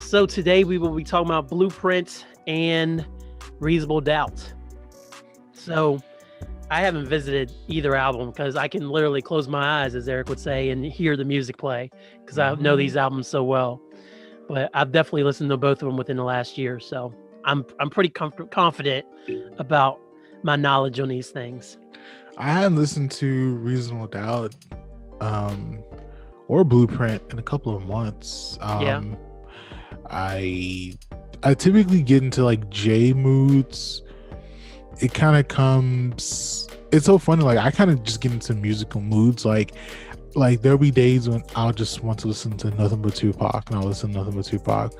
So today we will be talking about Blueprint and Reasonable Doubt. So I haven't visited either album because I can literally close my eyes, as Eric would say, and hear the music play because I know these albums so well. But I've definitely listened to both of them within the last year, so I'm pretty confident about my knowledge on these things. I hadn't listened to Reasonable Doubt or Blueprint in a couple of months. I typically get into like J moods. It kind of comes. It's so funny. Like I kind of just get into musical moods. Like there'll be days when I'll just want to listen to nothing but Tupac, and I'll listen to nothing but Tupac.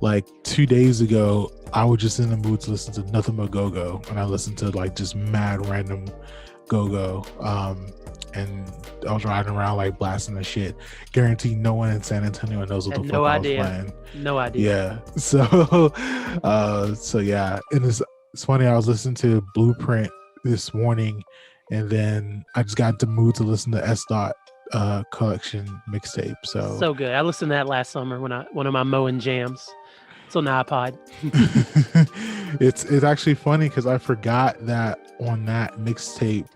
Like 2 days ago, I was just in the mood to listen to nothing but Go-Go, and I listened to like just mad random Go-Go. And I was riding around like blasting the shit. Guaranteed no one in San Antonio knows what the fuck I was playing. No idea. Yeah. So yeah. And it's funny, I was listening to Blueprint this morning, and then I just got into the mood to listen to S. Dot collection mixtape. So good. I listened to that last summer when one of my mowing jams. It's on the iPod. It's actually funny because I forgot that on that mixtape,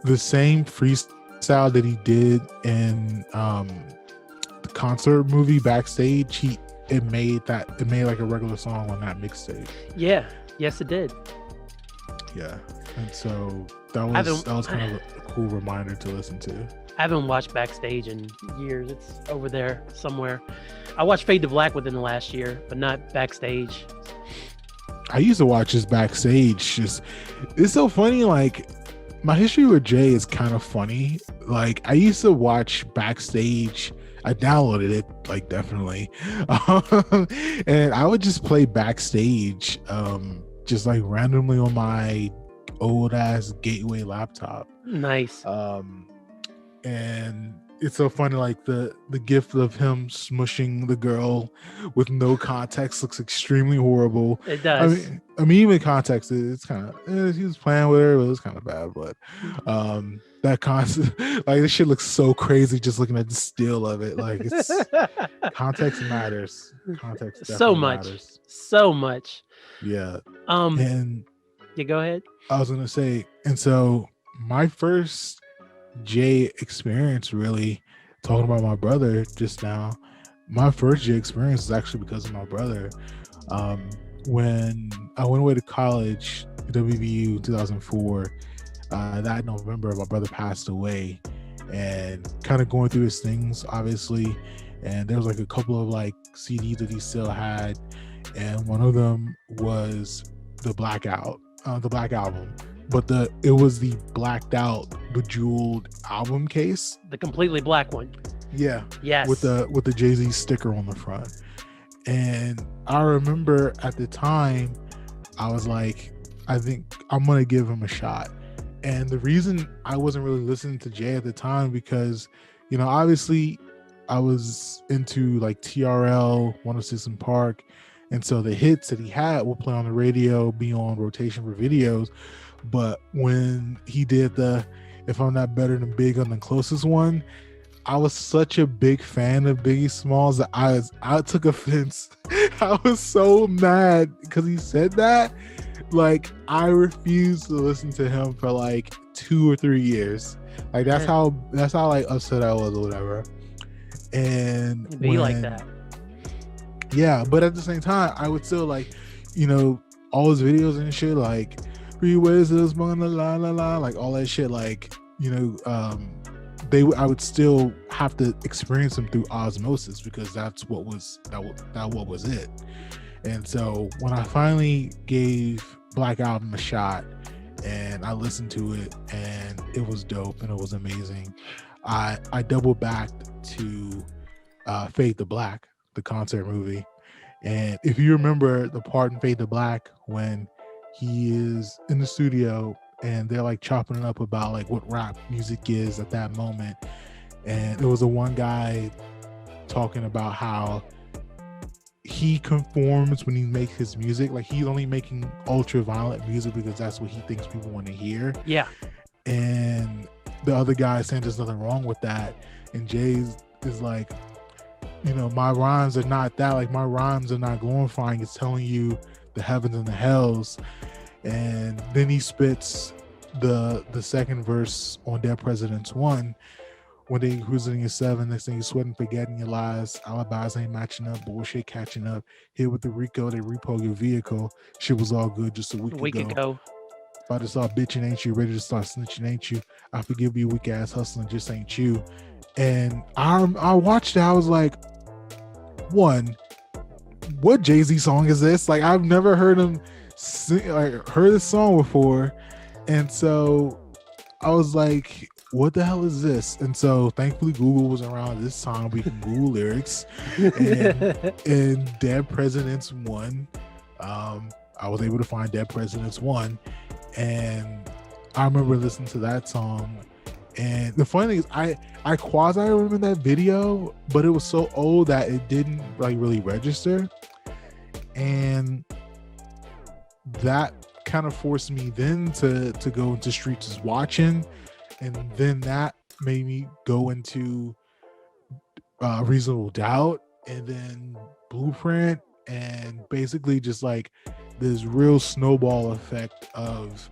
the same freestyle that he did in the concert movie Backstage, it made like a regular song on that mixtape. Yeah. Yes, it did. Yeah. And so that was kind of a cool reminder to listen to. I haven't watched Backstage in years. It's over there somewhere. I watched Fade to Black within the last year, but not Backstage. I used to watch this Backstage. It's so funny. Like my history with Jay is kind of funny. Like I used to watch Backstage. I downloaded it, like definitely, and I would just play Backstage, just like randomly on my old ass Gateway laptop. Nice. And it's so funny, like the gif of him smushing the girl with no context looks extremely horrible. It does. I mean, even context, it's kind of he was playing with her, but it was kind of bad. But that concept, like this shit looks so crazy just looking at the still of it. Like it's context matters. Context definitely matters. So much. Yeah. And yeah, go ahead. I was gonna say, and so my first J experience, really talking about my brother just now, my first J experience is actually because of my brother. When I went away to college, WVU 2004, that November my brother passed away, and kind of going through his things obviously, and there was like a couple of like CDs that he still had, and one of them was the Black Album, but it was the blacked out bejeweled album case, the completely black one. Yeah. Yes. With the Jay-Z sticker on the front. And I remember at the time I was like, I think I'm gonna give him a shot. And the reason I wasn't really listening to Jay at the time, because obviously I was into like TRL, 106 in Park, and so the hits that he had will play on the radio, be on rotation for videos. But when he did the If I'm Not Better Than Big on the Closest one, I was such a big fan of Biggie Smalls that I took offense. I was so mad because he said that. Like I refused to listen to him for like 2 or 3 years. Like that's how like upset I was or whatever. And it'd be like that. Yeah, but at the same time, I would still like, all his videos and shit, like freeways is la la la, like all that shit, like I would still have to experience them through osmosis, because that's what was it. And so when I finally gave Black Album a shot and I listened to it, and it was dope and it was amazing, I double backed to Fade to Black, the concert movie. And if you remember the part in Fade to Black when he is in the studio and they're like chopping it up about like what rap music is at that moment, and there was a one guy talking about how he conforms when he makes his music, like he's only making ultra violent music because that's what he thinks people want to hear. Yeah. And the other guy is saying there's nothing wrong with that, and Jay is like, my rhymes are not that. Like, my rhymes are not glorifying. It's telling you the heavens and the hells. And then he spits the second verse on Dead Presidents 1. When they cruising in 7, next thing you sweating, forgetting your lies. Alibis ain't matching up, bullshit catching up. Here with the Rico, they repo your vehicle. Shit was all good just a week ago. About to start bitching, ain't you? Ready to start snitching, ain't you? I forgive you, weak ass hustling, just ain't you. And I watched it. I was like, one, what Jay-Z song is this? Like, I've never heard him sing, like, heard this song before. And so I was like, what the hell is this? And so thankfully Google was around this time. We can Google lyrics. And Dead Presidents 1, I was able to find Dead Presidents 1. And I remember listening to that song. And the funny thing is, I quasi remember that video, but it was so old that it didn't like really register. And that kind of forced me then to go into Streets is Watching. And then that made me go into Reasonable Doubt, and then Blueprint, and basically just like this real snowball effect of,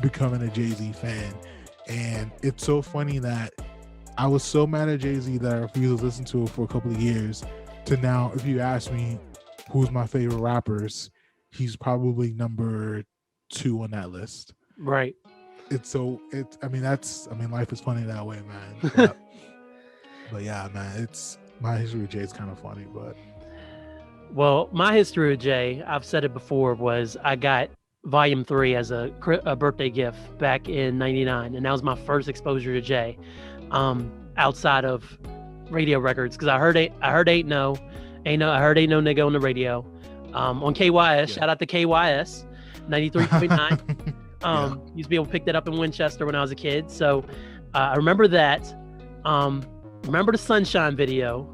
becoming a Jay-Z fan. And it's so funny that I was so mad at Jay-Z that I refused to listen to it for a couple of years, to now, if you ask me who's my favorite rappers, he's probably number 2 on that list. Right. Life is funny that way, man. But yeah, man, my history with Jay is kind of funny, but. Well, my history with Jay, I've said it before, was I got Volume 3 as a birthday gift back in '99, and that was my first exposure to Jay, outside of radio records, because I heard Ain't No Nigga on the radio, on KYS. Yeah. Shout out to KYS 93.9. Used to be able to pick that up in Winchester when I was a kid. So I remember that. Remember the Sunshine video.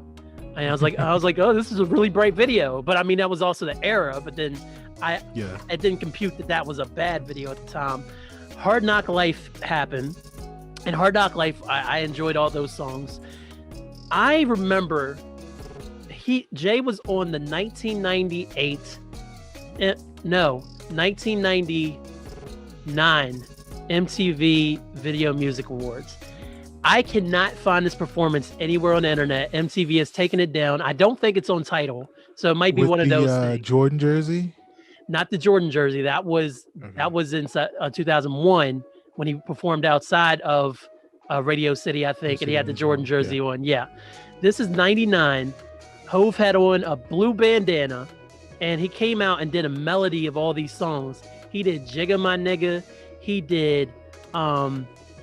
And I was like, oh, this is a really bright video. But I mean, that was also the era. But then it didn't compute that was a bad video at the time. Hard Knock Life happened. And Hard Knock Life, I enjoyed all those songs. I remember Jay was on the 1999 MTV Video Music Awards. I cannot find this performance anywhere on the internet. MTV has taken it down. I don't think it's on Tidal, so it might be one of those things. Jordan jersey? Not the Jordan jersey. That was in 2001 when he performed outside of Radio City, I think, and he had the Jordan jersey on. Yeah. This is 99. Hove had on a blue bandana, and he came out and did a melody of all these songs. He did Jigga My Nigga. He did,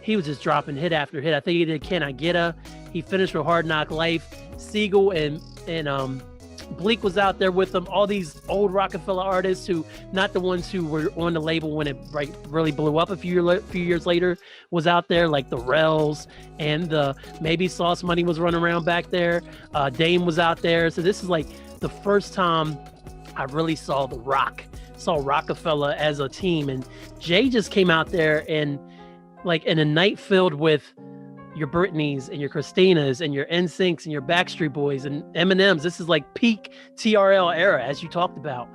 he was just dropping hit after hit. I think he did Can I Get Her. He finished with Hard Knock Life. Siegel and Bleak was out there with him. All these old Rockefeller artists who, not the ones who were on the label when it really blew up a few years later, was out there, like the Rels and the maybe Sauce Money was running around back there. Dame was out there. So this is like the first time I really saw Rockefeller as a team. And Jay just came out there and like in a night filled with your Britneys and your Christinas and your NSYNCs and your Backstreet Boys and Eminems. This is like peak TRL era, as you talked about.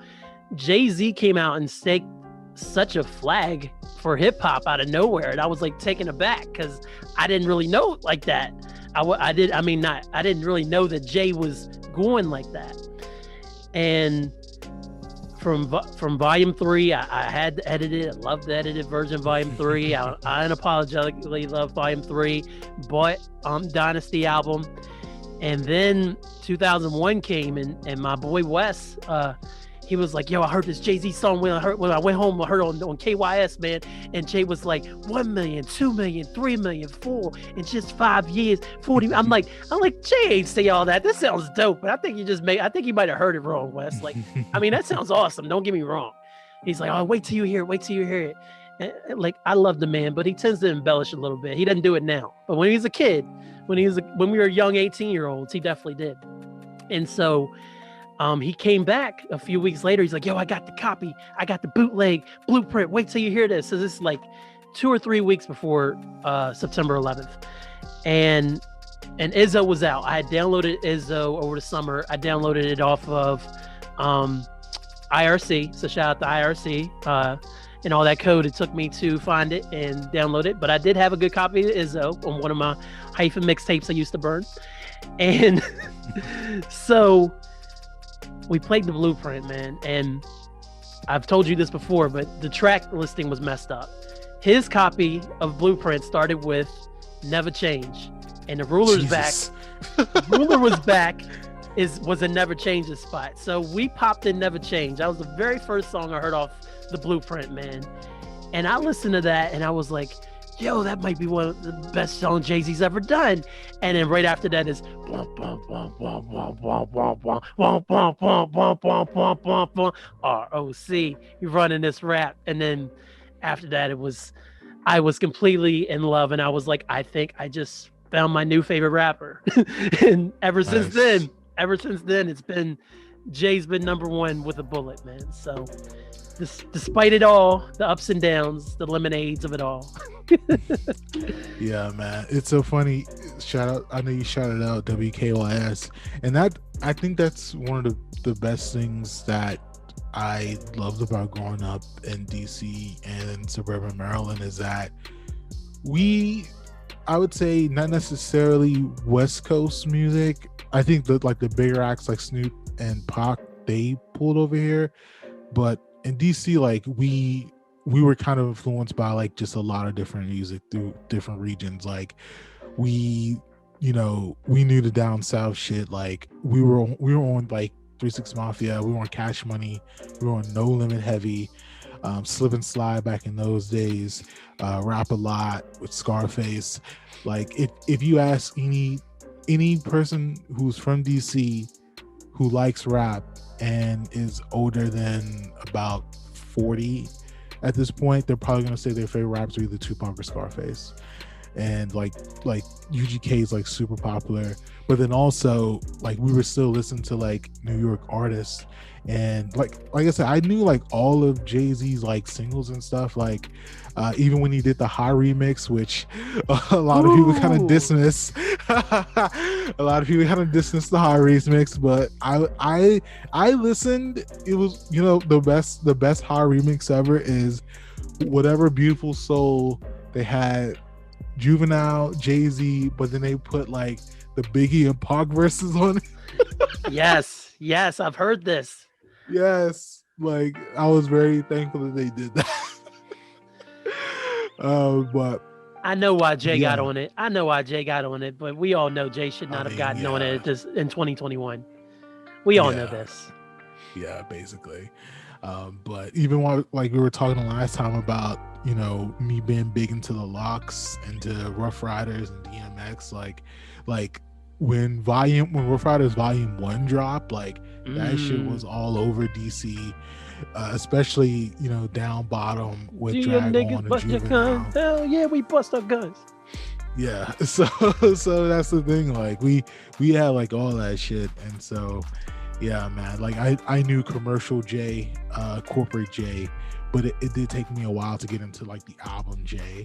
Jay-Z came out and staked such a flag for hip hop out of nowhere. And I was like taken aback because I didn't really know like that. I didn't really know that Jay was going like that. And from Volume 3, I had to edit it. I loved the edited version of Volume 3. I unapologetically love Volume 3. Bought Dynasty album. And then 2001 came, and my boy Wes, he was like, yo, I heard this Jay-Z song when I went home. I heard it on KYS, man. And Jay was like, 1 million, 2 million, 3 million, 4 in just 5 years, 40. I'm like, Jay ain't say all that. This sounds dope, but I think you might have heard it wrong, Wes. Like, I mean, that sounds awesome. Don't get me wrong. He's like, oh, wait till you hear it. And, like, I love the man, but he tends to embellish a little bit. He doesn't do it now. But when he was a kid, when we were young 18-year-olds, he definitely did. And so he came back a few weeks later. He's like, yo, I got the copy. I got the bootleg Blueprint. Wait till you hear this. So this is like 2 or 3 weeks before September 11th. And and Izzo was out. I had downloaded Izzo over the summer. I downloaded it off of IRC. So shout out to IRC and all that code. It took me to find it and download it. But I did have a good copy of Izzo on one of my Hyphen mixtapes I used to burn. And so we played the Blueprint, man. And I've told you this before, but the track listing was messed up. His copy of Blueprint started with Never Change. And the Ruler's back. The Ruler was back. Was a Never Change's spot. So we popped in Never Change. That was the very first song I heard off the Blueprint, man. And I listened to that and I was like, yo, that might be one of the best songs Jay-Z's ever done. And then right after that is ROC. You're running this rap. And then after that I was completely in love, and I was like, I think I just found my new favorite rapper. And ever since then, it's been Jay's been number one with a bullet, man. So despite it all, the ups and downs, the lemonades of it all. Yeah, man, it's so funny. Shout out, I know you shouted out WKYS, and that, I think that's one of the best things that I loved about growing up in DC and in suburban Maryland is that I would say not necessarily West Coast music. I think that like the bigger acts like Snoop and Pac, they pulled over here, but in DC, like we were kind of influenced by like just a lot of different music through different regions. Like we knew the down south shit. Like we were on like 3-6 Mafia, we were on Cash Money, we were on No Limit Heavy, Slip and Slide back in those days, Rap a Lot with Scarface. Like if you ask any person who's from DC who likes rap and is older than about 40 at this point, they're probably gonna say their favorite rappers are either Tupac or Scarface. And like UGK is like super popular, but then also like we were still listening to like New York artists, and like I said, I knew like all of Jay-Z's like singles and stuff, like even when he did the High remix, which a lot of people kind of dismiss. A lot of people kind of dismiss the High remix, but I listened. It was, the best High remix ever is whatever Beautiful Soul they had. Juvenile, Jay-Z, but then they put like the Biggie and Pac verses on it. Yes, I've heard this. Yes, like I was very thankful that they did that. But I know why Jay got on it. But we all know Jay should not have gotten on it just in 2021. We all know this. Yeah, basically. But even while like we were talking last time about me being big into the Locks, into Rough Riders and DMX, like when Rough Riders Volume 1 dropped, like that shit was all over DC, especially Down Bottom with Do Drag niggas On bust and your Juvenile. guns? Hell yeah, we bust our guns. Yeah, so that's the thing, like we had like all that shit, and so yeah, man, like I knew commercial J, corporate J, but it did take me a while to get into like the album J.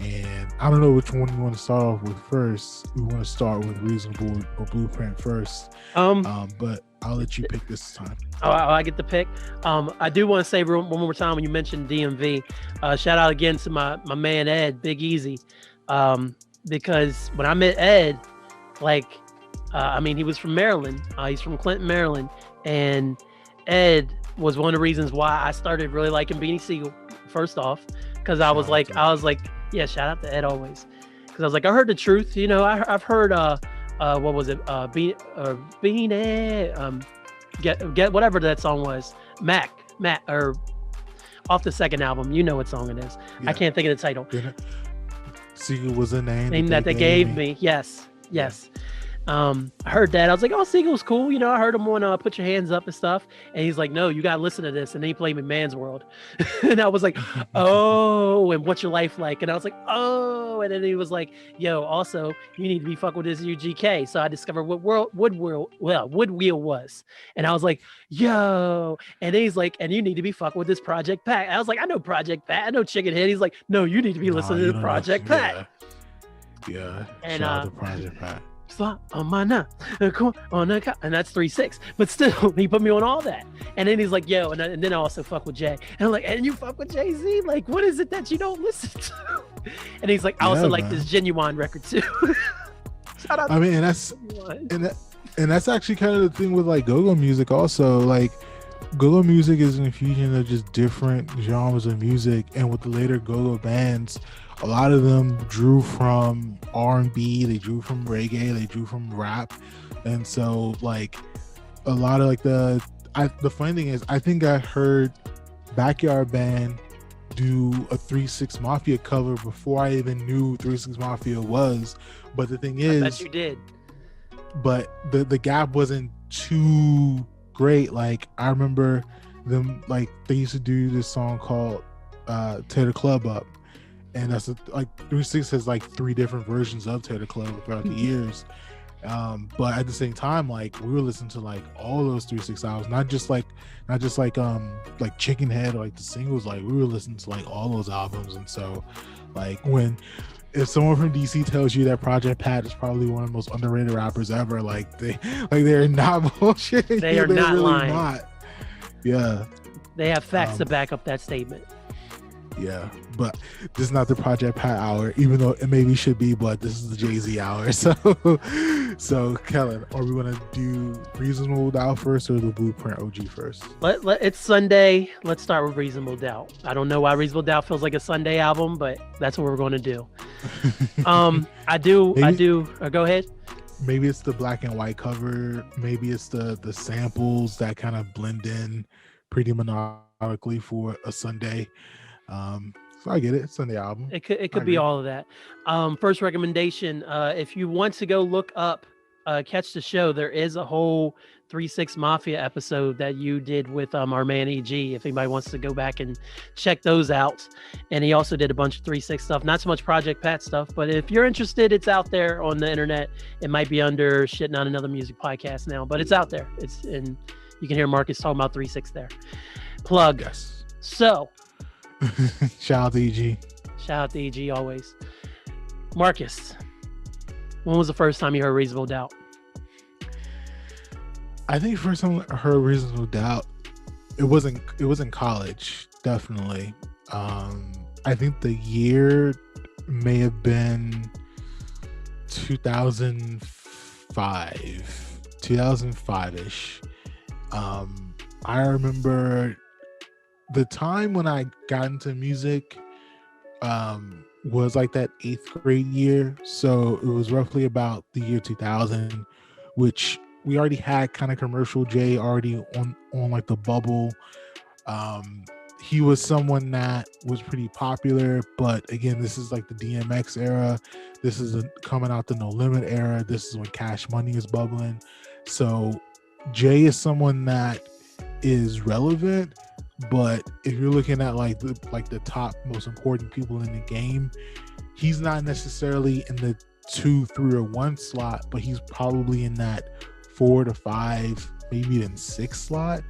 And I don't know which one you want to start off with first. We want to start with Reasonable or Blueprint first. But I'll let you pick this time. Oh, I get the pick. I do want to say one more time when you mentioned DMV, shout out again to my man Ed, Big Easy, because when I met Ed, he was from Maryland. He's from Clinton, Maryland, and Ed was one of the reasons why I started really liking Beanie Siegel. First off, because I was like, yeah, shout out to Ed always. Because I was like, I heard the truth. I've heard what was it? Beanie, get whatever that song was. Matt, or off the second album. You know what song it is. Yeah. I can't think of the title. Siegel was a name that they gave me. Yes. I heard that. I was like, oh, Siegel's cool. I heard him on Put Your Hands Up and stuff. And he's like, no, you got to listen to this. And then he played me Man's World. And I was like, oh, and What's Your Life Like? And I was like, oh. And then he was like, yo, also, you need to be fucking with this UGK. So I discovered what Woodwheel was. And I was like, yo. And then he's like, and you need to be fucking with this Project Pat. I was like, I know Project Pat. I know Chicken Head. He's like, no, you need to be listening to Project Pat. Yeah. And shout out to Project Pat. Slap on my nut, on a and that's 3-6. But still, he put me on all that. And then he's like, yo, and then I also fuck with Jay. And I'm like, and you fuck with Jay-Z? Like, what is it that you don't listen to? And he's like, I also like this Genuine record too. Shout out. I mean, and that's actually kind of the thing with like go-go music also. Like go-go music is an infusion of just different genres of music, and with the later go-go bands, a lot of them drew from R&B, they drew from reggae, they drew from rap. And so like a lot of like the funny thing is, I think I heard Backyard Band do a 3-6 Mafia cover before I even knew 3-6 Mafia was. But the thing is, I bet you did. But the gap wasn't too great. Like I remember them, like they used to do this song called Tear the Club Up, and that's like 3-6 has like 3 different versions of Tear the Club throughout the years. But at the same time, like we were listening to like all those 3-6 albums, not just like Chicken Head or like the singles. Like we were listening to like all those albums. And so like if someone from DC tells you that Project Pat is probably one of the most underrated rappers ever, like they're not bullshitting. They are not really lying. Not. Yeah, they have facts to back up that statement. Yeah, but this is not the Project Pat hour, even though it maybe should be, but this is the Jay-Z hour. So Kellen, are we gonna do Reasonable Doubt first or the Blueprint OG first? It's Sunday. Let's start with Reasonable Doubt. I don't know why Reasonable Doubt feels like a Sunday album, but that's what we're going to do. I do. Go ahead. Maybe it's the black and white cover. Maybe it's the samples that kind of blend in pretty melodically for a Sunday. So I get it. It's Sunday album. It could be all of that. First recommendation, if you want to go look up, catch the show, there is a whole 3-6 Mafia episode that you did with our man EG, if anybody wants to go back and check those out. And he also did a bunch of 3-6 stuff, not so much Project Pat stuff, but if you're interested, it's out there on the internet. It might be under Shit Not Another Music Podcast now, but it's out there. And you can hear Marcus talking about 3-6 there. Plug. Yes. So shout out to EG. Shout out to EG always. Marcus, when was the first time you heard Reasonable Doubt? I think first time I heard Reasonable Doubt, it was in college, definitely. I think the year may have been 2005-ish. I remember the time when I got into music was like that 8th grade year. So it was roughly about the year 2000, which we already had kind of Commercial J already on like the bubble. He was someone that was pretty popular, but again, this is like the DMX era. This is coming out the No Limit era. This is when Cash Money is bubbling. So Jay is someone that is relevant, but if you're looking at like the top most important people in the game, he's not necessarily in the 2, 3, or 1 slot, but he's probably in that 4 to 5, maybe even 6 slot.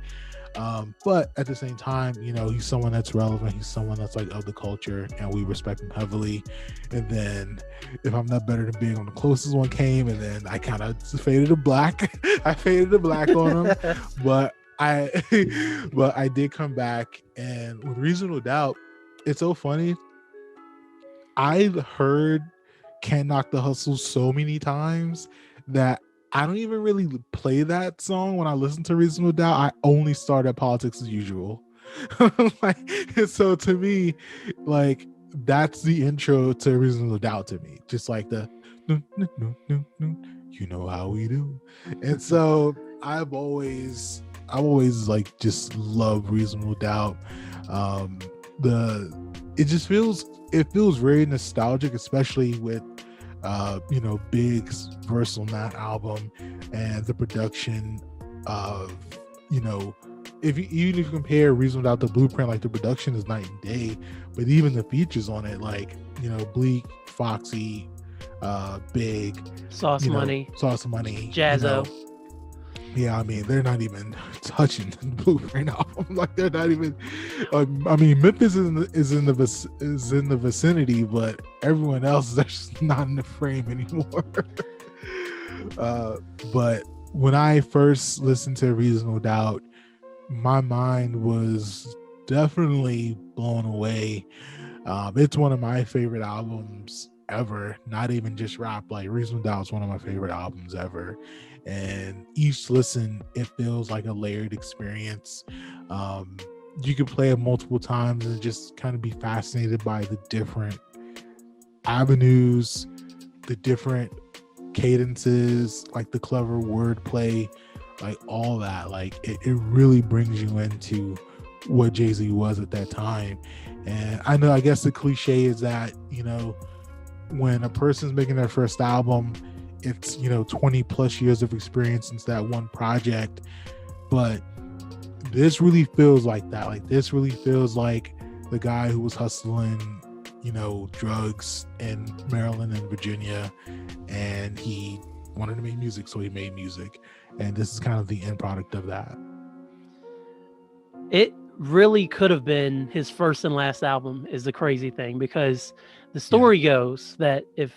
But at the same time, you know, he's someone that's relevant. He's someone that's like of the culture, and we respect him heavily. And then If I'm Not Better Than Big on the Closest one came, and then I kind of faded to black. I faded to black on him, but I did come back. And with Reasonable Doubt, it's so funny. I've heard Can't Knock the Hustle so many times that I don't even really play that song when I listen to Reasonable Doubt. I only start at Politics as Usual. So to me, like, that's the intro to Reasonable Doubt to me. Just like the no, you know how we do. And so I've always like just loved Reasonable Doubt. It feels very nostalgic, especially with Big's verse on that album and the production of, even if you compare Reasonable Doubt to Blueprint, like the production is night and day, but even the features on it, like, Bleak, Foxy, Big, Sauce Money, Jazzo. Yeah, I mean, they're not even touching the Blueprint album. Like, they're not even. Memphis is in the vicinity, but everyone else is just not in the frame anymore. But when I first listened to Reasonable Doubt, my mind was definitely blown away. It's one of my favorite albums ever, not even just rap. Like Reasonable Doubt is one of my favorite albums ever, and each listen it feels like a layered experience. You could play it multiple times and just kind of be fascinated by the different avenues, the different cadences, like the clever wordplay, like all that. Like it really brings you into what Jay-Z was at that time. And I guess the cliche is that, you know, when a person's making their first album, it's, you know, 20 plus years of experience since that one project. But this really feels like that. Like this really feels like the guy who was hustling, you know, drugs in Maryland and Virginia, and he wanted to make music, so he made music. And this is kind of the end product of that. It really could have been his first and last album, is the crazy thing, because the story goes that if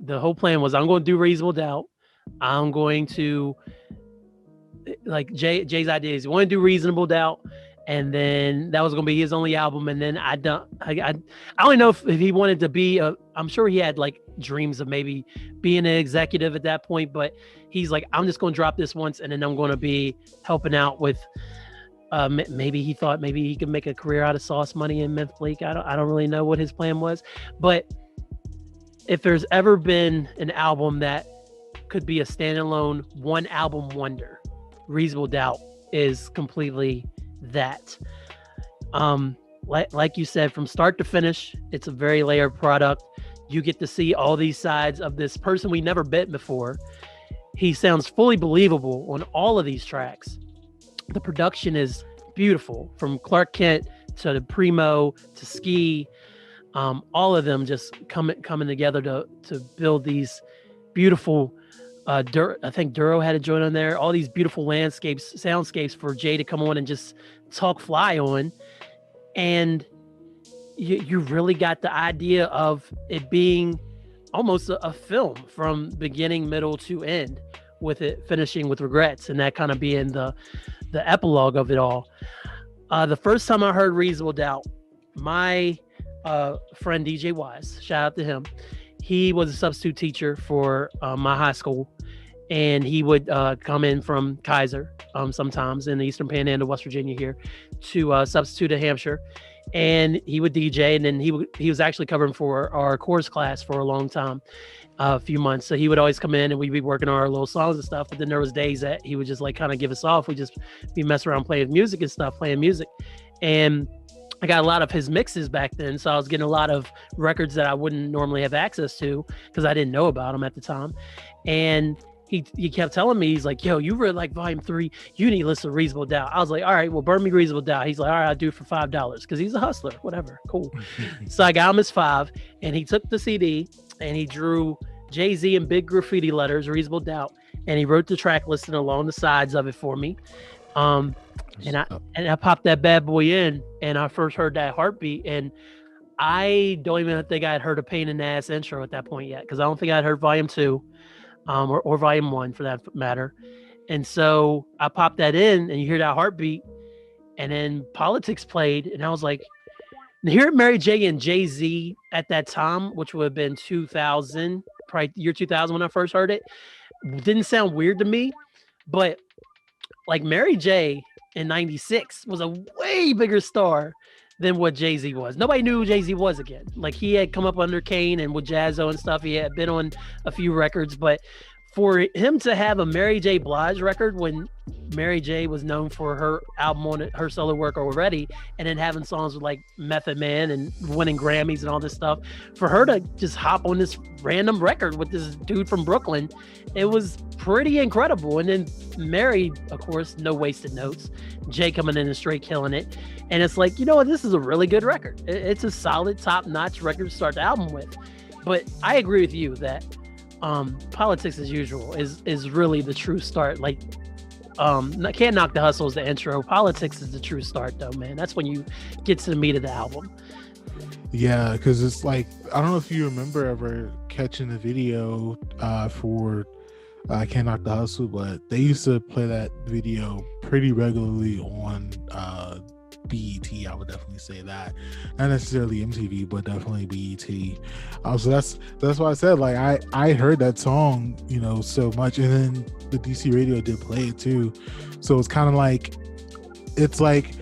the whole plan was, I'm going to do Reasonable Doubt, I'm going to, like Jay's idea is, you want to do Reasonable Doubt, and then that was going to be his only album. And then I don't know if he wanted to be I'm sure he had like dreams of maybe being an executive at that point, but he's like, I'm just going to drop this once, and then I'm going to be helping out with maybe he thought maybe he could make a career out of Sauce Money and Memphis Bleak. I don't really know what his plan was, but if there's ever been an album that could be a standalone one album wonder, Reasonable Doubt is completely that. Like you said, from start to finish, it's a very layered product. You get to see all these sides of this person we never met before. He sounds fully believable on all of these tracks. The production is beautiful, from Clark Kent to the Primo to Ski. All of them just coming together to build these beautiful. I think Duro had a joint on there. All these beautiful soundscapes for Jay to come on and just talk fly on, and you really got the idea of it being almost a film from beginning, middle to end, with it finishing with regrets, and that kind of being the epilogue of it all. The first time I heard Reasonable Doubt, my friend DJ Wise, shout out to him, he was a substitute teacher for my high school, and he would come in from Kaiser sometimes in the Eastern Panhandle, West Virginia here, to substitute at Hampshire, and he would DJ, and then he was actually covering for our chorus class for a long time, a few months. So he would always come in, and we'd be working on our little songs and stuff. But then there was days that he would just like kind of give us off. We'd just be messing around playing music, and I got a lot of his mixes back then, so I was getting a lot of records that I wouldn't normally have access to because I didn't know about them at the time. And he kept telling me, he's like, yo, you really like Volume 3, you need to listen to Reasonable Doubt. I was like, all right, well, burn me Reasonable Doubt. He's like, all right, I'll do it for $5, because he's a hustler, whatever, cool. So I got him his $5, and he took the CD, and he drew Jay-Z in big graffiti letters, Reasonable Doubt, and he wrote the track listing along the sides of it for me. And I popped that bad boy in, and I first heard that Heartbeat, and I don't even think I had heard a Pain in the Ass intro at that point yet, because I don't think I'd heard Volume 2 or Volume 1 for that matter. And so I popped that in, and you hear that Heartbeat, and then Politics played, and I was like, hearing Mary J and Jay-Z at that time, which would have been 2000, probably year 2000 when I first heard it, didn't sound weird to me, but like Mary J in 96 was a way bigger star than what Jay-Z was. Nobody knew who Jay-Z was again. Like, he had come up under Kane and with Jazzo and stuff. He had been on a few records, but for him to have a Mary J. Blige record when Mary J. was known for her album on her solo work already, and then having songs with like Method Man and winning Grammys and all this stuff, for her to just hop on this random record with this dude from Brooklyn, it was pretty incredible. And then Mary, of course, no wasted notes, Jay coming in and straight killing it. And it's like, you know what, this is a really good record. It's a solid top-notch record to start the album with. But I agree with you that Politics as Usual is really the true start. Like, Can't Knock the Hustle is the intro. Politics is the true start, though, man. That's when you get to the meat of the album. Yeah, because it's like, I don't know if you remember ever catching the video for I Can't Knock the Hustle, but they used to play that video pretty regularly on BET. I would definitely say that, not necessarily MTV, but definitely BET. So that's why I said, like, I heard that song, you know, so much, and then the DC radio did play it too. So it's kind of like, it's like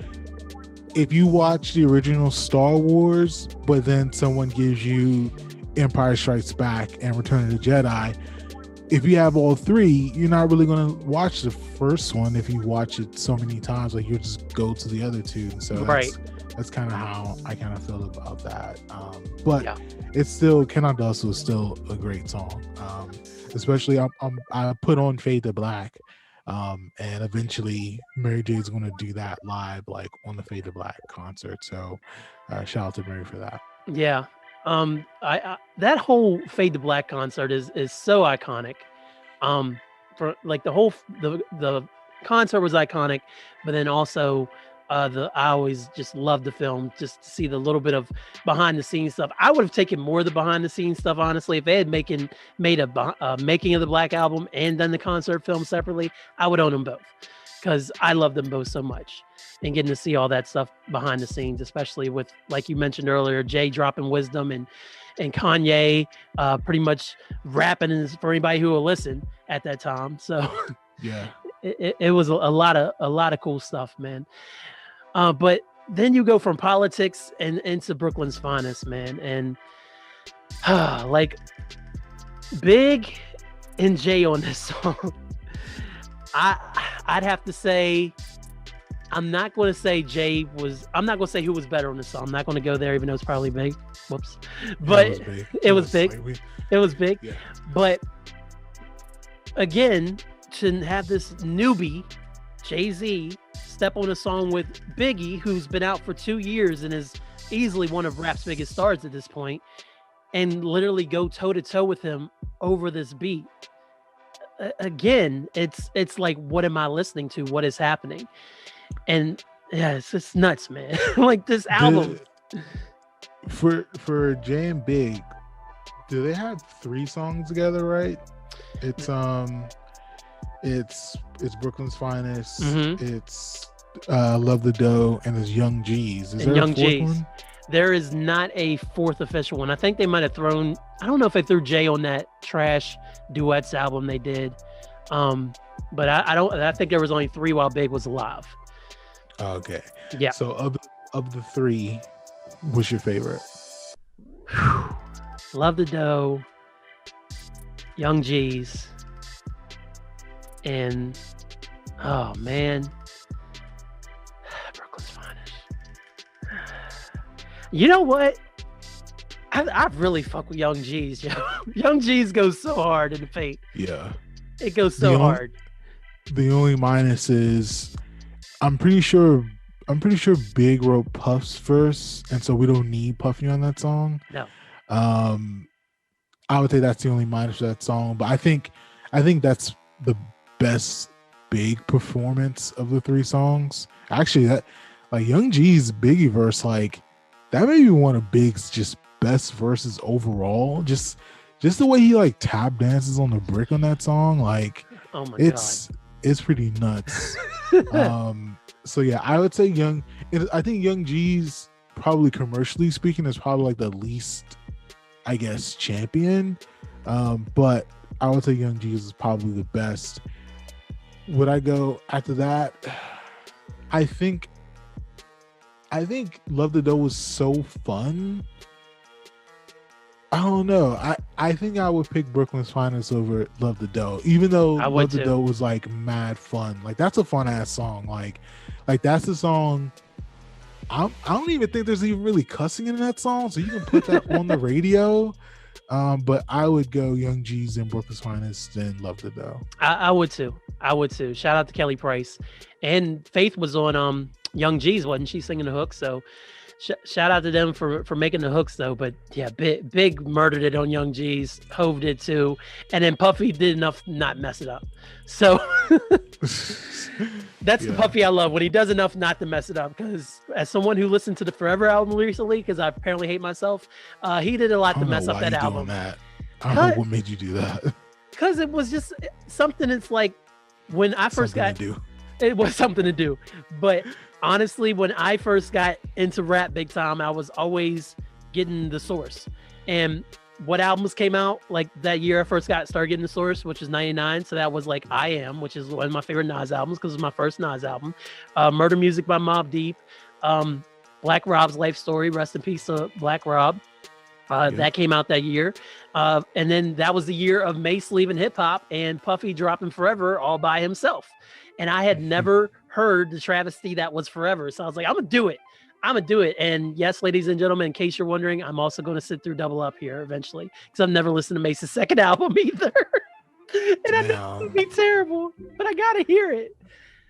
if you watch the original Star Wars, but then someone gives you Empire Strikes Back and Return of the Jedi. If you have all three, you're not really going to watch the first one if you watch it so many times. Like, you'll just go to the other two. And so that's kind of how I kind of feel about that. But yeah, it's still, Cannot Hustle is still a great song. Especially I put on Fade to Black. And eventually Mary J's going to do that live, like on the Fade to Black concert. So shout out to Mary for that. Yeah. I that whole Fade to Black concert is so iconic. For like the concert was iconic, but then also I always just loved the film, just to see the little bit of behind the scenes stuff. I would have taken more of the behind the scenes stuff, honestly, if they had made a making of the Black Album and done the concert film separately. I would own them both, because I love them both so much. And getting to see all that stuff behind the scenes, especially with, like you mentioned earlier, Jay dropping wisdom and Kanye pretty much rapping for anybody who will listen at that time. So yeah, it was a lot of cool stuff, man. But then you go from politics and into Brooklyn's Finest, man, and like Big and Jay on this song. I'd have to say, I'm not going to say I'm not going to say who was better on the song. I'm not going to go there, even though it's probably Big. Whoops. But it was big. It was big. Yeah. But again, to have this newbie, Jay-Z, step on a song with Biggie, who's been out for 2 years and is easily one of rap's biggest stars at this point, and literally go toe-to-toe with him over this beat. Again, it's like, what am I listening to? What is happening? And yeah, it's nuts, man. Like, this album. For Jay and Big, do they have 3 songs together, right? It's Brooklyn's Finest, it's Love the Dough, and it's Young G's. Is there a fourth one? There is not a fourth official one. I think they might have thrown, I don't know if they threw Jay on that trash duets album they did. But I think there was only 3 while Big was alive. Okay. Yeah. So of the 3, what's your favorite? Love the Dough, Young G's, and oh man, Brooklyn's Finest. You know what? I really fuck with Young G's, yo. Young G's goes so hard in the paint. Yeah. It goes so hard. The only minus is I'm pretty sure Big wrote Puff's verse, and so we don't need Puffy on that song. No. I would say that's the only minus for that song, but I think that's the best Big performance of the 3 songs. Actually, that, like, Young G's Biggie verse, like, that may be one of Big's just best verses overall. Just the way he, like, tap dances on the brick on that song, like, oh my God. It's pretty nuts. So yeah, I would say I think Young G's, probably commercially speaking, is probably like the least, I guess, champion. But I would say Young G's is probably the best. Would I go after that? I think Love the Dough was so fun. I don't know. I think I would pick Brooklyn's Finest over Love the Dough, even though Love the Dough was like mad fun. Like, that's a fun ass song. Like that's the song. I don't even think there's even really cussing in that song, so you can put that on the radio. But I would go Young G's and Brooklyn's Finest and Love the Dough. I would too. Shout out to Kelly Price, and Faith was on Young G's, wasn't she, singing the hook? So shout out to them for making the hooks, though. But yeah, Big murdered it on Young G's. Hove did too, and then Puffy did enough not mess it up. So that's the Puffy I love, when he does enough not to mess it up. Because as someone who listened to the Forever album recently, because I apparently hate myself, he did a lot to mess up that album. I don't know what made you do that. Because it was just something. It's like when I first Something got, to do. it was something to do. But honestly, when I first got into rap big time, I was always getting the source. And what albums came out like that year I first started getting the source, which is 99. So that was like I Am, which is one of my favorite Nas albums because it was my first Nas album. Murder Music by Mobb Deep. Black Rob's Life Story, rest in peace to Black Rob. That came out that year. And then that was the year of Mace leaving hip hop and Puffy dropping Forever all by himself. And I had never heard the travesty that was Forever. So I was like, I'm going to do it. And yes, ladies and gentlemen, in case you're wondering, I'm also going to sit through Double Up here eventually because I've never listened to Mace's second album either. And I know it would be terrible, but I got to hear it.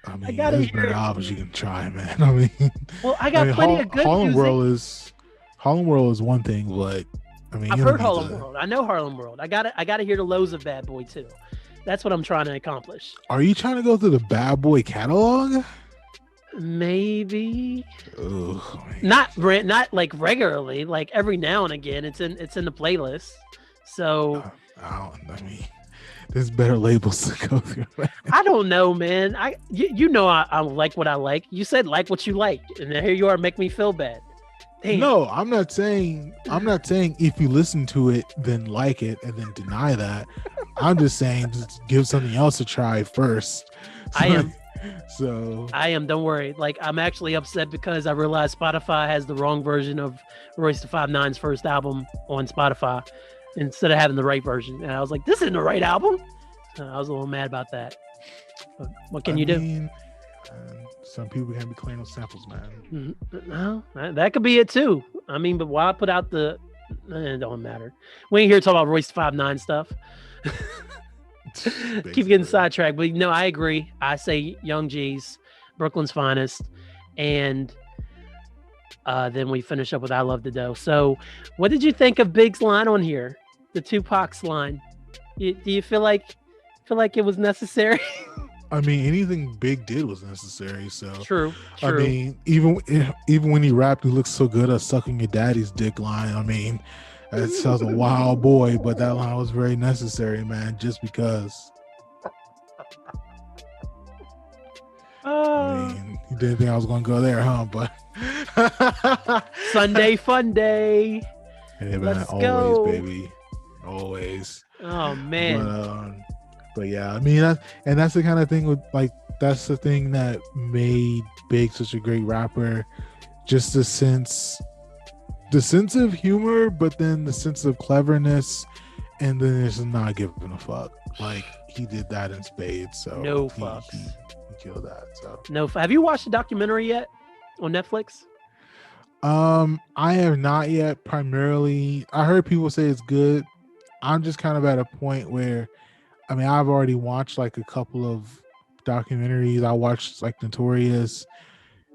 I mean, there's better albums you can try, man. I mean, well, I got plenty of good Harlem music. Harlem World is one thing, but I mean, I've heard Harlem World. I know Harlem World. I gotta hear the lows of Bad Boy too. That's what I'm trying to accomplish. Are you trying to go through the Bad Boy catalog? Maybe. Ugh, not like regularly, like every now and again. It's in the playlist. So I mean, there's better labels to go through. I don't know, man. You know I like what I like. You said like what you like, and here you are, make me feel bad. Damn. No, I'm not saying if you listen to it, then like it and then deny that. I'm just saying just give something else a try first. I am. Don't worry. Like, I'm actually upset because I realized Spotify has the wrong version of Royce da 5'9"'s first album on Spotify instead of having the right version. And I was like, this isn't the right album. I was a little mad about that. But what can you do? Some people can be clean with samples, man. No, that could be it too. I mean, but why put out the? It don't matter. We ain't here to talk about Royce da 5'9" stuff. Keep getting sidetracked, but no, I agree. I say Young G's, Brooklyn's Finest, and then we finish up with I Love the Dough. So, what did you think of Big's line on here? The Tupac's line. Do you feel like it was necessary? I mean, anything Big did was necessary. So true. I mean, even when he rapped, he looks so good at sucking your daddy's dick line. I mean, that sounds a wild boy, but that line was very necessary, man. Just because. I mean, you didn't think I was going to go there, huh? But Sunday fun day. Hey, man, Let's always, go, baby, always. Oh man. But yeah, I mean, that's the kind of thing that's the thing that made Big such a great rapper. Just the sense of humor, but then the sense of cleverness, and then it's not giving a fuck. Like, he did that in spades. So no fucks. He killed that. So no. Have you watched the documentary yet on Netflix? I have not yet. Primarily, I heard people say it's good. I'm just kind of at a point where, I mean, I've already watched like a couple of documentaries. I watched like Notorious.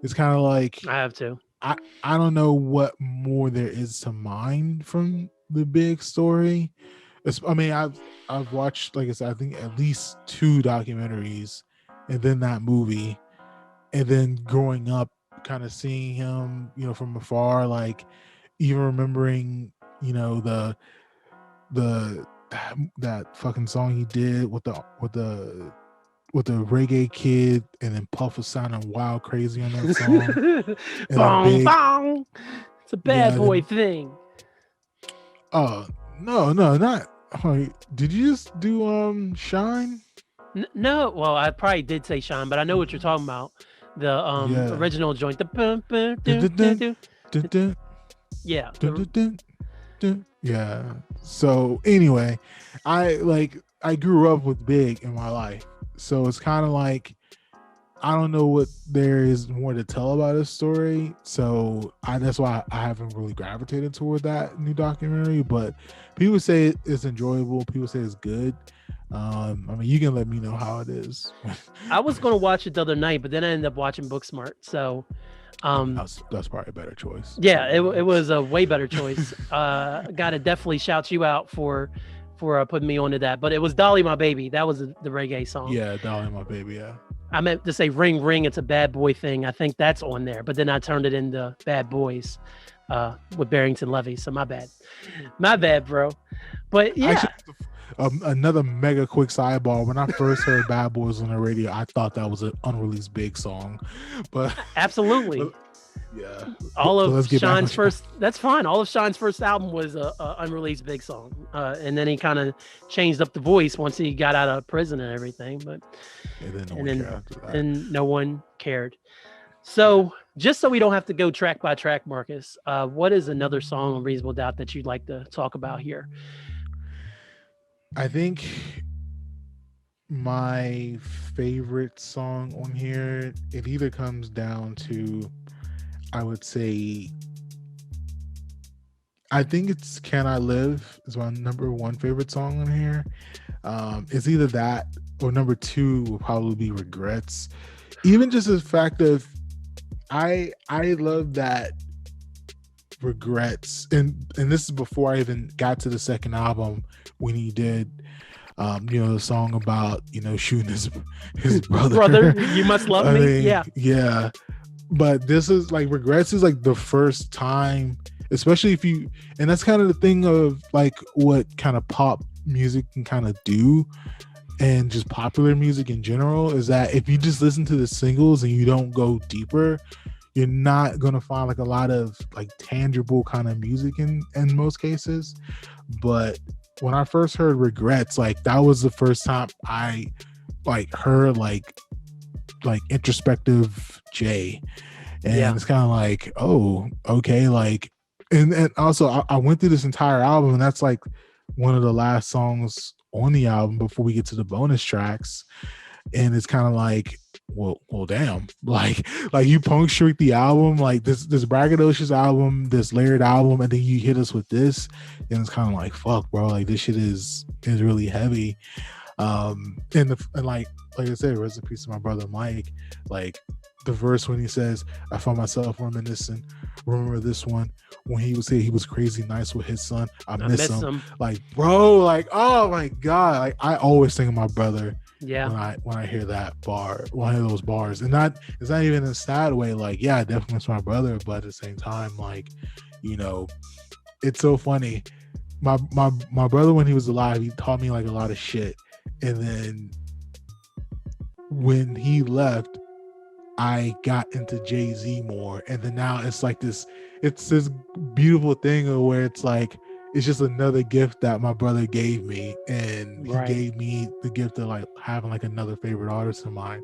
It's kind of like I have to. I don't know what more there is to mine from the Big story. I mean, I've watched, like I said, I think at least 2 documentaries, and then that movie, and then growing up, kind of seeing him, from afar, like even remembering, that fucking song he did with the reggae kid, and then Puff was sounding wild crazy on that song. Bong, bong. It's a bad boy thing. Oh no, not. Did you just do Shine? No, well, I probably did say Shine, but I know what you're talking about. The original joint. Yeah. Yeah. So anyway, I grew up with Big in my life, so it's kind of like I don't know what there is more to tell about his story. So that's why I haven't really gravitated toward that new documentary. But people say it's enjoyable. People say it's good. I mean, you can let me know how it is. I was going to watch it the other night, but then I ended up watching Booksmart. So that's probably a better choice. Yeah, it was a way better choice. Gotta definitely shout you out for putting me onto that. But it was Dolly My Baby. That was the reggae song. Yeah, Dolly My Baby, yeah. I meant to say Ring Ring, it's a bad boy thing. I think that's on there. But then I turned it into Bad Boys with Barrington Levy. So my bad, bro. But yeah. Another mega quick sidebar. When I first heard Bad Boys on the radio, I thought that was an unreleased Big song, but Absolutely. yeah. All But of let's get back Shine's on first, that's fine. All of Shine's first album was a unreleased Big song. And then he kind of changed up the voice once he got out of prison and everything. But And then no and one then cared after that. and no one cared. So just so we don't have to go track by track, Marcus, what is another song on Reasonable Doubt that you'd like to talk about here? I think my favorite song on here, it either comes down to, I would say, I think it's Can I Live is my number one favorite song on here. It's either that or number two will probably be Regrets. Even just the fact of I love that Regrets, and this is before I even got to the second album when he did the song about shooting his brother. You Must Love Me. Yeah, but this is like Regrets is like the first time, especially if you, and that's kind of the thing of like what kind of pop music can kind of do, and just popular music in general, is that if you just listen to the singles and you don't go deeper, you're not gonna find like a lot of like tangible kind of music in most cases. But when I first heard Regrets, like that was the first time I like heard like introspective Jay, and it's kind of like, oh, okay, like, and also I went through this entire album, and that's like one of the last songs on the album before we get to the bonus tracks, and it's kind of like, well damn, like you punctuate the album, like this braggadocious album, this layered album, and then you hit us with this, and it's kind of like, fuck, bro, like this shit is really heavy. And like I said, rest in peace to my brother Mike. Like the verse when he says, I found myself reminiscing, remember this one when he would say he was crazy nice with his son, I miss him. Like, bro, like, oh my god, like I always think of my brother when I hear that bar, one of those bars. And it's not even in a sad way, like, yeah, I definitely miss my brother, but at the same time, like, it's so funny. My brother, when he was alive, he taught me like a lot of shit, and then when he left, I got into Jay-Z more, and then now it's like this beautiful thing where it's like, it's just another gift that my brother gave me, and he gave me the gift of like having like another favorite artist of mine.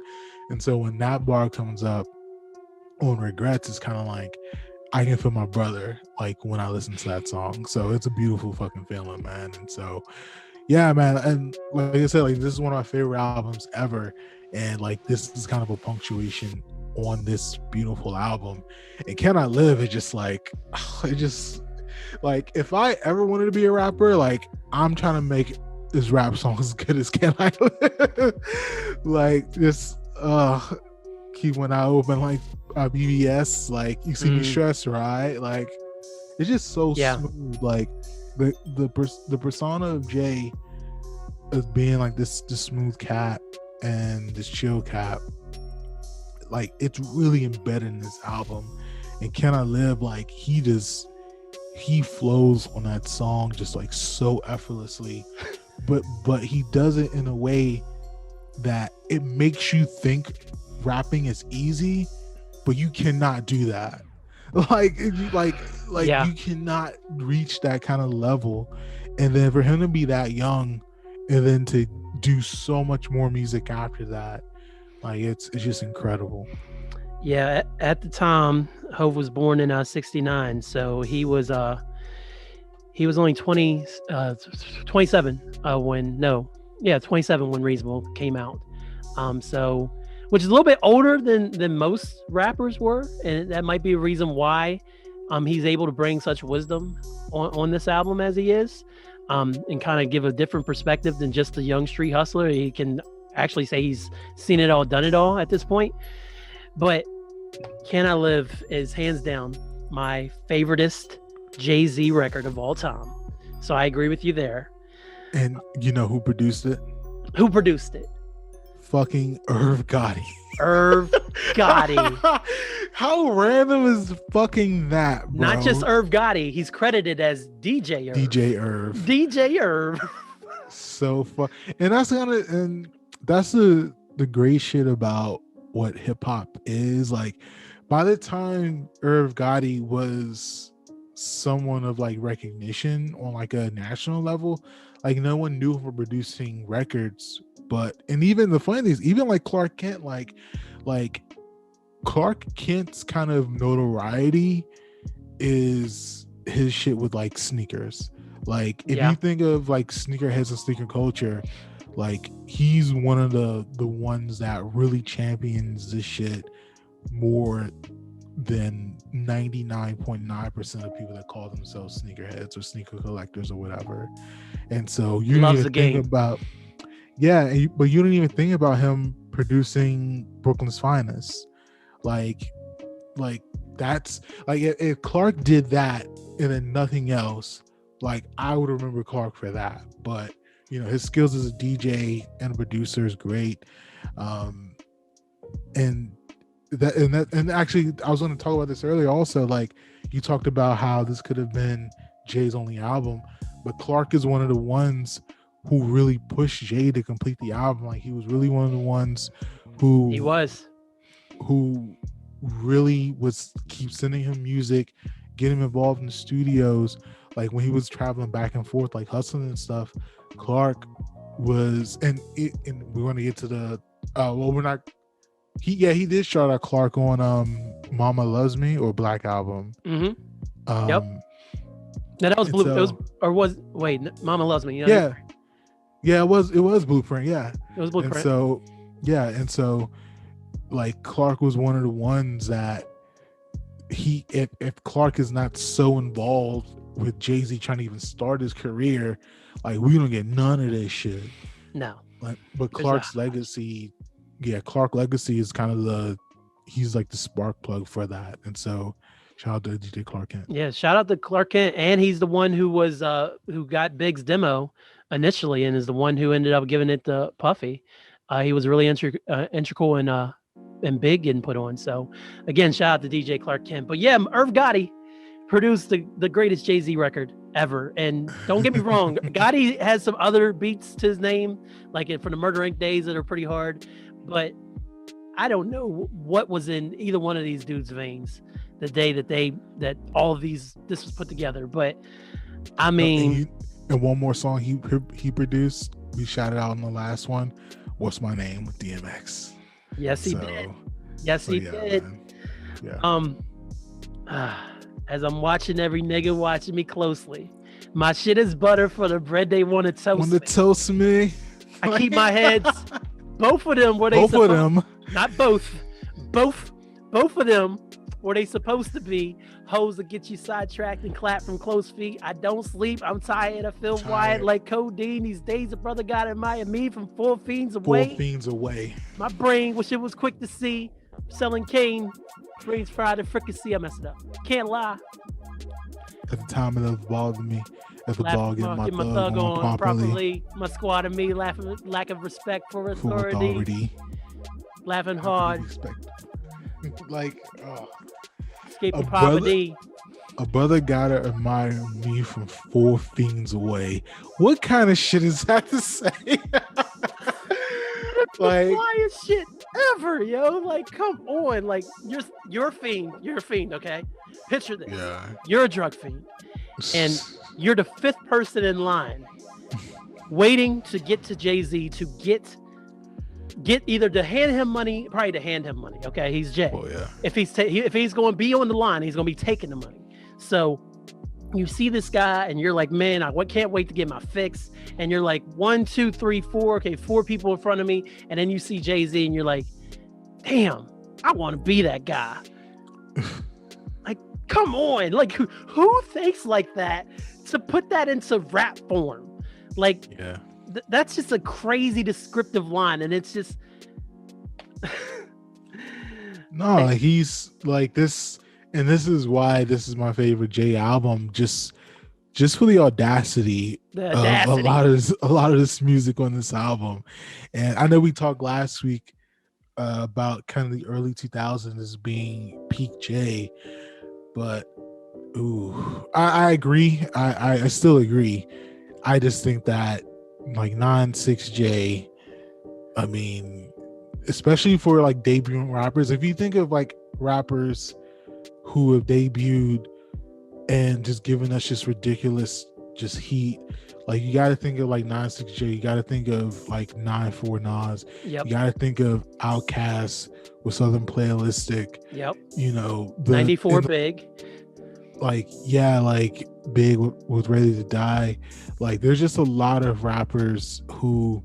And so when that bar comes up on Regrets, it's kind of like I can feel my brother like when I listen to that song. So it's a beautiful fucking feeling, man. And so yeah, man, and like I said, like this is one of my favorite albums ever, and like this is kind of a punctuation on this beautiful album. And Can I Live is just like, it just like, if I ever wanted to be a rapper, like I'm trying to make this rap song as good as Can I Live. Like this keep one eye open, like BBS, like you see me stressed, right? Like it's just so smooth. Like the persona of Jay as being like this smooth cat and this chill cat, like it's really embedded in this album. And Can I Live, like he flows on that song just like so effortlessly, but he does it in a way that it makes you think rapping is easy, but you cannot do that. Like you cannot reach that kind of level. And then for him to be that young and then to do so much more music after that, like it's just incredible. Yeah, at the time, Hove was born in 69, so he was only 27 27 when Reasonable came out. So which is a little bit older than most rappers were, and that might be a reason why he's able to bring such wisdom on this album as he is, and kind of give a different perspective than just a young street hustler. He can actually say he's seen it all, done it all at this point. But Can I Live is hands down my favoriteest Jay-Z record of all time. So I agree with you there. And you know who produced it? Who produced it? Fucking Irv Gotti. Irv Gotti. How random is fucking that, bro? Not just Irv Gotti. He's credited as DJ Irv. DJ Irv. DJ Irv. so fun. And that's the great shit about what hip hop is. Like, by the time Irv Gotti was someone of like recognition on like a national level, like no one knew him for producing records. And even the funny thing is, even like Clark Kent, like Clark Kent's kind of notoriety is his shit with like sneakers. Like if you think of like sneakerheads and sneaker culture, like he's one of the ones that really champions this shit more than 99.9% of people that call themselves sneakerheads or sneaker collectors or whatever. And so you don't even think about but you don't even think about him producing Brooklyn's Finest. Like that's like if Clark did that and then nothing else, like I would remember Clark for that. But you know, his skills as a DJ and a producer is great. And actually I was going to talk about this earlier also. Like you talked about how this could have been Jay's only album, but Clark is one of the ones who really pushed Jay to complete the album. Like he was really one of the ones who really keep sending him music, get him involved in the studios. Like when he was traveling back and forth, like hustling and stuff, Clark was, and we're going to get to the, he did shout out Clark on Mama Loves Me or Black Album. Mm-hmm. Yep. Now that was Blue. Mama Loves Me. You know? Yeah, it was Blueprint. Yeah, it was Blueprint. And so like Clark was one of the ones that if Clark is not so involved with Jay-Z trying to even start his career, like we don't get none of this shit. No. Like, but Clark's legacy, Clark legacy is kind of he's like the spark plug for that. And so shout out to DJ Clark Kent. Yeah, shout out to Clark Kent, and he's the one who was who got Big's demo initially, and is the one who ended up giving it to Puffy. He was really integral in Big getting put on. So again, shout out to DJ Clark Kent. But yeah, Irv Gotti produced the greatest Jay-Z record ever. And don't get me wrong, Gotti has some other beats to his name, like from the Murder Inc. days that are pretty hard. But I don't know what was in either one of these dudes' veins the day that all of this was put together. But I mean, and one more song he produced, we shouted out in the last one, What's My Name with DMX. Yes, he did. Yes, he did. Man. Yeah. As I'm watching every nigga watching me closely, my shit is butter for the bread they want to toast me. Want to toast me? I keep my heads, both of them where they both of them, not both of them where they supposed to be. Hoes that get you sidetracked and clap from close feet. I don't sleep. I'm tired. I feel wired like codeine. These days a brother got admire me from 4 fiends away. 4 fiends away. My brain wish it was quick to see. Selling cane, brains fried and fricassee. I messed it up. Can't lie. At the time it bothered me. At the ball get my thug on properly. My squad and me laughing, lack of respect for authority. Laughing hard. Like, escaping poverty. A brother gotta admire me from 4 fiends away. What kind of shit is that to say? Like, the flyest shit ever, yo. Like, come on. Like, you're a fiend. You're a fiend, okay? Picture this. Yeah. You're a drug fiend. And you're the 5th person in line waiting to get to Jay-Z to get either to hand him money, probably to hand him money. Okay, he's Jay. Oh yeah. If he's going to be on the line, he's going to be taking the money. So you see this guy and you're like, man, I can't wait to get my fix. And you're like 1, 2, 3, 4. Okay, 4 people in front of me. And then you see Jay-Z and you're like, damn, I want to be that guy. Like, come on. Like, who thinks like that to put that into rap form? Like, yeah. That's just a crazy descriptive line, and it's just no, like he's like this, and this is why this is my favorite Jay album. Just for the audacity. Of a lot of this music on this album. And I know we talked last week about kind of the early 2000s as being peak Jay, but I agree. I still agree. I just think that like 9-6J. I mean, especially for like debuting rappers. If you think of like rappers who have debuted and just given us just ridiculous just heat, like you got to think of like 9-6J, you got to think of like 9-4 Nas, Yep. you got to think of Outkast with Southern Playalistic. Yep. You know, 94 Big. Like, yeah, like Big was Ready to Die. Like, there's just a lot of rappers who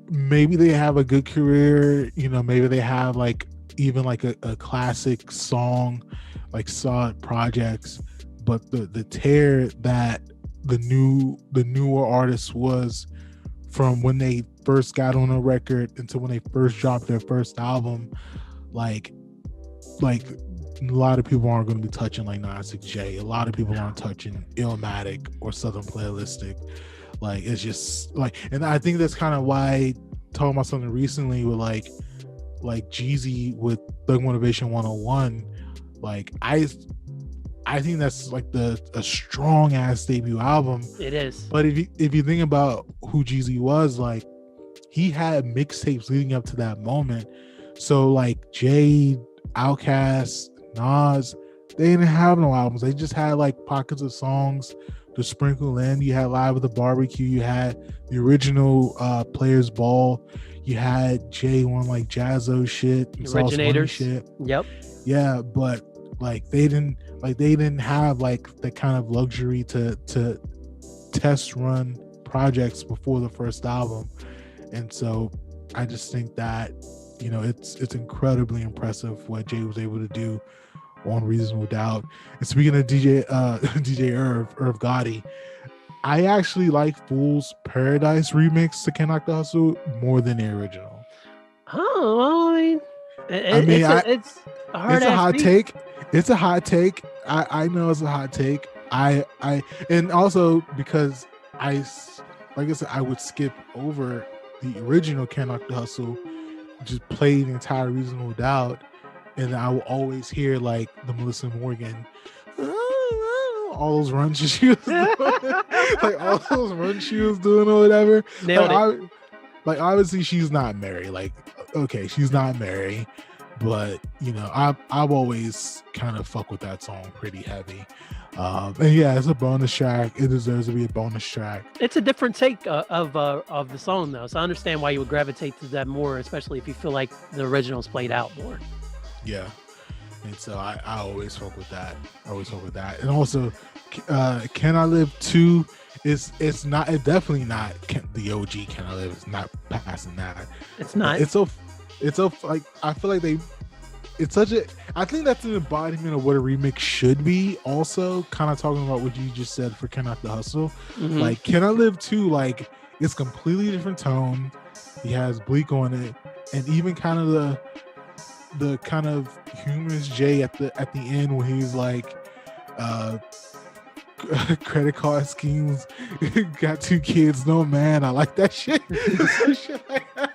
maybe they have a good career, you know, maybe they have like even like a classic song, like solid projects, but the tear that the newer artist was from when they first got on a record until when they first dropped their first album, like a lot of people aren't going to be touching like 9-6J. A lot of people aren't touching Illmatic or Southern Playalistic. Like, it's just like, and I think that's kind of why talking about something recently with like Jeezy with Thug Motivation 101. Like, I think that's like a strong ass debut album. It is. But if you think about who Jeezy was, like, he had mixtapes leading up to that moment. So like Jay, Outkast, Nas, they didn't have no albums. They just had like pockets of songs to sprinkle in. You had Live with the Barbecue, you had the original Players Ball, you had Jay on like Jazzo shit, Originators shit. Yep. Yeah, but like they didn't have like the kind of luxury to test run projects before the first album. And so I just think that, you know, it's incredibly impressive what Jay was able to do on Reasonable Doubt. And speaking of DJ Irv Gotti, I actually like Fool's Paradise remix to Can Knock the Hustle more than the original. Oh, well, I mean, it's a hot take. It's a hot take. I know it's a hot take. I and also because like I said, I would skip over the original Can Knock the Hustle, just play the entire Reasonable Doubt, and I will always hear like the Melissa Morgan, all those runs she was doing, like all those runs she was doing or whatever. Nailed it. Like obviously she's not married. Like, okay, she's not married, but you know, I've always kind of fuck with that song pretty heavy. And yeah, it's a bonus track. It deserves to be a bonus track. It's a different take of the song though, so I understand why you would gravitate to that more, especially if you feel like the original's played out more. Yeah, and so I always fuck with that. And also, Can I Live 2? It's definitely not the OG Can I Live. It's not passing that. It's not. It's so like, I feel like I think that's an embodiment of what a remix should be. Also, kind of talking about what you just said for Can Knock the Hustle. Mm-hmm. Like, Can I Live 2, like, it's completely different tone. He has Bleak on it, and even kind of the kind of humorous Jay at the end when he's like, credit card schemes, got 2 kids, no man. I like that shit. Shit like that.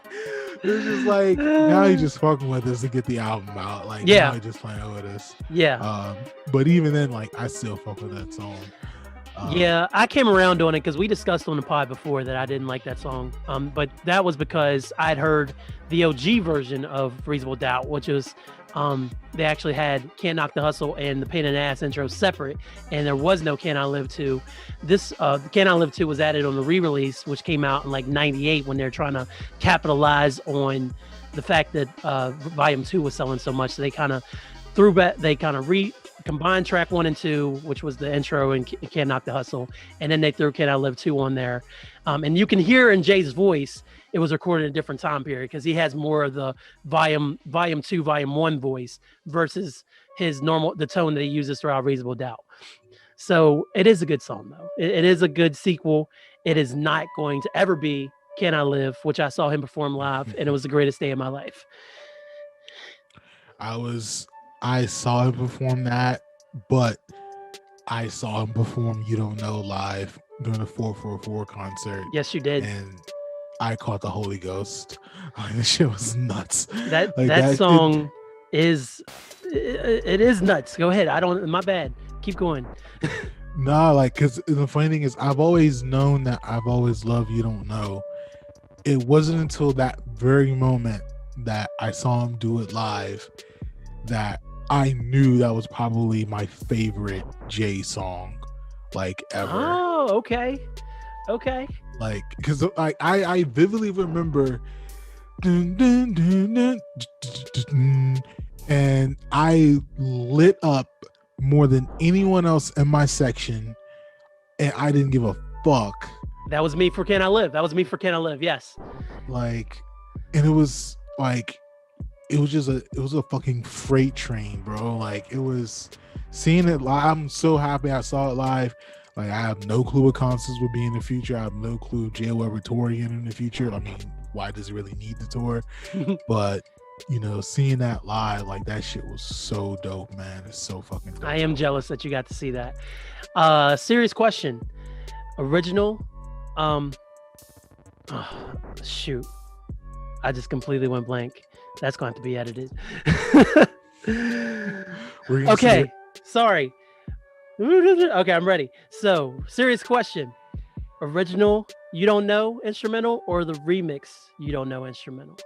It's just like, now he's just fucking with us to get the album out. Like, now he's just playing with us. Yeah. But even then, like, I still fuck with that song. Yeah, I came around on it because we discussed on the pod before that I didn't like that song. But that was because I'd heard the OG version of Reasonable Doubt, which was they actually had Can't Knock the Hustle and the Pain in the Ass intro separate, and there was no Can I Live 2. This Can I Live 2 was added on the re-release, which came out in like 98 when they're trying to capitalize on the fact that Volume 2 was selling so much. So they kind of threw back, they kind of combined track 1 and 2, which was the intro and Can't Knock the Hustle, and then they threw Can I Live 2 on there. And you can hear in Jay's voice, it was recorded in a different time period because he has more of the volume 2, volume 1 voice versus his normal, the tone that he uses throughout Reasonable Doubt. So it is a good song though. It is a good sequel. It is not going to ever be Can I Live, which I saw him perform live, and it was the greatest day of my life. I saw him perform that, but I saw him perform You Don't Know live during the 444 concert. Yes, you did. And I caught the Holy Ghost. Like, this shit was nuts. That song is nuts. Go ahead. My bad. Keep going. Nah, like, because the funny thing is, I've always known that I've always loved You Don't Know. It wasn't until that very moment that I saw him do it live that I knew that was probably my favorite Jay song, like, ever. Oh, okay. Like, because I vividly remember, dun, dun, dun, dun, and I lit up more than anyone else in my section, and I didn't give a fuck. That was me for Can I Live. Yes. Like, and it was like, it was a fucking freight train, bro. Like, it was seeing it live. I'm so happy I saw it live. Like, I have no clue what concerts will be in the future. I have no clue if Jay will ever tour again in the future. I mean, why does he really need the tour? But, you know, seeing that live, like, that shit was so dope, man. It's so fucking dope. I am jealous that you got to see that. Serious question. Original. Shoot. I just completely went blank. That's going to have to be edited. Okay. Sorry. Okay, I'm ready. So, serious question. Original You Don't Know instrumental or the remix You Don't Know instrumental?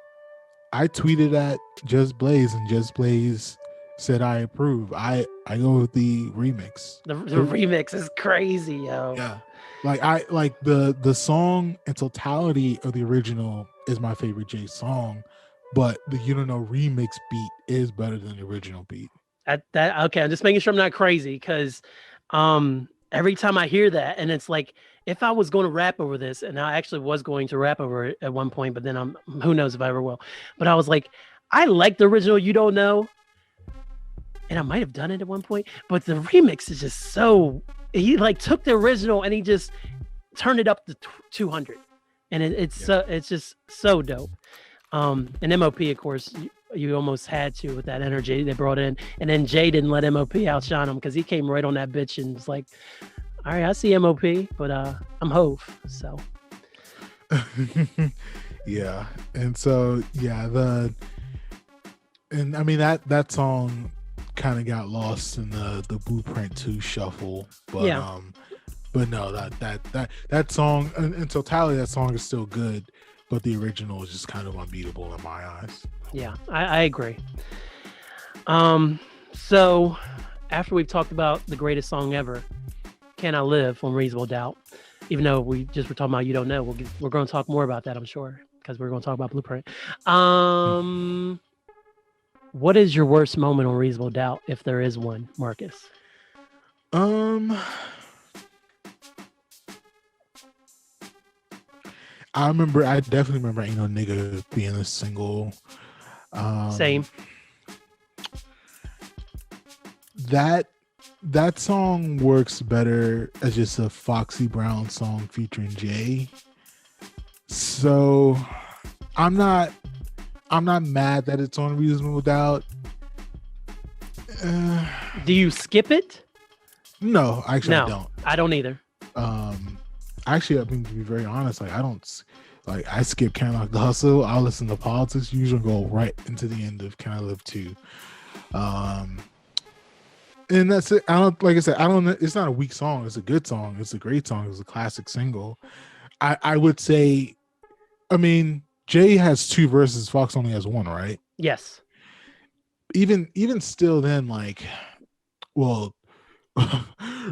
I tweeted at Just Blaze, and Just Blaze said I approve. I go with the remix. The remix is crazy, yo. Yeah. Like, I like the song in totality of the original is my favorite Jay song, but the You Don't Know remix beat is better than the original beat. Okay, I'm just making sure I'm not crazy, because every time I hear that, and it's like, if I was going to rap over this, and I actually was going to rap over it at one point, but then who knows if I ever will. But I was like, I like the original You Don't Know, and I might have done it at one point, but the remix is just so, he like took the original and he just turned it up to 200, and it's just so dope. And MOP, of course, you almost had to with that energy they brought in, and then Jay didn't let MOP outshine him, because he came right on that bitch and was like, all right, I see MOP, but I'm Hove, so. Yeah, and so and I mean that song kind of got lost in the Blueprint 2 shuffle, but yeah. But no, that song in totality, that song is still good, but the original is just kind of unbeatable in my eyes. Yeah, I agree. So after we've talked about the greatest song ever, Can I Live on Reasonable Doubt, even though we just were talking about You Don't Know, we're going to talk more about that, I'm sure, because we're going to talk about Blueprint. What is your worst moment on Reasonable Doubt, if there is one, Marcus? I definitely remember Ain't No Nigga being a single. Same. That song works better as just a Foxy Brown song featuring Jay. So I'm not mad that it's on Reasonable Doubt. Do you skip it? No, actually, I don't. I don't either. Actually, I mean, to be very honest, like, I don't, like, I skip Can I Like the Hustle. I'll listen to Politics, usually go right into the end of Can I Live 2. And that's it. It's not a weak song. It's a good song. It's a great song. It's a classic single. I would say, I mean, Jay has 2 verses. Fox only has 1, right? Yes. Even still then, like, well,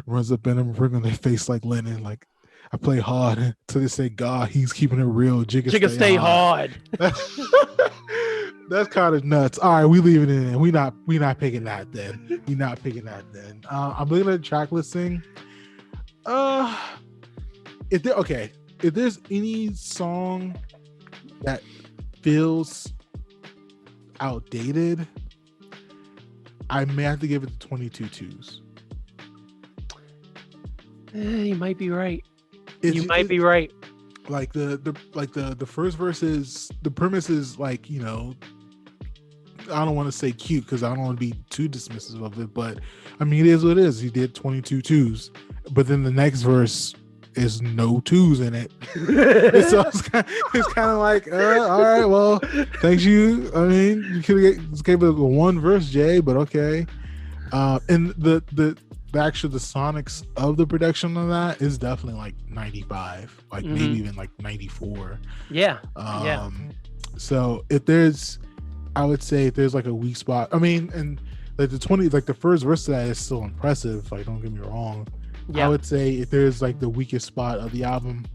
runs up in them, bring on their face like Lennon, like, I play hard until they say, God, he's keeping it real. Jigga stay hard. That's kind of nuts. All right, we leave it in. We not picking that then. We not picking that then. I'm looking at the track listing. If there's any song that feels outdated, I may have to give it the 22 Twos. You might be right. You might be right. Like the first verse is, the premise is like, you know, I don't want to say cute because I don't want to be too dismissive of it, but I mean, it is what it is. He did 22 twos, but then the next verse is no twos in it. So it's kind of like, all right, well, thanks you. I mean, you could have gave it 1 verse, Jay, but okay. And the the sonics of the production on that is definitely like 95, like maybe even like 94. Yeah. So if there's, I would say if there's like a weak spot, I mean, and like the first verse of that is still impressive. Like, don't get me wrong. Yeah. I would say if there's like the weakest spot of the album,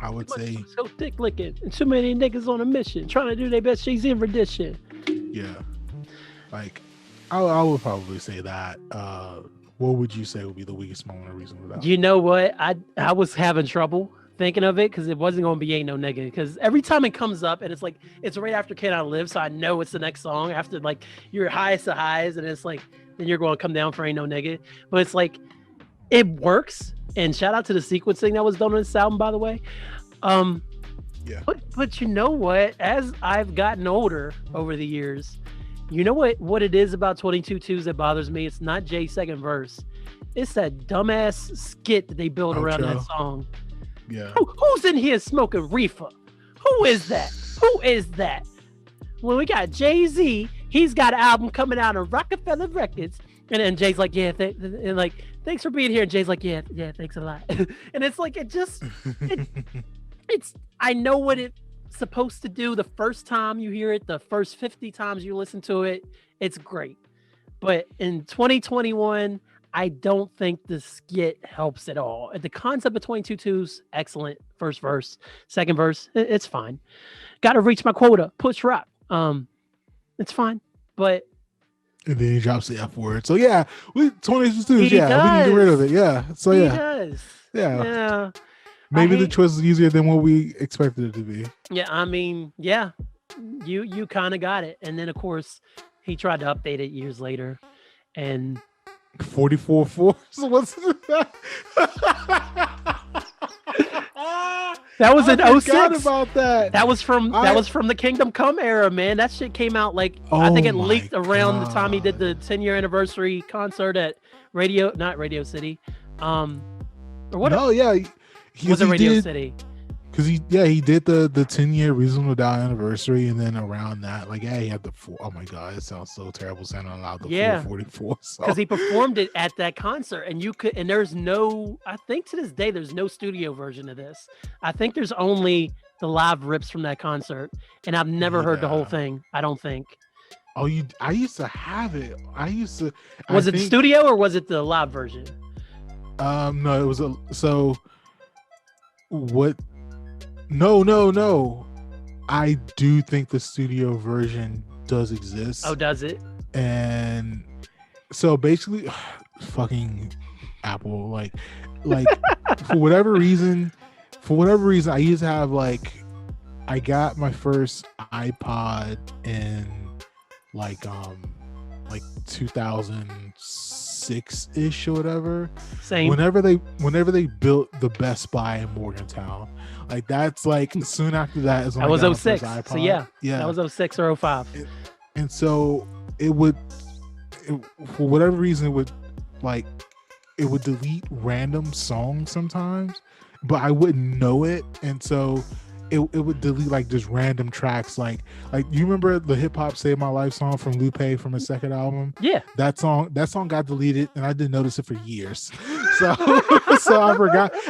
I would say so dick licking and too many niggas on a mission trying to do their best Jay-Z rendition. Yeah, like I would probably say that. What would you say would be the weakest moment of Reasonable Doubt? You know what? I was having trouble thinking of it because it wasn't going to be Ain't No Nigga, because every time it comes up and it's like it's right after Can I Live, so I know it's the next song after like your highest of highs, and it's like then you're going to come down for Ain't No Nigga. But it's like it works, and shout out to the sequencing that was done on this album, by the way. Yeah. But you know what? As I've gotten older over the years, you know what it is about 22-2s that bothers me? It's not Jay's second verse. It's that dumbass skit that they build around that song. Yeah. Who's in here smoking reefer? Who is that? Who is that? When we got Jay-Z, he's got an album coming out on Rockefeller Records, and then Jay's like, yeah, and like, thanks for being here. And Jay's like, yeah, thanks a lot. And it's like, it's I know what it's supposed to do the first time you hear it, the first 50 times you listen to it, it's great. But in 2021, I don't think the skit helps at all. The concept of 22-2s, excellent. First verse, second verse, it's fine. Got to reach my quota, push rock. It's fine. But and then he drops the F word. So yeah, we 22-2s, yeah, does. we can get rid of it. Yeah. So he yeah. Does. Yeah. Maybe the choice is easier than what we expected it to be. Yeah, I mean, yeah, you kind of got it. And then, of course, he tried to update it years later. And 44 4. So what's that? That was in 06. About that. That was from the Kingdom Come era, man. That shit came out like I think it leaked around the time he did the 10-year anniversary concert at not Radio City. Or what? No, yeah. Was it Radio City? Because he did the 10-year Reasonable Doubt anniversary, and then around that, like, yeah, he had the 4. Oh my god, it sounds so terrible sounding out the 444. Because he performed it at that concert, and there's no, I think to this day there's no studio version of this. I think there's only the live rips from that concert, and I've never heard the whole thing. I don't think. Oh, I used to have it. Was it the studio or was it the live version? No, it was what? No. I do think the studio version does exist. Oh, does it? And so basically, fucking Apple, like for whatever reason, I used to have I got my first iPod in like 2006-ish or whatever. Same. Whenever they built the Best Buy in Morgantown, like that's like soon after that is when that was 06. So yeah, that was 06 or 05. And so it would, for whatever reason, it would delete random songs sometimes, but I wouldn't know it, and so it would delete like just random tracks, like you remember the Hip Hop Save My Life song from Lupe from his second album? Yeah, that song got deleted, and I didn't notice it for years. So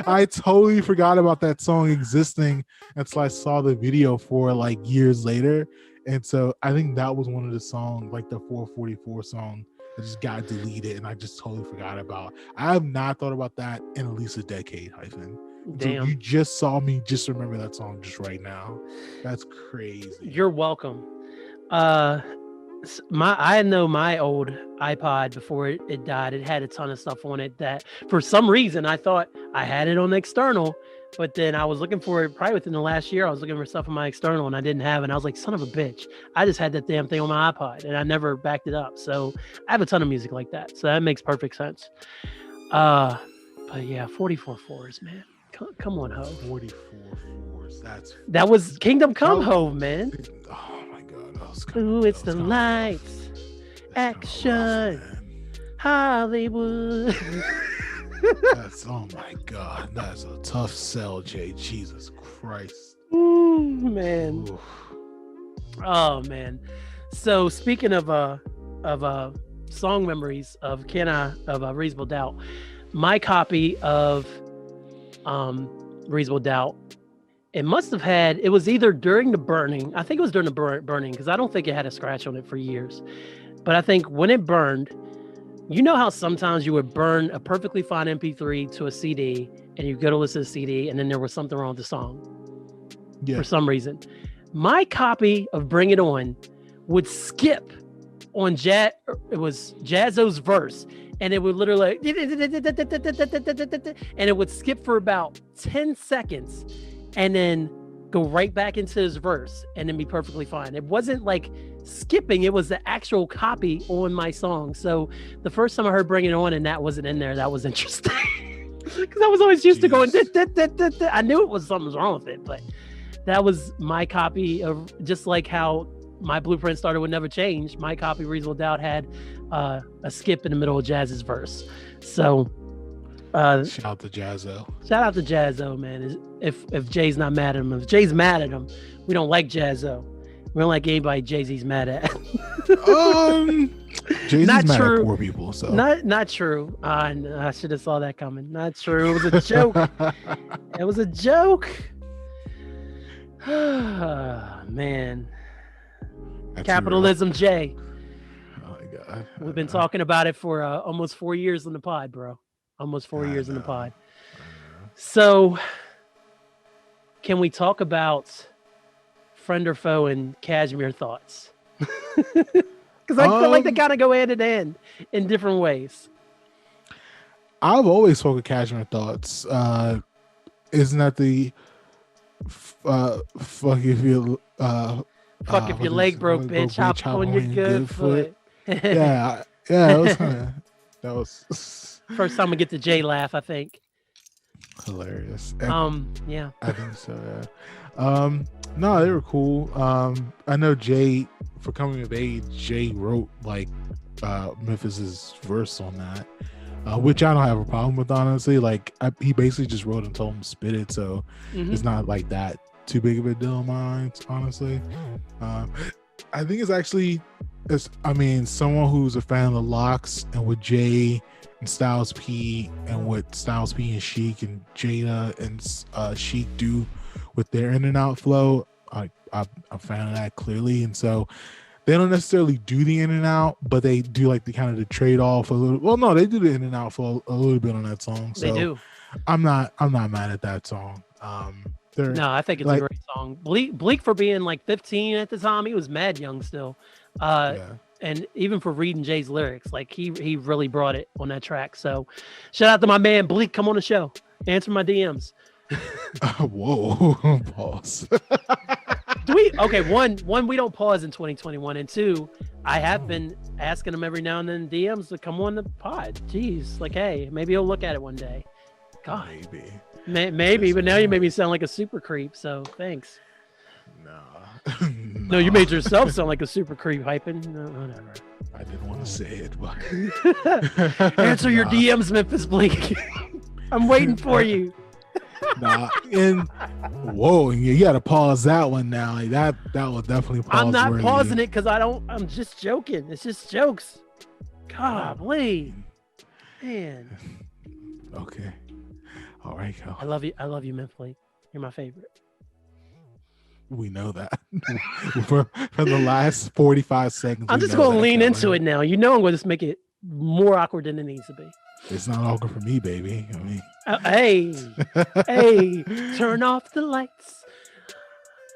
I totally forgot about that song existing until I saw the video for like years later. And so I think that was one of the songs, like the 444 song, that just got deleted, and I just totally forgot about. I have not thought about that in at least a decade, Hyphen. Damn. So you just saw me just remember that song just right now. That's crazy. You're welcome. I know my old iPod before it died. It had a ton of stuff on it that for some reason I thought I had it on the external, but then I was looking for it probably within the last year. I was looking for stuff on my external and I didn't have it. And I was like, son of a bitch. I just had that damn thing on my iPod and I never backed it up. So I have a ton of music like that. So that makes perfect sense. But yeah, 44/4s, man. Come on, Ho. 44/4s. That was Kingdom Come Ho, man. Oh my god. Ooh, it's the lights. Action. Hollywood. Oh my god. That's a tough sell, Jay. Jesus Christ. Ooh, man. Ooh. Oh man. So speaking of song memories of Reasonable Doubt. My copy of Reasonable Doubt, it must have had, it was either during the burning, I think it was during the burning, because I don't think it had a scratch on it for years. But I think when it burned, you know how sometimes you would burn a perfectly fine MP3 to a CD and you go to listen to the CD and then there was something wrong with the song for some reason. My copy of Bring It On would skip on it was Jazzo's verse, and it would literally and it would skip for about 10 seconds and then go right back into his verse and then be perfectly fine. It wasn't like skipping, it was the actual copy on my song. So the first time I heard Bring It On and that wasn't in there, that was interesting. Because I was always used to going I knew it was something was wrong with it, but that was my copy of, just like how my blueprint started would never change. My copy of Reasonable Doubt had a skip in the middle of Jazz's verse. So shout out to Jazzo, man. If Jay's not mad at him, if Jay's mad at him, we don't like Jazzo. We don't like anybody Jay-Z's mad at. Jay-Z's not mad at poor people, so not true. I should have saw that coming. Not true. It was a joke. It was a joke. Man. That's capitalism, real. Jay. Oh my God. We've been talking about it for almost 4 years in the pod, bro. Almost 4 years in the pod. So, can we talk about friend or foe and Cashmere thoughts? Because I feel like they kind of go hand in hand in different ways. I've always spoken Cashmere thoughts. Isn't that the fuck if you fuck if your leg broke, bitch, hop on your good foot. yeah, it was that was first time I get the J laugh, I think. Hilarious. Yeah. I think so, yeah. No, they were cool. I know Jay, for Coming of Age, Jay wrote like Memphis's verse on that. Which I don't have a problem with, honestly. Like he basically just wrote and told him to spit it, so it's not like that too big of a deal in my mind, honestly. I think it's actually, someone who's a fan of the Locks and with Jay and Styles P and what Styles P and Sheik and Jada and Sheik do with their in and out flow, I'm a fan of that clearly, and so they don't necessarily do the in and out, but they do like the kind of the trade off a little. Well, no, they do the in and out for a little bit on that song. So they do. I'm not mad at that song. No, I think it's a great song. Bleak for being like 15 at the time, he was mad young still. And even for reading Jay's lyrics, like he really brought it on that track. So shout out to my man Bleak. Come on the show, answer my DMs. Whoa, pause. One, we don't pause in 2021, and two, I have been asking him every now and then in DMs to come on the pod. Jeez, like, hey, maybe he'll look at it one day. God, maybe, but now you made me sound like a super creep. So thanks. Nah. No, you made yourself sound like a super creep, Hyphen. No, whatever. I didn't want to say it, but answer your DMs, Memphis Bleak. I'm waiting for you. Nah, and whoa, you gotta pause that one now. Like that will definitely pause. I'm not pausing it because I'm just joking. It's just jokes. Golly, man. Okay, all right, go. I love you, Memphis. You're my favorite. We know that for the last 45 seconds. I'm just gonna lean into it now. You know, I'm going to just make it more awkward than it needs to be. It's not awkward for me, baby. I mean, hey, turn off the lights.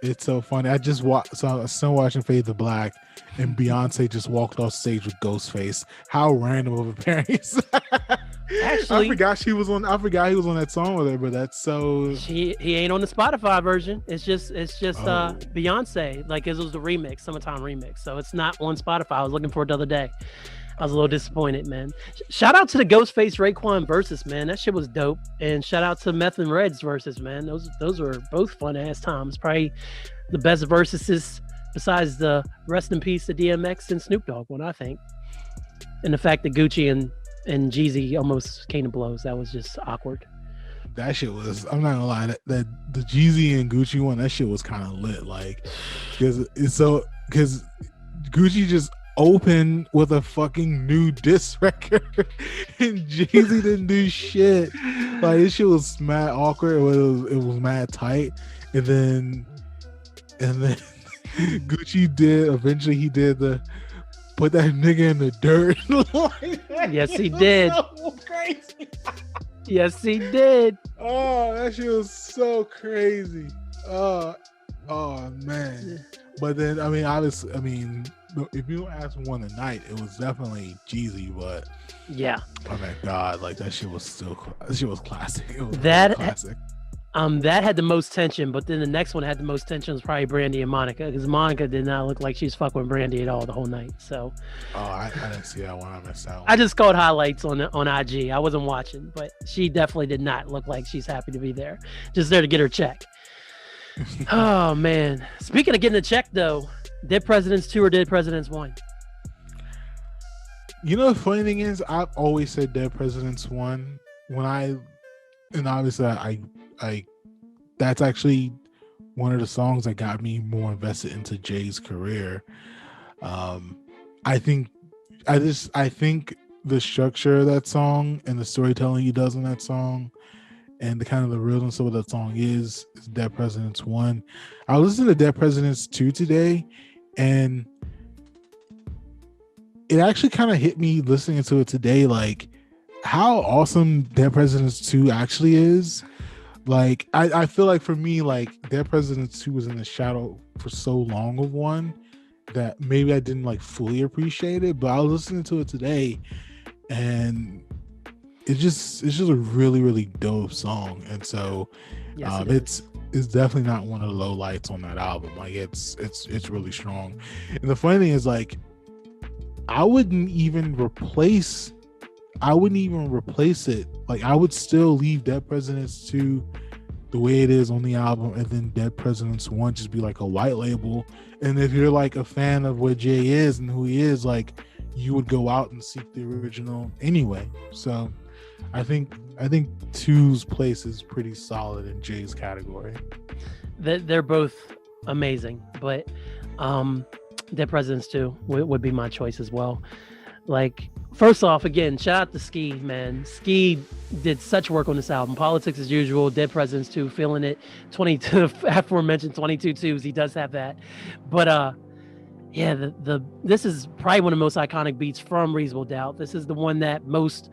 It's so funny. I just so I was still watching Fade to Black, and Beyonce just walked off stage with Ghostface. How random of a appearance! Actually, I forgot he was on that song with her, but that's so. He ain't on the Spotify version. It's just Beyonce. Like it was the remix, summertime remix. So it's not on Spotify. I was looking for it the other day. I was a little disappointed, man. Shout out to the Ghostface Raekwon versus, man. That shit was dope. And shout out to Meth and Red's versus, man. Those were both fun ass times. Probably the best versuses besides the Rest in Peace to DMX and Snoop Dogg one, I think. And the fact that Gucci and Jeezy almost came to blows. That was just awkward. That shit was, I'm not gonna lie, that the Jeezy and Gucci one, that shit was kind of lit. Like, because Gucci just open with a fucking new diss record, and Jay-Z didn't do shit. Like, this shit was mad awkward. It was mad tight, and then Gucci eventually he did the put that nigga in the dirt. Like, Yes, he did. So crazy. Yes, he did. Oh, that shit was so crazy. Oh man. But then, I mean, obviously, if you ask one tonight, it was definitely Jeezy. But yeah, oh my god, like that shit was classic. It was classic. That had the most tension, but then the next one had the most tension was probably Brandy and Monica, because Monica did not look like she's fucking with Brandy at all the whole night. So, I didn't see that one. I missed that one. I just caught highlights on IG. I wasn't watching, but she definitely did not look like she's happy to be there. Just there to get her check. Oh man! Speaking of getting a check, though, Dead Presidents 2 or Dead Presidents 1? You know, the funny thing is, I've always said Dead Presidents 1 and obviously I that's actually one of the songs that got me more invested into Jay's career. I think the structure of that song and the storytelling he does in that song and the kind of the realness of what that song is Dead Presidents 1. I listened to Dead Presidents 2 today, and it actually kind of hit me listening to it today, like how awesome Dead Presidents 2 actually is. Like, I feel like for me, like Dead Presidents 2 was in the shadow for so long of 1 that maybe I didn't like fully appreciate it, but I was listening to it today, and it's just a really, really dope song. And so it's definitely not one of the low lights on that album. Like, it's really strong. And the funny thing is, like, I wouldn't even replace it. Like, I would still leave Dead Presidents 2 the way it is on the album, and then Dead Presidents 1 just be like a white label. And if you're like a fan of what Jay is and who he is, like, you would go out and seek the original anyway. So I think 2's place is pretty solid in Jay's category. They're both amazing, but Dead Presidents 2 would be my choice as well. Like, first off, again, shout out to Ski, man. Ski did such work on this album. Politics as usual, Dead Presidents 2, feeling it. 22 aforementioned 22 twos, he does have that. But yeah, this is probably one of the most iconic beats from Reasonable Doubt. This is the one that most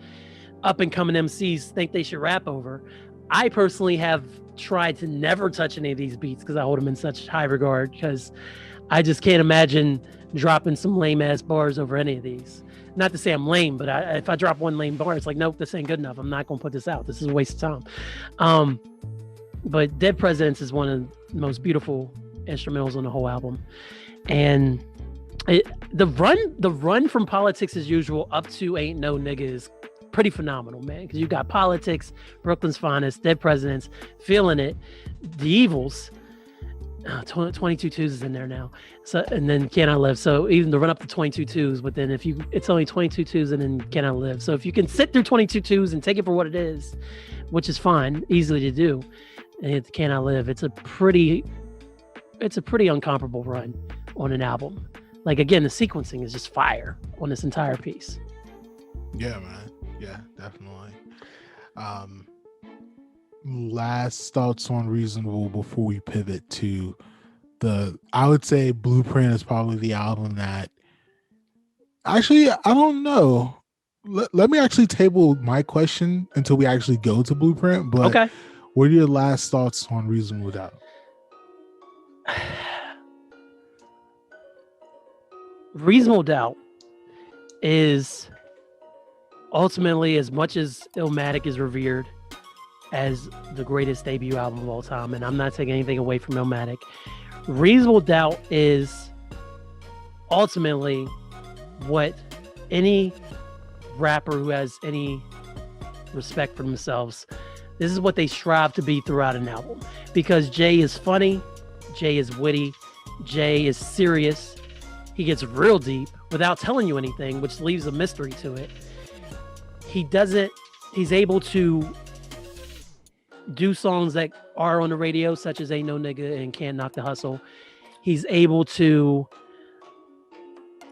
up and coming MCs think they should rap over. I personally have tried to never touch any of these beats because I hold them in such high regard, because I just can't imagine dropping some lame ass bars over any of these. Not to say I'm lame, but if I drop one lame bar, it's like, nope, this ain't good enough. I'm not going to put this out. This is a waste of time. But Dead Presidents is one of the most beautiful instrumentals on the whole album. And the run from Politics as Usual up to Ain't No Nigga is pretty phenomenal, man. Because you got Politics, Brooklyn's Finest, Dead Presidents, Feeling It, The Evils. 22 twos is in there now. So, and then Can I Live. So even to run up to 22 twos, but then it's only 22 twos and then Can I Live. So if you can sit through 22 twos and take it for what it is, which is fine, easily to do, and it's Can I Live, it's a pretty uncomparable run on an album. Like, again, the sequencing is just fire on this entire piece. Yeah, man. Yeah, definitely. Last thoughts on Reasonable before we pivot to I would say Blueprint is probably the album that actually, I don't know. Let me actually table my question until we actually go to Blueprint. But okay, what are your last thoughts on Reasonable Doubt? Reasonable Doubt is ultimately, as much as Illmatic is revered as the greatest debut album of all time, and I'm not taking anything away from Illmatic, Reasonable Doubt is ultimately what any rapper who has any respect for themselves, this is what they strive to be throughout an album. Because Jay is funny, Jay is witty, Jay is serious, he gets real deep without telling you anything, which leaves a mystery to it. He's able to do songs that are on the radio, such as Ain't No Nigga and Can't Knock the Hustle. He's able to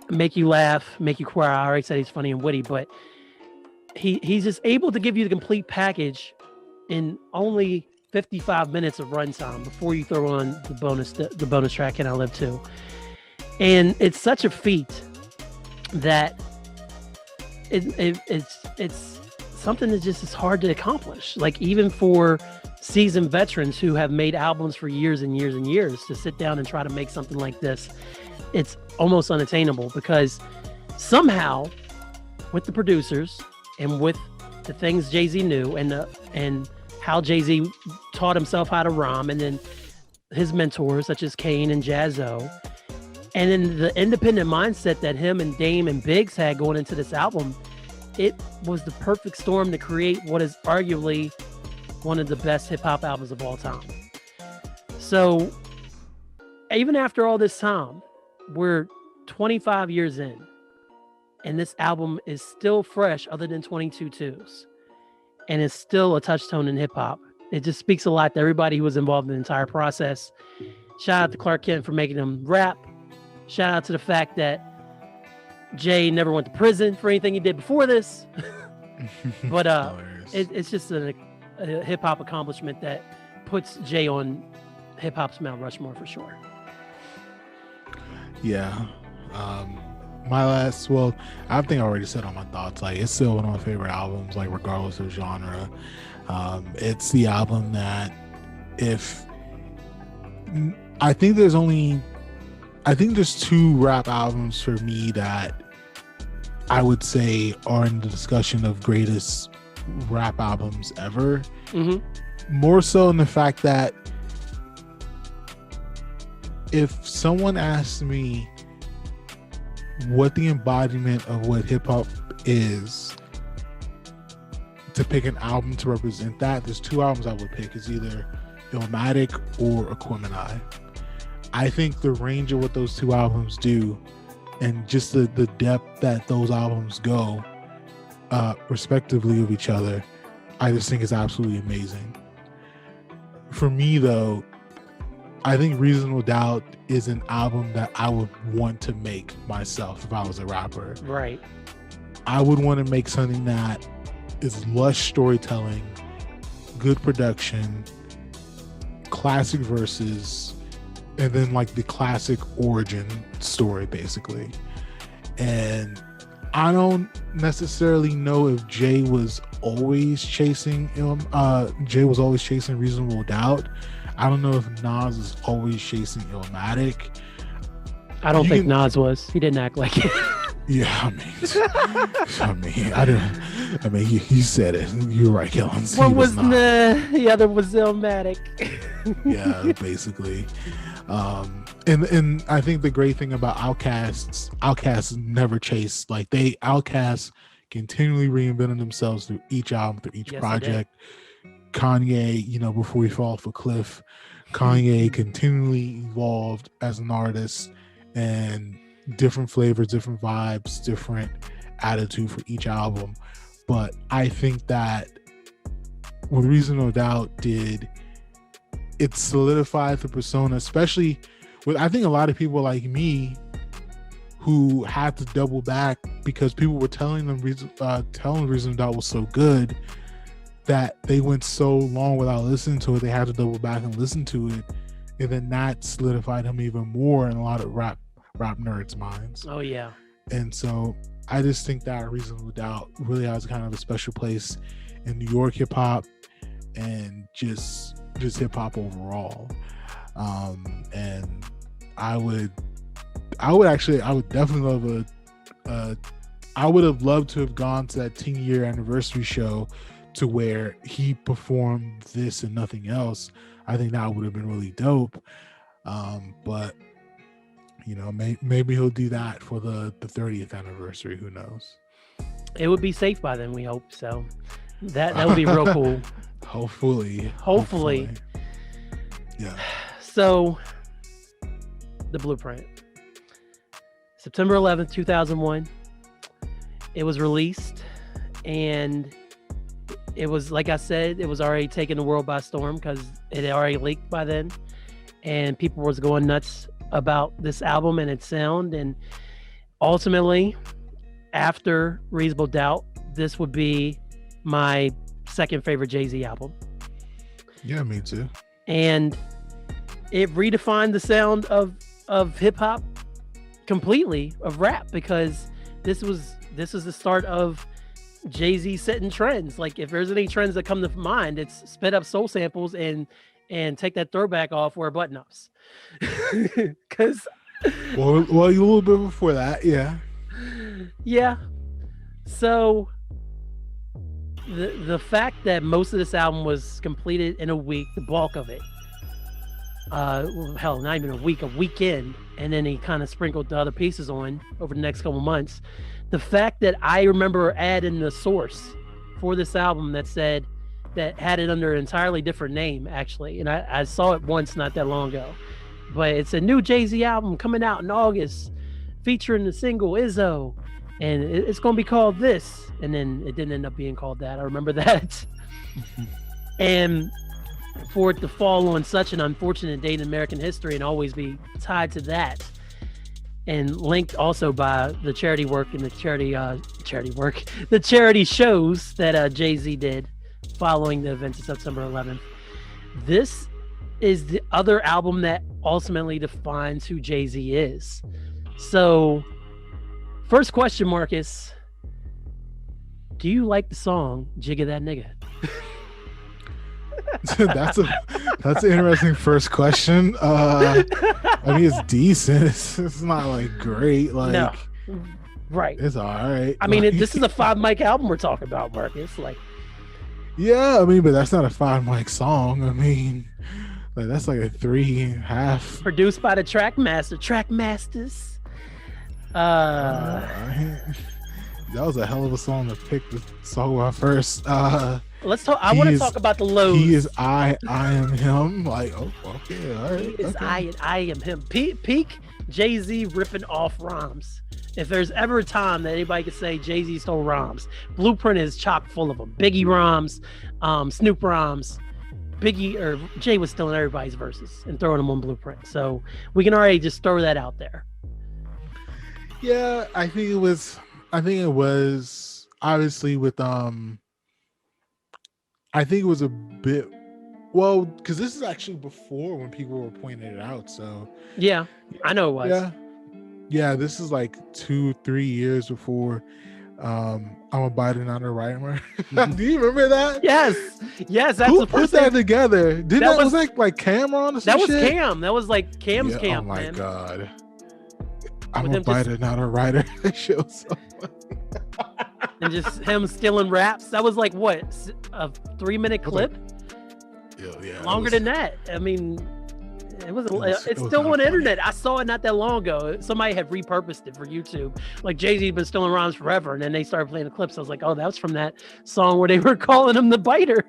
make you laugh, make you cry. I already said he's funny and witty, but he's just able to give you the complete package in only 55 minutes of runtime before you throw on the bonus track "Can I Live Too." And it's such a feat that it's something that just is hard to accomplish. Like, even for seasoned veterans who have made albums for years and years and years, to sit down and try to make something like this, it's almost unattainable, because somehow, with the producers and with the things Jay-Z knew, and how Jay-Z taught himself how to rhyme, and then his mentors such as Kane and Jaz-O, and then the independent mindset that him and Dame and Biggs had going into this album, it was the perfect storm to create what is arguably one of the best hip-hop albums of all time. So even after all this time, we're 25 years in, and this album is still fresh, other than 22 Twos, and it's still a touchstone in hip-hop. It just speaks a lot to everybody who was involved in the entire process. Shout out to Clark Kent for making him rap. Shout out to the fact that Jay never went to prison for anything he did before this. But it's just a hip-hop accomplishment that puts Jay on hip-hop's Mount Rushmore for sure. Yeah. I think I already said all my thoughts. Like, it's still one of my favorite albums, like, regardless of genre. It's the album that I think there's two rap albums for me that I would say are in the discussion of greatest rap albums ever. Mm-hmm. More so in the fact that if someone asked me what the embodiment of what hip hop is, to pick an album to represent that, there's two albums I would pick. It's either Illmatic or Aquemini. I think the range of what those two albums do, and just the depth that those albums go, respectively, of each other, I just think is absolutely amazing. For me, though, I think Reasonable Doubt is an album that I would want to make myself if I was a rapper. Right. I would want to make something that is lush storytelling, good production, classic verses, and then like the classic origin story, basically. And I don't necessarily know if Jay was always chasing Reasonable Doubt. I don't know if Nas is always chasing Illmatic. I don't think Nas was. He didn't act like it. Yeah, you said it. You're right, Kellen. One was the other was Illmatic. Yeah, basically. And I think the great thing about Outkast never chased. Like, Outkast continually reinvented themselves through each album, through each project. Kanye, before he fell off a cliff, Kanye continually evolved as an artist, and different flavors, different vibes, different attitude for each album. But I think that what Reasonable Doubt did, it solidified the persona, especially with, I think, a lot of people like me who had to double back because people were telling Reasonable Doubt was so good that they went so long without listening to it, they had to double back and listen to it, and then that solidified him even more in a lot of rap nerds' minds. Oh yeah. And so I just think that Reasonable Doubt really has kind of a special place in New York hip hop and just hip hop overall. And I would definitely love I would have loved to have gone to that 10-year anniversary show to where he performed this and nothing else. I think that would have been really dope. But maybe he'll do that for the 30th anniversary. Who knows? It would be safe by then, we hope. So that would be real cool. Hopefully. Yeah. So the Blueprint, September 11th, 2001. It was released, and it was, like I said, it was already taking the world by storm because it had already leaked by then, and people was going nuts about this album and its sound. And ultimately, after Reasonable Doubt, this would be my second favorite Jay-Z album. Yeah, me too. And it redefined the sound of hip hop completely, of rap, because this was the start of Jay-Z setting trends. Like, if there's any trends that come to mind, it's sped up soul samples and take that throwback off, wear button ups. Because well, a little bit before that, yeah. So the fact that most of this album was completed in a week, the bulk of it, hell, not even a weekend, and then he kind of sprinkled the other pieces on over the next couple months. The fact that I remember adding the source for this album that had it under an entirely different name, actually, and I saw it once not that long ago, but it's a new Jay-Z album coming out in August featuring the single Izzo, and it's going to be called this, and then it didn't end up being called that. I remember that. And for it to fall on such an unfortunate date in American history and always be tied to that, and linked also by the charity work and the charity shows that Jay-Z did following the events of September 11th. This is the other album that ultimately defines who Jay-Z is. So, first question, Marcus, do you like the song Jigga That Nigga? That's an interesting first question. I mean, it's decent. It's not like great. Like, no, right? It's all right. I mean, this is a 5 mic album we're talking about, Marcus. Like, yeah, I mean, but that's not a 5 mic song. I mean, like, that's like a 3.5. Produced by the Trackmasters. That was a hell of a song to pick to talk about first. Let's talk. I want to talk about the lows. He is I am him. Like, oh, okay, all right. He is I and I am him. Peak Jay-Z ripping off rhymes. If there's ever a time that anybody could say Jay-Z stole rhymes, Blueprint is chock full of them. Biggie rhymes, Snoop rhymes. Biggie or Jay was stealing everybody's verses and throwing them on Blueprint. So we can already just throw that out there. Yeah, I think it was obviously with I think it was a bit, well, because this is actually before when people were pointing it out. So yeah, I know it was. Yeah, this is like 2-3 years before I'm a Biden not a writer. Do you remember that? Yes. That's who put that together? Was like Cameron or some shit? That was Cam. That was like Cam's camp. Oh my man. God. I'm a Biden not a writer. That shit was so funny. And just him stealing raps. That was like what, a 3-minute clip? Yeah, longer than that. I mean, it's still on the internet. I saw it not that long ago. Somebody had repurposed it for YouTube. Like, Jay-Z's been stealing rhymes forever, and then they started playing the clips. I was like, oh, that was from that song where they were calling him the biter.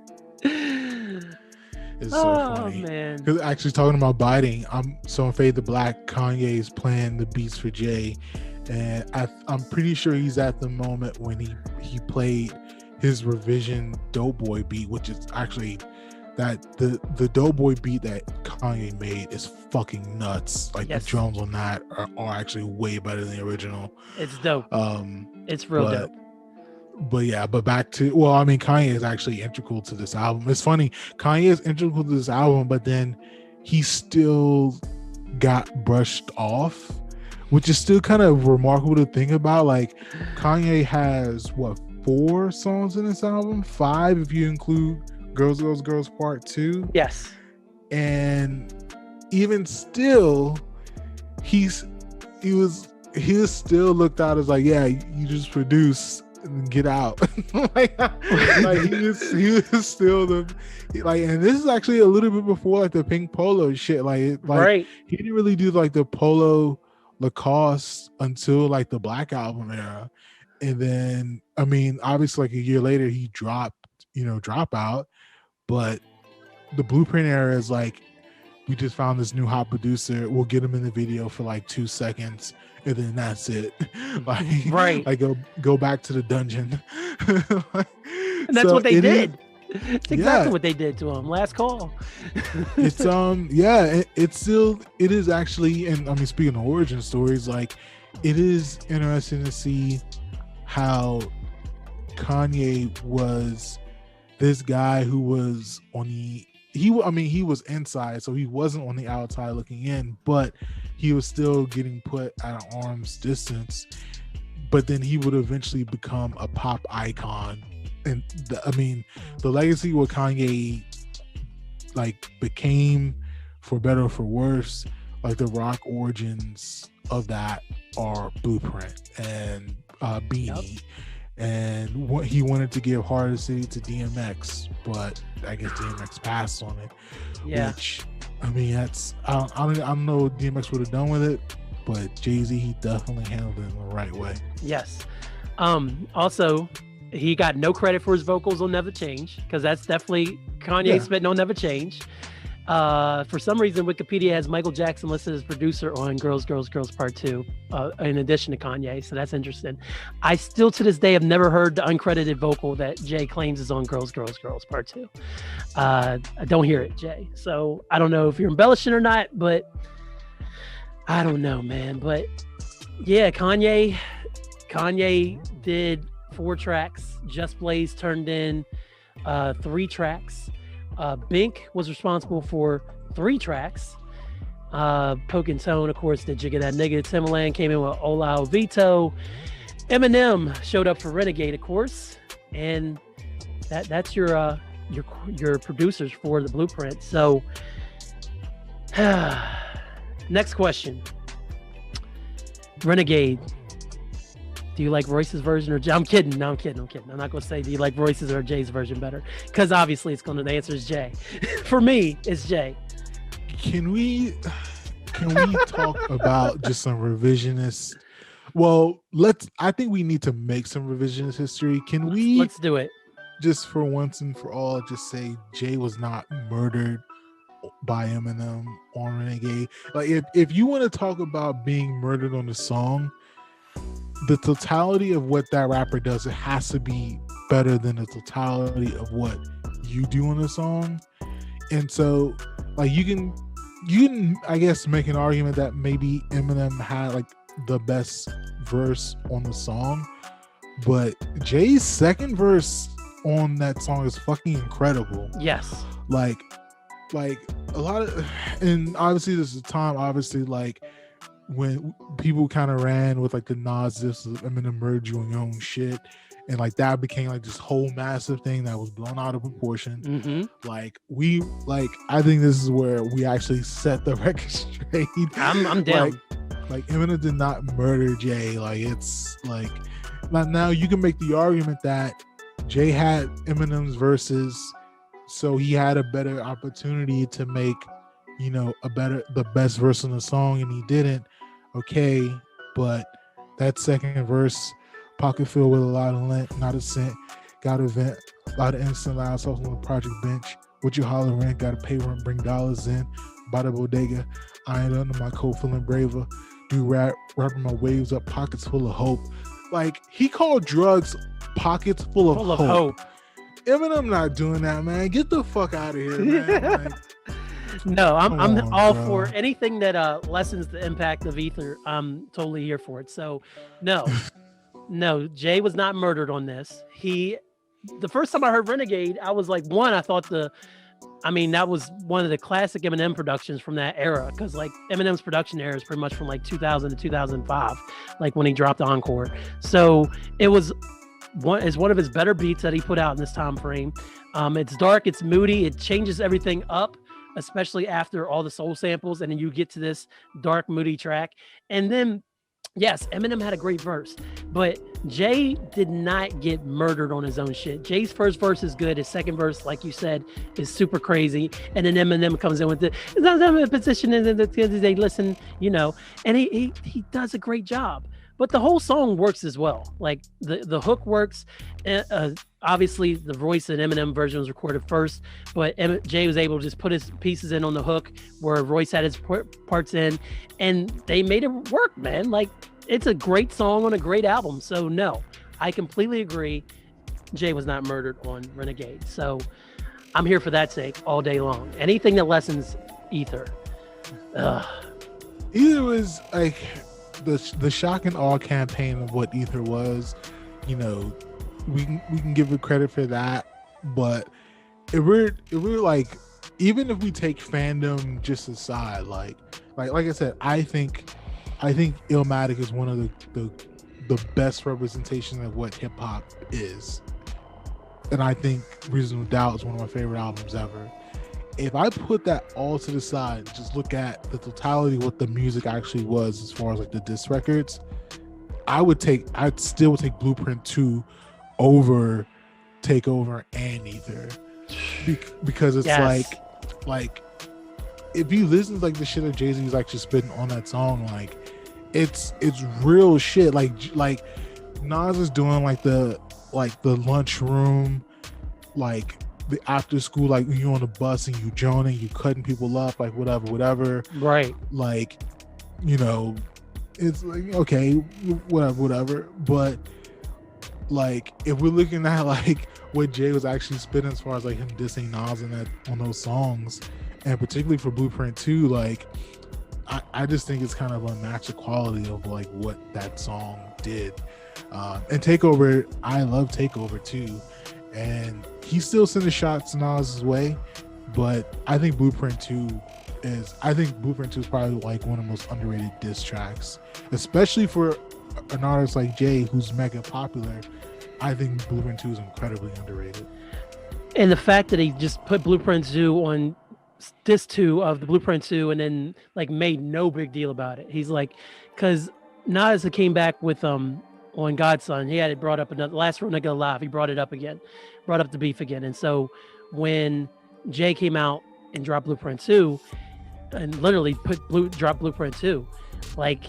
It's so funny. Man. Because actually talking about biting, I'm so in Fade to Black, Kanye's playing the beats for Jay. And I'm pretty sure he's at the moment when he played his revision Doughboy beat, which is actually that the Doughboy beat that Kanye made is fucking nuts. Like, the drums on that are actually way better than the original. It's dope. It's real dope. But back to, well, I mean, Kanye is actually integral to this album. It's funny, Kanye is integral to this album, but then he still got brushed off, which is still kind of remarkable to think about. Like, Kanye has 4 songs in this album, 5 if you include Girls Girls Girls Part 2. Yes. And even still, he was still looked out as like, yeah, you just produce and get out. like he was still and this is actually a little bit before like the pink polo shit. Right. He didn't really do like the polo Lacoste until like the Black Album era. And then, I mean, obviously like a year later he dropped Dropout, but the Blueprint era is like, we just found this new hot producer, we'll get him in the video for like 2 seconds and then that's it. Like go back to the dungeon. And that's what they did. It's exactly what they did to him. Last call. It's it is actually, and I mean, speaking of origin stories, like, it is interesting to see how Kanye was this guy who was on the he was inside, so he wasn't on the outside looking in, but he was still getting put at an arm's distance. But then he would eventually become a pop icon, and the legacy what Kanye like became, for better or for worse, like the rock origins of that are Blueprint and Beanie. Yep. And what he wanted to give Heart of the City to DMX, but I guess DMX passed on it. Yeah. Which, that's I don't know what DMX would have done with it, but Jay-Z, he definitely handled it in the right way. Yes. Also, he got no credit for his vocals on Never Change, because that's definitely Kanye spitting on Never Change. For some reason, Wikipedia has Michael Jackson listed as producer on Girls, Girls, Girls Part 2, in addition to Kanye. So that's interesting. I still, to this day, have never heard the uncredited vocal that Jay claims is on Girls, Girls, Girls Part 2. I don't hear it, Jay. So I don't know if you're embellishing or not, but I don't know, man. But yeah, Kanye did 4 tracks. Just Blaze turned in 3 tracks. Bink was responsible for 3 tracks. Poke and Tone, of course, did Jigga That N. Timbaland came in with Ola Vito. Eminem showed up for Renegade, of course, and that's your producers for the Blueprint. So, next question: Renegade. Do you like Royce's version or Jay? I'm kidding. No, I'm kidding. I'm not going to say do you like Royce's or Jay's version better, because obviously the answer is Jay. For me, it's Jay. Can we talk about just some revisionist? Well, I think we need to make some revisionist history. Let's do it. Just for once and for all, just say Jay was not murdered by Eminem on Renegade. Like if you want to talk about being murdered on the song, the totality of what that rapper does, it has to be better than the totality of what you do on the song. And so, like, you can I guess make an argument that maybe Eminem had like the best verse on the song, but Jay's second verse on that song is fucking incredible. Yes. Like a lot of, and obviously this is a time, obviously, like, when people kind of ran with like the Nas, this is Eminem murdered you on your own shit, and like that became like this whole massive thing that was blown out of proportion. Mm-hmm. I think this is where we actually set the record straight. I'm down. Like Eminem did not murder Jay. Like, it's like, now you can make the argument that Jay had Eminem's verses, so he had a better opportunity to make, the best verse in the song, and he didn't. Okay, but that second verse, pocket filled with a lot of lint, not a cent, got a vent, a lot of instant loud sauce on the project bench. What you holler rent, gotta pay rent, bring dollars in, by the bodega, I ain't under my coat feeling braver, do wrapping my waves up, pockets full of hope. Like, he called drugs pockets full of hope. Eminem not doing that, man. Get the fuck out of here, man. Like, no, I'm all for anything that lessens the impact of ether. I'm totally here for it. So no, Jay was not murdered on this. The first time I heard Renegade, I was like, I thought that was one of the classic Eminem productions from that era, because like Eminem's production era is pretty much from like 2000 to 2005, like when he dropped Encore. So it's one of his better beats that he put out in this time frame. It's dark, it's moody, it changes everything up, especially after all the soul samples, and then you get to this dark, moody track. And then, yes, Eminem had a great verse, but Jay did not get murdered on his own shit. Jay's first verse is good. His second verse, like you said, is super crazy. And then Eminem comes in with it's not a position, and they listen, and he does a great job. But the whole song works as well. Like the hook works. Obviously, the Royce and Eminem version was recorded first, but Jay was able to just put his pieces in on the hook where Royce had his parts in, and they made it work, man. Like, it's a great song on a great album. So no, I completely agree. Jay was not murdered on Renegade. So I'm here for that sake all day long. Anything that lessens ether. Either was like, the shock and awe campaign of what Ether was, you know, we can give it credit for that, but if we're like, even if we take fandom just aside, like I said, I think Illmatic is one of the best representations of what hip hop is, and I think Reasonable Doubt is one of my favorite albums ever. If I put that all to the side and just look at the totality of what the music actually was, as far as like the diss records, I'd still take Blueprint 2 over Takeover and Ether, because it's like if you listen to like the shit that Jay-Z's actually spitting on that song, like it's real shit. Like Nas is doing like the lunchroom, like the after school, like when you're on the bus and you joning, you cutting people up, like whatever. Right. Like, you know, it's like, okay, whatever. But like, if we're looking at like what Jay was actually spitting as far as like him dissing Nas on those songs, and particularly for Blueprint 2, like I just think it's kind of unmatched the quality of like what that song did. And Takeover, I love Takeover too, and he still sending shots Nas's way, but I think Blueprint 2 is probably like one of the most underrated diss tracks, especially for an artist like Jay who's mega popular. I think Blueprint 2 is incredibly underrated. And the fact that he just put Blueprint 2 on disc 2 of the Blueprint 2 and then like made no big deal about it. He's like, because Nas came back with on Godson, he had it brought up another last Real Nigga Alive. He brought it up again, brought up the beef again. And so when Jay came out and dropped Blueprint 2 and literally dropped Blueprint 2, like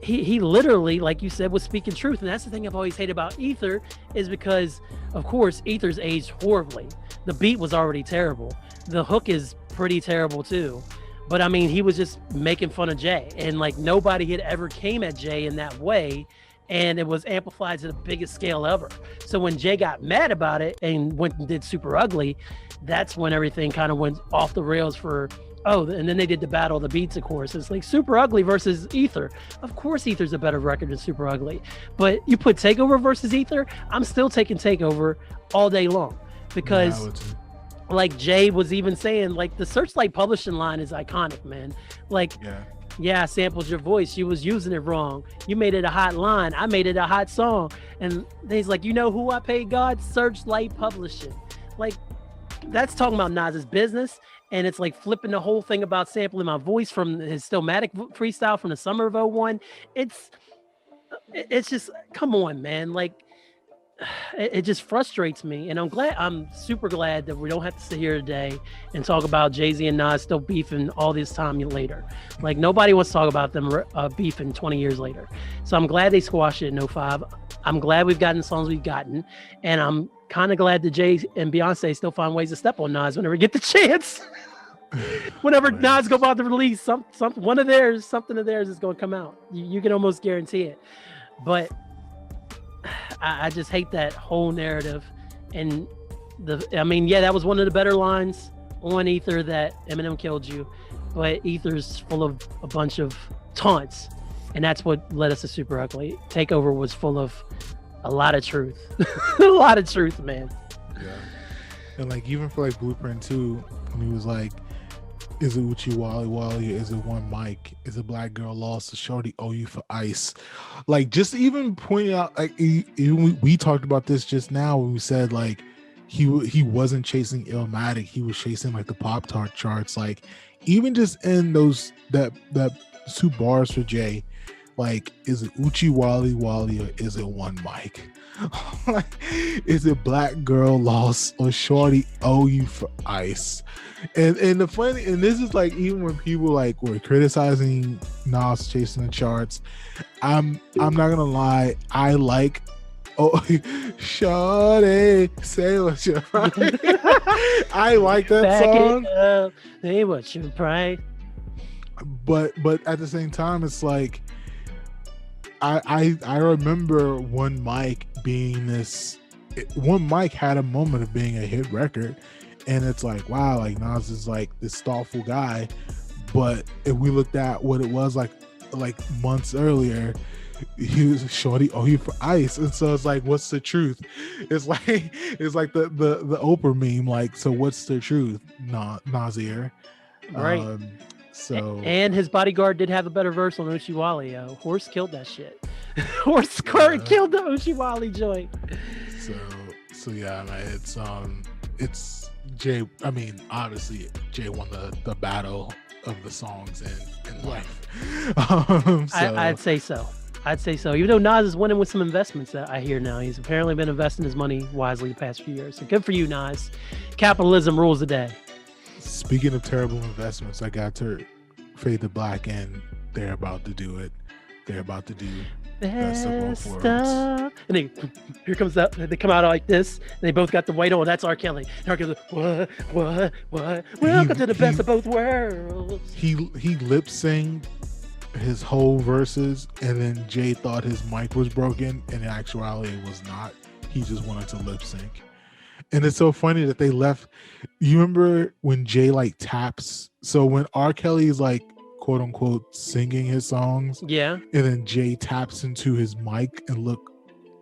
he literally, like you said, was speaking truth. And that's the thing I've always hated about Ether, is because of course Ether's aged horribly. The beat was already terrible. The hook is pretty terrible too. But I mean, he was just making fun of Jay, and like nobody had ever came at Jay in that way. And it was amplified to the biggest scale ever. So when Jay got mad about it and went and did Super Ugly, that's when everything kind of went off the rails and then they did the Battle of the Beats, of course. It's like Super Ugly versus Ether. Of course Ether's a better record than Super Ugly. But you put Takeover versus Ether, I'm still taking Takeover all day long. Because like Jay was even saying, like the Searchlight publishing line is iconic, man. Like, yeah, I sampled your voice. You was using it wrong. You made it a hot line. I made it a hot song. And he's like, you know who I paid God? Searchlight Publishing. Like, that's talking about Nas's business. And it's like flipping the whole thing about sampling my voice from his Stillmatic freestyle from the summer of 01. It's just, come on, man. Like, it just frustrates me, and I'm super glad that we don't have to sit here today and talk about Jay-Z and Nas still beefing all this time later. Like, nobody wants to talk about them beefing 20 years later. So I'm glad they squashed it in 05. I'm glad we've gotten the songs we've gotten, and I'm kind of glad that Jay and Beyonce still find ways to step on Nas whenever we get the chance. Whenever Nas go about to release something of theirs is going to come out. You can almost guarantee it. But I just hate that whole narrative. And that was one of the better lines on Ether, that Eminem killed you, but Ether's full of a bunch of taunts, and that's what led us to Super Ugly. Takeover was full of a lot of truth. A lot of truth, man. Yeah. And like, even for like Blueprint 2, when he was like, is it Uchi Wally Wally? Is it one mic? Is a black girl lost? A shorty owe you for ice? Like, just even pointing out, like, even we talked about this just now when we said like he wasn't chasing Illmatic, he was chasing like the Pop-Tart charts. Like, even just in those that 2 bars for Jay, like, is it Uchi Wally Wally or is it one mic? Like, is it black girl lost or shorty owe you for ice? And the funny, and this is like, even when people like were criticizing Nas chasing the charts, I'm not gonna lie, I like, shorty say what you're right. I like that Back song. it up, say what you right. But at the same time, it's like, I remember One Mic being this. One Mic had a moment of being a hit record, and it's like, wow, like Nas is like this thoughtful guy. But if we looked at what it was like like months earlier, he was shorty, oh, you for ice. And so it's like, what's the truth? It's like the Oprah meme, like, so what's the truth? Nazir. Right. So and his bodyguard did have a better verse on Oshiwali. Horse killed that shit. Horse killed the Oshiwali joint. So yeah, man, it's Jay. I mean, obviously Jay won the battle of the songs in life. I'd say so. Even though Nas is winning with some investments that I hear now, he's apparently been investing his money wisely the past few years. So good for you, Nas. Capitalism rules the day. Speaking of terrible investments, I got to Fade to Black, and they're about to do it. They're about to do Best of Both Worlds. And here comes that. They come out like this. And they both got the white on. That's R. Kelly. And R. Kelly's like, what? Welcome to the Best of Both Worlds. He lip synced his whole verses, and then Jay thought his mic was broken, and in actuality it was not. He just wanted to lip sync. And it's so funny that they left. You remember when Jay like taps? So when R. Kelly is like, quote unquote, singing his songs, yeah, and then Jay taps into his mic and look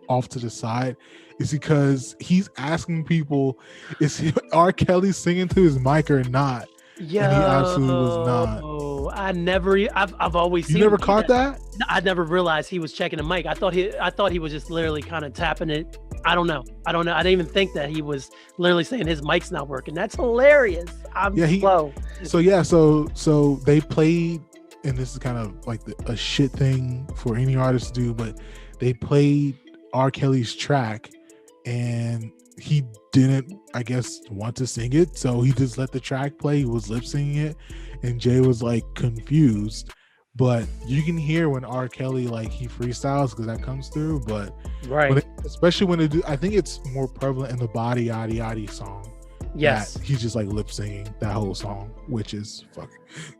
off to the side, it's because he's asking people, is R. Kelly singing to his mic or not? Yeah, and he absolutely was not. I've always seen. You never caught that? I never realized he was checking the mic. I thought he was just literally kind of tapping it. I don't know. I didn't even think that he was literally saying his mic's not working. That's hilarious. I'm slow. So they played, and this is kind of like a shit thing for any artist to do, but they played R. Kelly's track, and he didn't, I guess, want to sing it, so he just let the track play. He was lip syncing it, and Jay was like confused. But you can hear when R. Kelly, like, he freestyles, because that comes through. But right, especially when they do, I think it's more prevalent in the Body Yaddy Yaddy song. Yes, he's just like lip singing that whole song, which is fucking.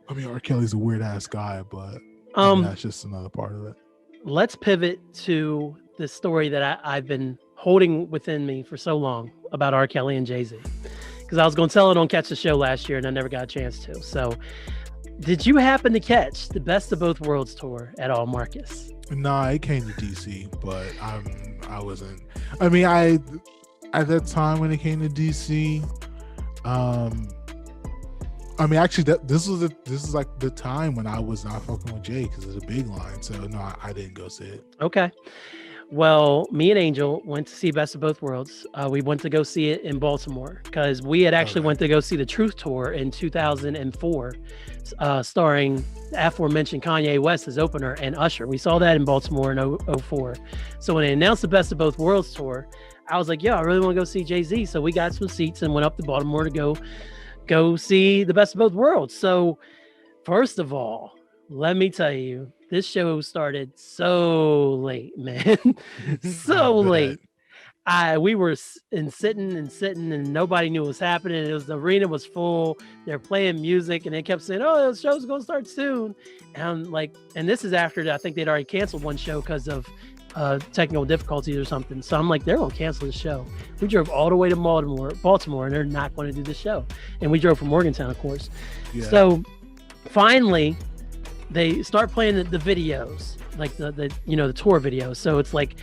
I mean, R. Kelly's a weird ass guy, but that's just another part of it. Let's pivot to the story that I've been holding within me for so long about R. Kelly and Jay-Z, because I was going to tell it on Catch the Show last year and I never got a chance to. So did you happen to catch the Best of Both Worlds tour at all, Marcus? Nah, it came to DC, but I wasn't. I mean, at that time when it came to DC, I mean, actually, this is like the time when I was not fucking with Jay, because it's a big line. So no, I didn't go see it. Okay. Well, me and Angel went to see Best of Both Worlds. We went to go see it in Baltimore because we had actually went to go see the Truth Tour in 2004, starring the aforementioned Kanye West as opener and Usher. We saw that in Baltimore in 2004. So when they announced the Best of Both Worlds tour, I was like, yeah, I really want to go see Jay-Z. So we got some seats and went up to Baltimore to go see the Best of Both Worlds. So first of all, let me tell you, this show started so late, man. So late. We were sitting and nobody knew what was happening. The arena was full. They're playing music and they kept saying, oh, the show's going to start soon. And I'm like, and this is after I think they'd already canceled one show because of technical difficulties or something. So I'm like, they're going to cancel the show. We drove all the way to Baltimore, and they're not going to do the show. And we drove from Morgantown, of course. Yeah. So finally, they start playing the videos, like the tour videos. So it's like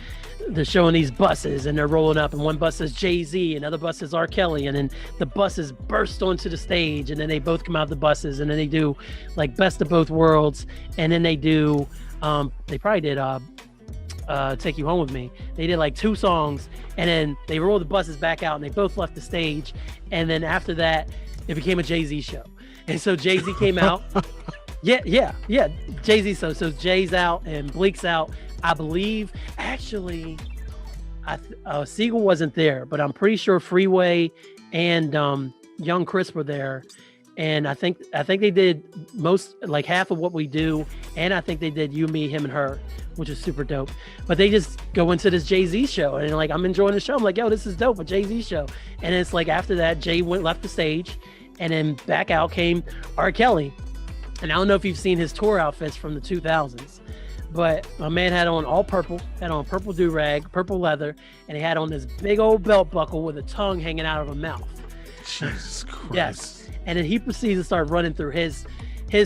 they're showing these buses and they're rolling up, and one bus says Jay-Z, another bus says R. Kelly, and then the buses burst onto the stage, and then they both come out of the buses, and then they do like Best of Both Worlds, and then they do they probably did Take You Home With Me. They did like 2 songs, and then they rolled the buses back out, and they both left the stage, and then after that it became a Jay-Z show. And so Jay-Z came out. Yeah. Jay-Z. So Jay's out and Bleak's out. I believe, actually, Siegel wasn't there, but I'm pretty sure Freeway and Young Chris were there. And I think they did like half of what we do. And I think they did You, Me, Him, and Her, which is super dope. But they just go into this Jay-Z show, and like, I'm enjoying the show. I'm like, yo, this is dope, a Jay-Z show. And it's like, after that, Jay left the stage, and then back out came R. Kelly. And I don't know if you've seen his tour outfits from the 2000s, but my man had on all purple, had on purple do-rag, purple leather, and he had on this big old belt buckle with a tongue hanging out of a mouth. Jesus Christ. Yes. And then he proceeds to start running through his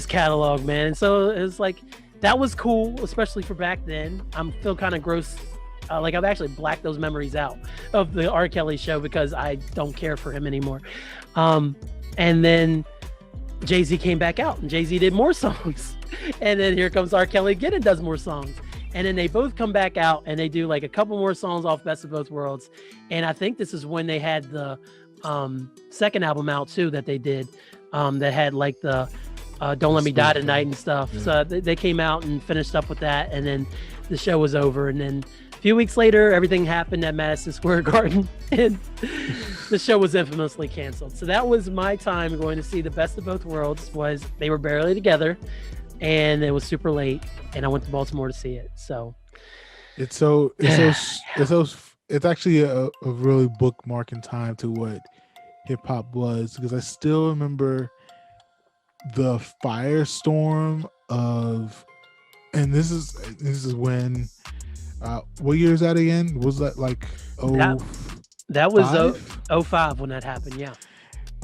catalog, man. And so it's like, that was cool, especially for back then. I'm feel kind of gross. Like I've actually blacked those memories out of the R. Kelly show because I don't care for him anymore. And then Jay-Z came back out and Jay-Z did more songs. And then here comes R. Kelly again and does more songs. And then they both come back out and they do like a couple more songs off Best of Both Worlds. And I think this is when they had the second album out too that they did that had like the Don't Let Me Die Tonight and stuff. Yeah. So they came out and finished up with that. And then the show was over. And then a few weeks later, everything happened at Madison Square Garden and the show was infamously canceled. So that was my time going to see the Best of Both Worlds. Was they were barely together and it was super late and I went to Baltimore to see it. So it's actually a really bookmarking time to what hip hop was, because I still remember the firestorm of, and this is when what year is that again? Was that like that was 05 when that happened? Yeah.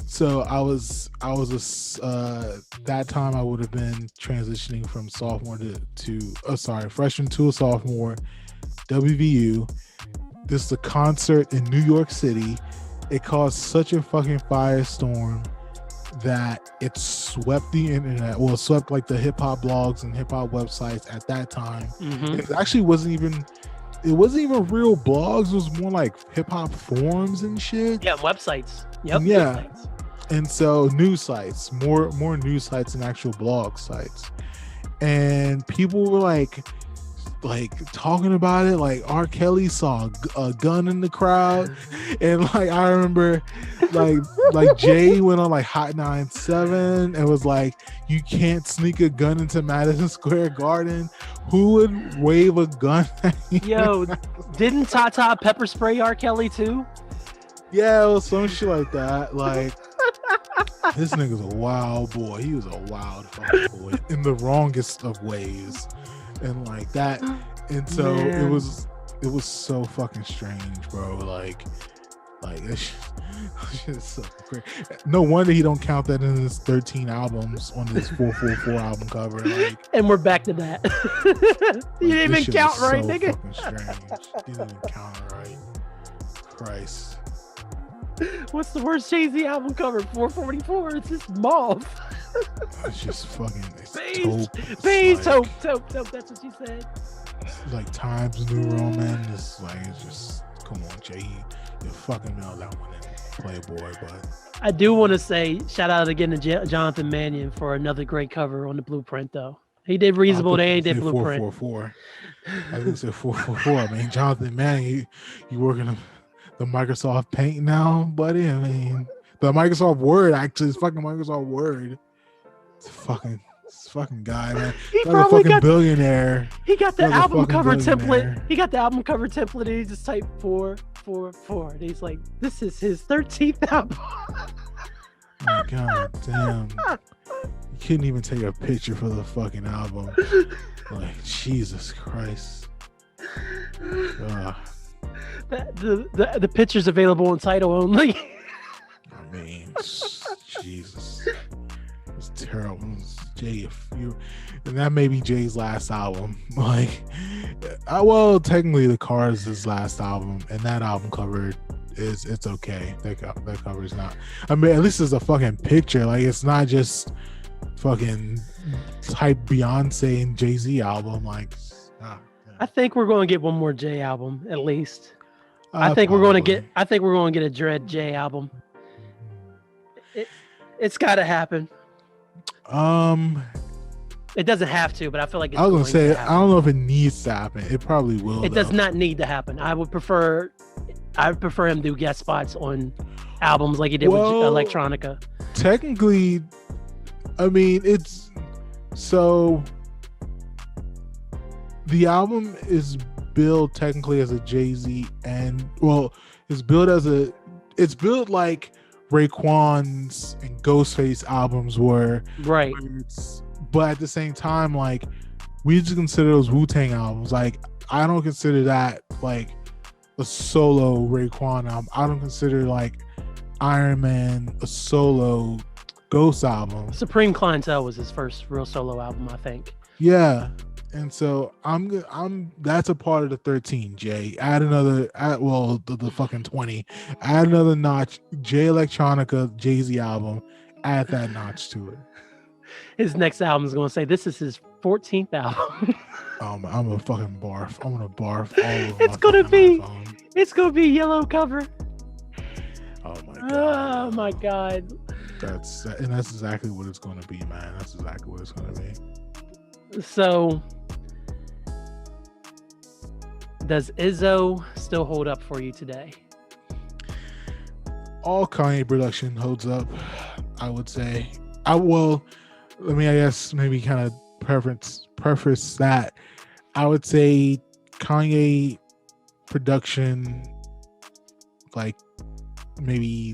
So I was that time I would have been transitioning from sophomore to freshman to a sophomore, WVU. This is a concert in New York City. It caused such a fucking firestorm that it swept the internet. Well, it swept like the hip hop blogs and hip hop websites at that time. Mm-hmm. It actually wasn't even real blogs. It was more like hip hop forums and shit. Yeah, websites. Yep. Yeah. Websites. And so news sites, more news sites than actual blog sites. And people were like talking about it, like R. Kelly saw a gun in the crowd. And like I remember like Jay went on like Hot 97 and was like, you can't sneak a gun into Madison Square Garden. Who would wave a gun at you? Yo, didn't Tata pepper spray R. Kelly too? Yeah, it was some shit like that. Like, this nigga's a wild boy. He was a wild fucking boy in the wrongest of ways. And like that, and so man. it was so fucking strange, bro. Like it's so crazy. No wonder he don't count that in his 13 albums on his 444 album cover. Like, and we're back to that. You didn't even count right, so nigga. Fucking strange. You didn't even count it right. Christ. What's the worst Jay-Z album cover? 444. It's just mauve. It's just fucking. Beige taupe. That's what she said. It's like Times New Roman. It's just come on, Jay. You fucking mailed that one in, Playboy. But I do want to say shout out again to Jonathan Mannion for another great cover on the Blueprint, though. He did Reasonable Day. He did Blueprint. 444. I think it said 444. I mean, Jonathan Mannion, you working the Microsoft Paint now, buddy? I mean, the Microsoft Word actually is fucking Microsoft Word. It's fucking guy, man. He like probably a fucking billionaire. He got the album cover template. He got the album cover template and he just typed 444. And he's like, this is his 13th album. Oh, God damn. You couldn't even take a picture for the fucking album. Like, Jesus Christ. The picture's available on Tidal only. I mean, Jesus. It's terrible. Jay, and that may be Jay's last album. Like, well, technically the Car is his last album, and that album cover it's okay. That cover is not. I mean, at least it's a fucking picture. Like, it's not just fucking type Beyonce and Jay-Z album. Like, yeah. I think we're going to get one more Jay album at least. I think we're going to get a Dread J album. It's got to happen. It doesn't have to, but I feel like it's I was gonna say I don't know if it needs to happen. It probably will. It does not need to happen. I would prefer him to do guest spots on albums like he did with Electronica. Technically, I mean, it's so the album is billed technically as a Jay-Z and it's billed like Raekwon's and Ghostface albums were, right? But at the same time, like, we just consider those Wu-Tang albums. Like, I don't consider that like a solo Raekwon album. I don't consider like Iron Man a solo Ghost album. Supreme Clientele was his first real solo album, I think. Yeah, And so I'm that's a part of the 13, Jay. Add another the fucking 20. Add another notch. Jay Electronica, Jay-Z album. Add that notch to it. His next album is going to say this is his 14th album. I'm a fucking barf. I'm gonna barf all over It's gonna be iPhone. It's gonna be yellow cover. Oh my god. Oh my god. That's exactly what it's gonna be, man. That's exactly what it's gonna be. So does Izzo still hold up for you today? All Kanye production holds up, I would say. Maybe kind of preface that. I would say Kanye production, like maybe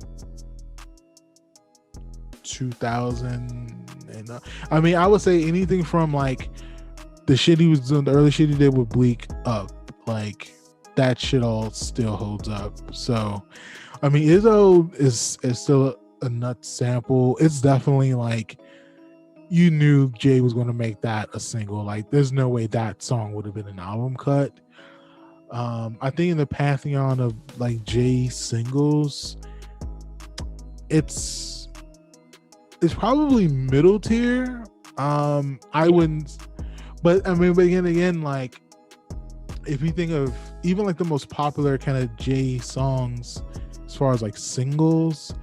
2000, and I would say anything from like the shit he was doing, the early shit he did with Bleak up, like that shit all still holds up. So, I mean, Izzo is still a nut sample. It's definitely like, you knew Jay was going to make that a single. Like, there's no way that song would have been an album cut. I think in the pantheon of like Jay singles, it's probably middle tier. I wouldn't, but again, like if you think of even like the most popular kind of Jay songs as far as like singles,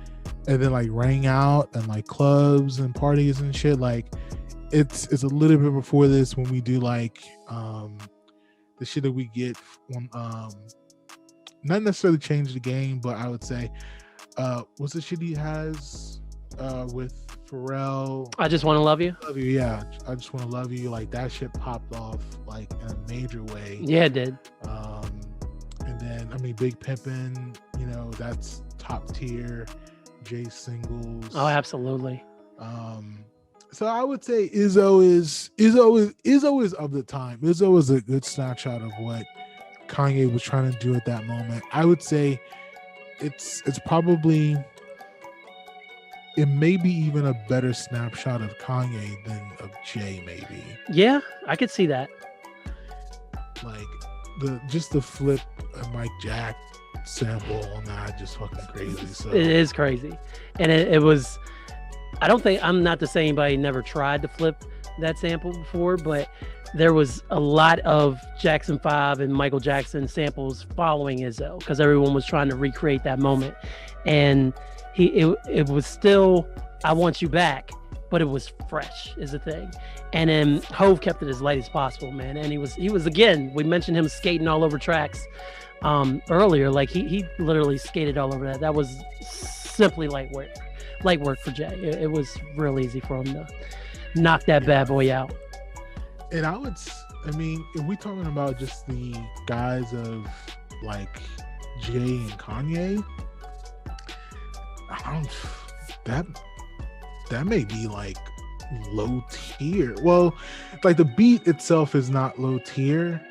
and then like Rang Out and like clubs and parties and shit, like it's a little bit before this when we do like the shit that we get from not necessarily Change the Game, but I would say what's the shit he has with Pharrell? I Just Want to Love You. Yeah, I Just Want to Love You. Like that shit popped off like in a major way. Yeah, it did. And then Big Pimpin', that's top tier Jay singles. Oh, absolutely. So I would say Izzo is of the time. Izzo is a good snapshot of what Kanye was trying to do at that moment. I would say it's probably, it may be even a better snapshot of Kanye than of Jay, maybe. Yeah, I could see that. Like the flip of Mike Jack sample on that, just fucking crazy. So it is crazy, and it was. I'm not to say anybody never tried to flip that sample before, but there was a lot of Jackson 5 and Michael Jackson samples following Izzo because everyone was trying to recreate that moment, and it was still I Want You Back, but it was fresh is the thing. And then Hove kept it as light as possible, man. And he was again, we mentioned him skating all over tracks earlier. Like he literally skated all over that. That was simply light work for Jay. It was real easy for him to knock that bad boy out. And if we're talking about just the guys of like Jay and Kanye, that may be like low tier. Well, like the beat itself is not low tier.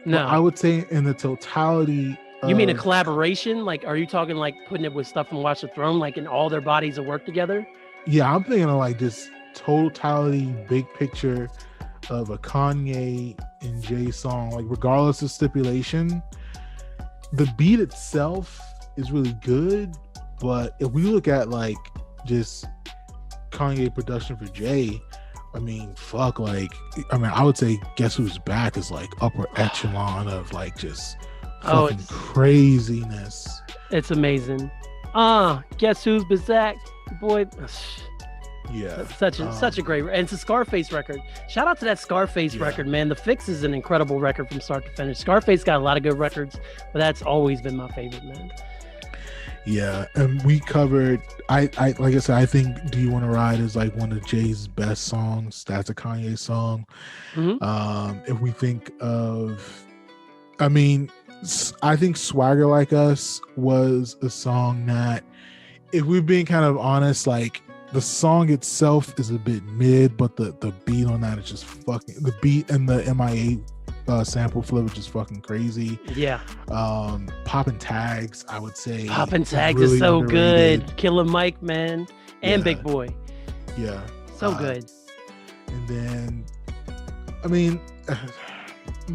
No, I would say in the totality. You mean a collaboration? Like, are you talking like putting it with stuff from Watch the Throne, like in all their bodies of work together? Yeah, I'm thinking of like this totality, big picture of a Kanye and Jay song. Like, regardless of stipulation, the beat itself is really good. But if we look at like just Kanye production for Jay, I would say Guess Who's Back is like upper echelon of like just fucking craziness. It's amazing. Guess Who's Back, boy. Yeah, such a great, and it's a Scarface record. Shout out to that Scarface record, man. The Fix is an incredible record from start to finish. Scarface got a lot of good records, but that's always been my favorite, man. Yeah, and we covered. I like I said, I think "Do You Want to Ride" is like one of Jay's best songs. That's a Kanye song. Mm-hmm. If we think of, I think "Swagger Like Us" was a song that, if we're being kind of honest, like the song itself is a bit mid, but the beat on that is just fucking. The beat and the MIA sample flip is just fucking crazy. Yeah. Poppin' Tags, I would say. Poppin' Tags really is so underrated. Good. Killer Mike, man, and Big Boy. Yeah. So good. And then,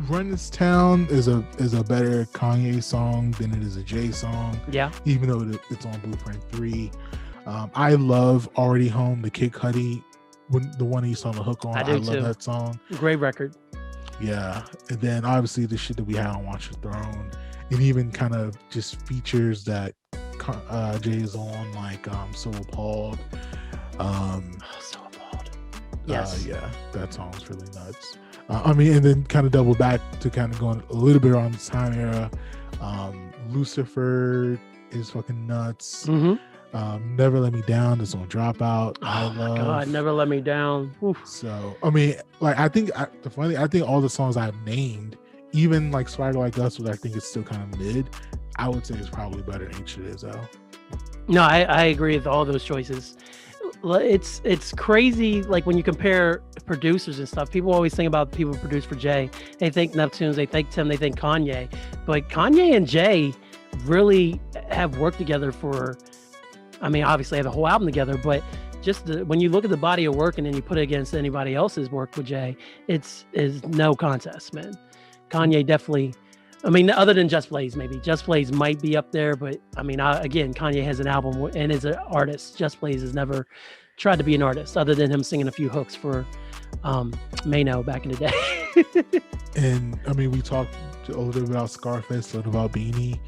Run This Town is a better Kanye song than it is a Jay song. Yeah. Even though it's on Blueprint 3. I love Already Home, the Kid Cudi, the one he's on the hook on. I do too. Love that song. Great record. Yeah. And then obviously the shit that we had on Watch the Throne, and even kind of just features that Jay is on, like So Appalled. So Appalled. Yes. Yeah, that song's really nuts. I mean, and then kind of double back to kind of going a little bit around this time era. Lucifer is fucking nuts. Mm-hmm. Never Let Me Down is on Dropout. Oh my God, Never Let Me Down. Oof. So, I mean, like, I think all the songs I've named, even like Swagger Like Us, which I think is still kind of mid, I would say is probably better than H. Izzo. No, I agree with all those choices. It's crazy, like when you compare producers and stuff. People always think about people who produce for Jay. They think Neptunes, they think Tim, they think Kanye. But Kanye and Jay really have worked together for, I mean, obviously have a whole album together, but just when you look at the body of work and then you put it against anybody else's work with Jay, is no contest, man. Kanye definitely, I mean, other than Just Blaze, maybe. Just Blaze might be up there, but I mean, again, Kanye has an album and is an artist. Just Blaze has never tried to be an artist other than him singing a few hooks for Mano back in the day. And I mean, we talked a little bit about Scarface, a little about Beanie.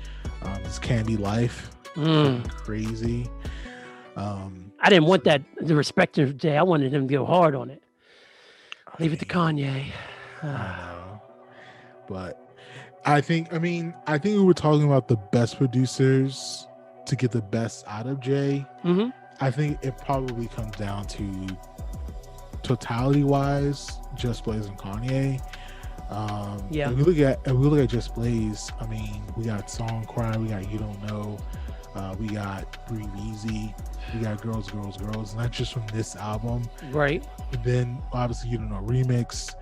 This Can't Be Life. Crazy. I didn't want that, the respect to Jay. I wanted him to go hard on it. Leave it to Kanye. I know. But I think we were talking about the best producers to get the best out of Jay. Mm-hmm. I think it probably comes down to totality wise, Just Blaze and Kanye. Yeah. If we look at Just Blaze, I mean, we got Song Cry, we got You Don't Know, we got Breathe Easy, we got Girls, Girls, Girls, not just from this album. Right. And then obviously You Don't Know remix.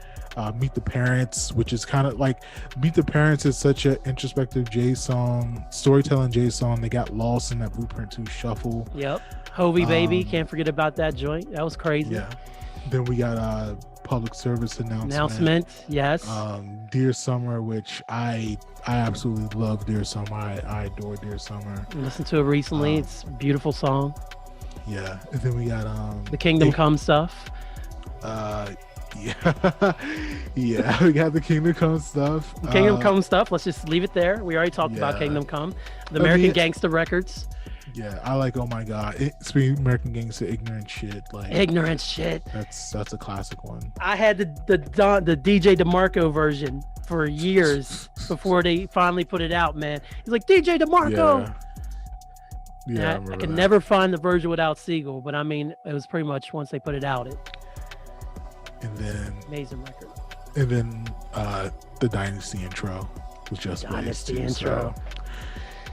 Meet the Parents, which is kind of like Meet the Parents is such an introspective Jay song, storytelling Jay song. They got lost in that Blueprint 2 shuffle. Yep. Hovey Baby, can't forget about that joint. That was crazy. Yeah. Then we got public service announcement. Yes. Dear Summer, which I absolutely love Dear Summer. I adore Dear Summer. Listened to it recently. It's a beautiful song. Yeah. And then we got the Kingdom Come stuff. Yeah, yeah, we got the Kingdom Come stuff. Kingdom Come stuff. Let's just leave it there. We already talked about Kingdom Come. The American Gangster Records. Yeah, I like. Oh my God, speaking of American Gangster, Ignorant Shit. Like Ignorant Shit. That's a classic one. I had the DJ DeMarco version for years before they finally put it out. Man, he's like DJ DeMarco. Yeah, I can never find the version without Siegel, but I mean, it was pretty much once they put it out. And then amazing record. And then the Dynasty intro was just Dynasty intro. So,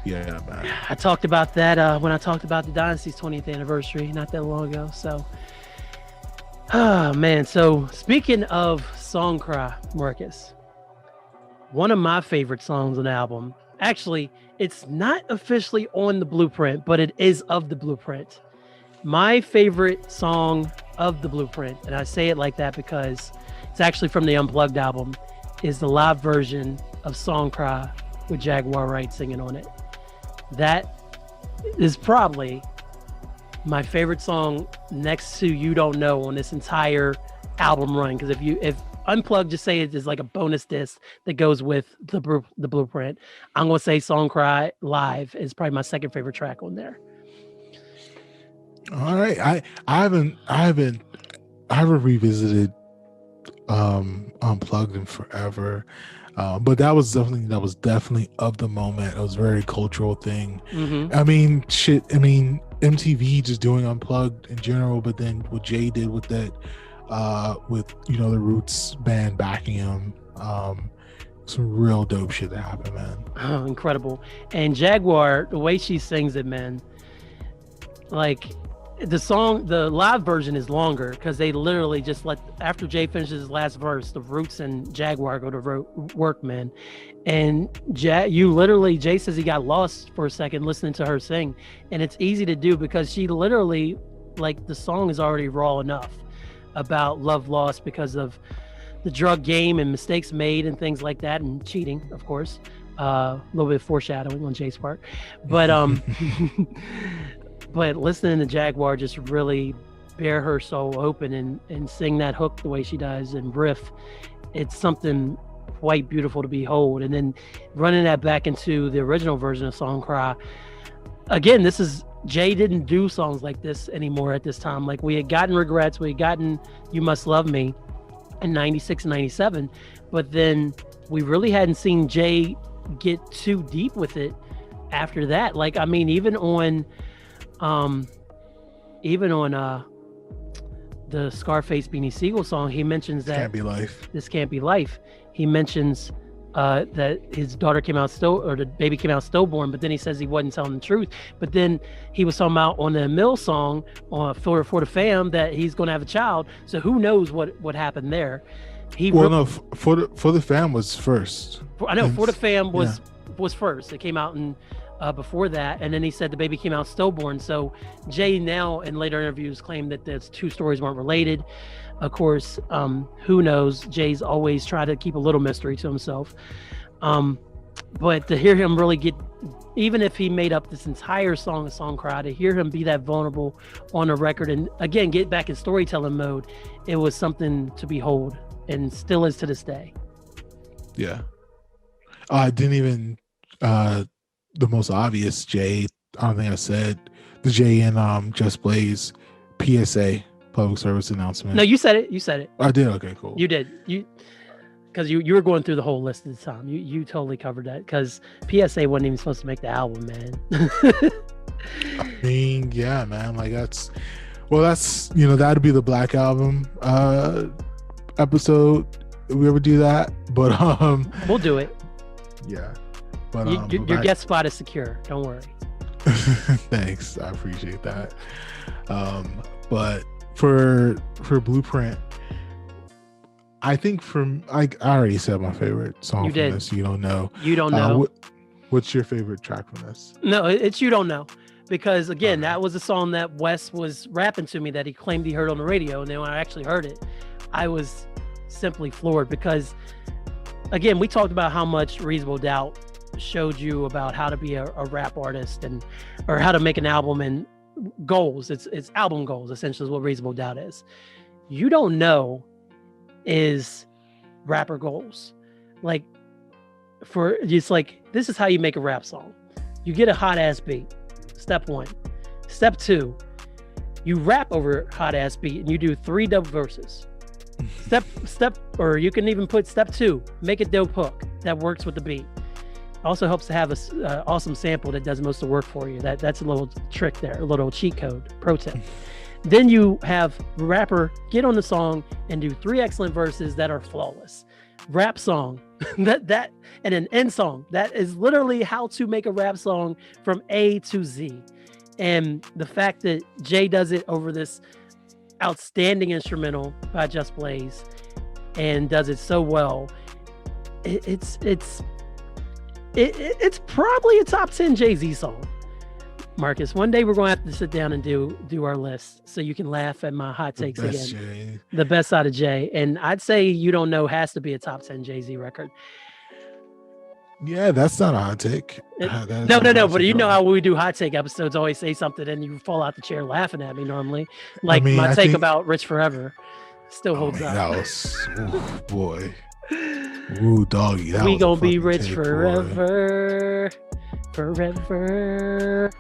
yeah, man. I talked about that when I talked about the Dynasty's 20th anniversary not that long ago. So, oh man. So speaking of Song Cry, Marcus, one of my favorite songs on the album. Actually, it's not officially on the Blueprint, but it is of the Blueprint. My favorite song of the Blueprint, and I say it like that because it's actually from the Unplugged album, is the live version of Song Cry with Jaguar Wright singing on it. That is probably my favorite song next to You Don't Know on this entire album run. Because if Unplugged, just say it is like a bonus disc that goes with the Blueprint, I'm gonna say Song Cry live is probably my second favorite track on there. All right, I haven't revisited Unplugged in forever, but that was definitely of the moment. It was a very cultural thing. Mm-hmm. I mean, shit. I mean, MTV just doing Unplugged in general, but then what Jay did with that, with the Roots band backing him, some real dope shit that happened, man. Oh, incredible! And Jaguar, the way she sings it, man, like. The live version is longer because they literally just after Jay finishes his last verse, the Roots and Jaguar go to work, man. And Jay says he got lost for a second listening to her sing. And it's easy to do because she literally, like, the song is already raw enough about love lost because of the drug game and mistakes made and things like that, and cheating, of course. A little bit of foreshadowing on Jay's part, but but listening to Jaguar just really bare her soul open and sing that hook the way she does and riff, it's something quite beautiful to behold. And then running that back into the original version of Song Cry, again, this is Jay didn't do songs like this anymore at this time. Like, we had gotten Regrets, we had gotten You Must Love Me in 96 and 97, but then we really hadn't seen Jay get too deep with it after that. Like, I mean, even on the Scarface Beanie Siegel song, he mentions that This Can't Be Life. He mentions that his daughter came out the baby came out stillborn, but then he says he wasn't telling the truth. But then he was talking about on the Mill song on for the Fam that he's going to have a child. So who knows what happened there? For the Fam was first. For the Fam was first. It came out in before that, and then he said the baby came out stillborn. So Jay now in later interviews claimed that those two stories weren't related. Of course, who knows? Jay's always tried to keep a little mystery to himself. But to hear him really get, even if he made up this entire song, A Song Cry, to hear him be that vulnerable on the record and again get back in storytelling mode, it was something to behold, and still is to this day. Yeah. I didn't even the most obvious Jay, I don't think I said the Jay and Just Blaze PSA, public service announcement. No, you said it. I did. Okay, cool. You did. Because you were going through the whole list at the time. You totally covered that, because PSA wasn't even supposed to make the album, man. I mean, yeah, man. Like that's that'd be the Black Album episode if we ever do that. But we'll do it. Yeah. But your guest spot is secure. Don't worry. Thanks. I appreciate that. But for Blueprint, I think I already said my favorite song from this. You Don't Know. You Don't Know. What's your favorite track from this? No, it's You Don't Know. Because again, that was a song that Wes was rapping to me that he claimed he heard on the radio. And then when I actually heard it, I was simply floored, because again, we talked about how much Reasonable Doubt showed you about how to be a rap artist or how to make an album and goals. It's album goals, essentially, is what Reasonable Doubt is. You Don't Know is rapper goals. Like, this is how you make a rap song. You get a hot ass beat. Step 1. Step 2, you rap over a hot ass beat and you do 3 double verses. Or you can even put step 2, make a dope hook that works with the beat. Also helps to have a awesome sample that does most of the work for you. That's a little trick there, a little cheat code, pro tip. Then you have rapper get on the song and do 3 excellent verses that are flawless. Rap song, that and an end song. That is literally how to make a rap song from A to Z. And the fact that Jay does it over this outstanding instrumental by Just Blaze and does it so well, it's probably a top 10 Jay-Z song. Marcus, one day we're going to have to sit down and do our list so you can laugh at my hot takes again. Jay. The best out of Jay. And I'd say You Don't Know has to be a top 10 Jay-Z record. Yeah, that's not a hot take. No, but you know how we do hot take episodes, always say something and you fall out the chair laughing at me normally. Like my take about Rich Forever still holds up. That was, boy. Ooh, doggy. We gonna be rich forever. Forever.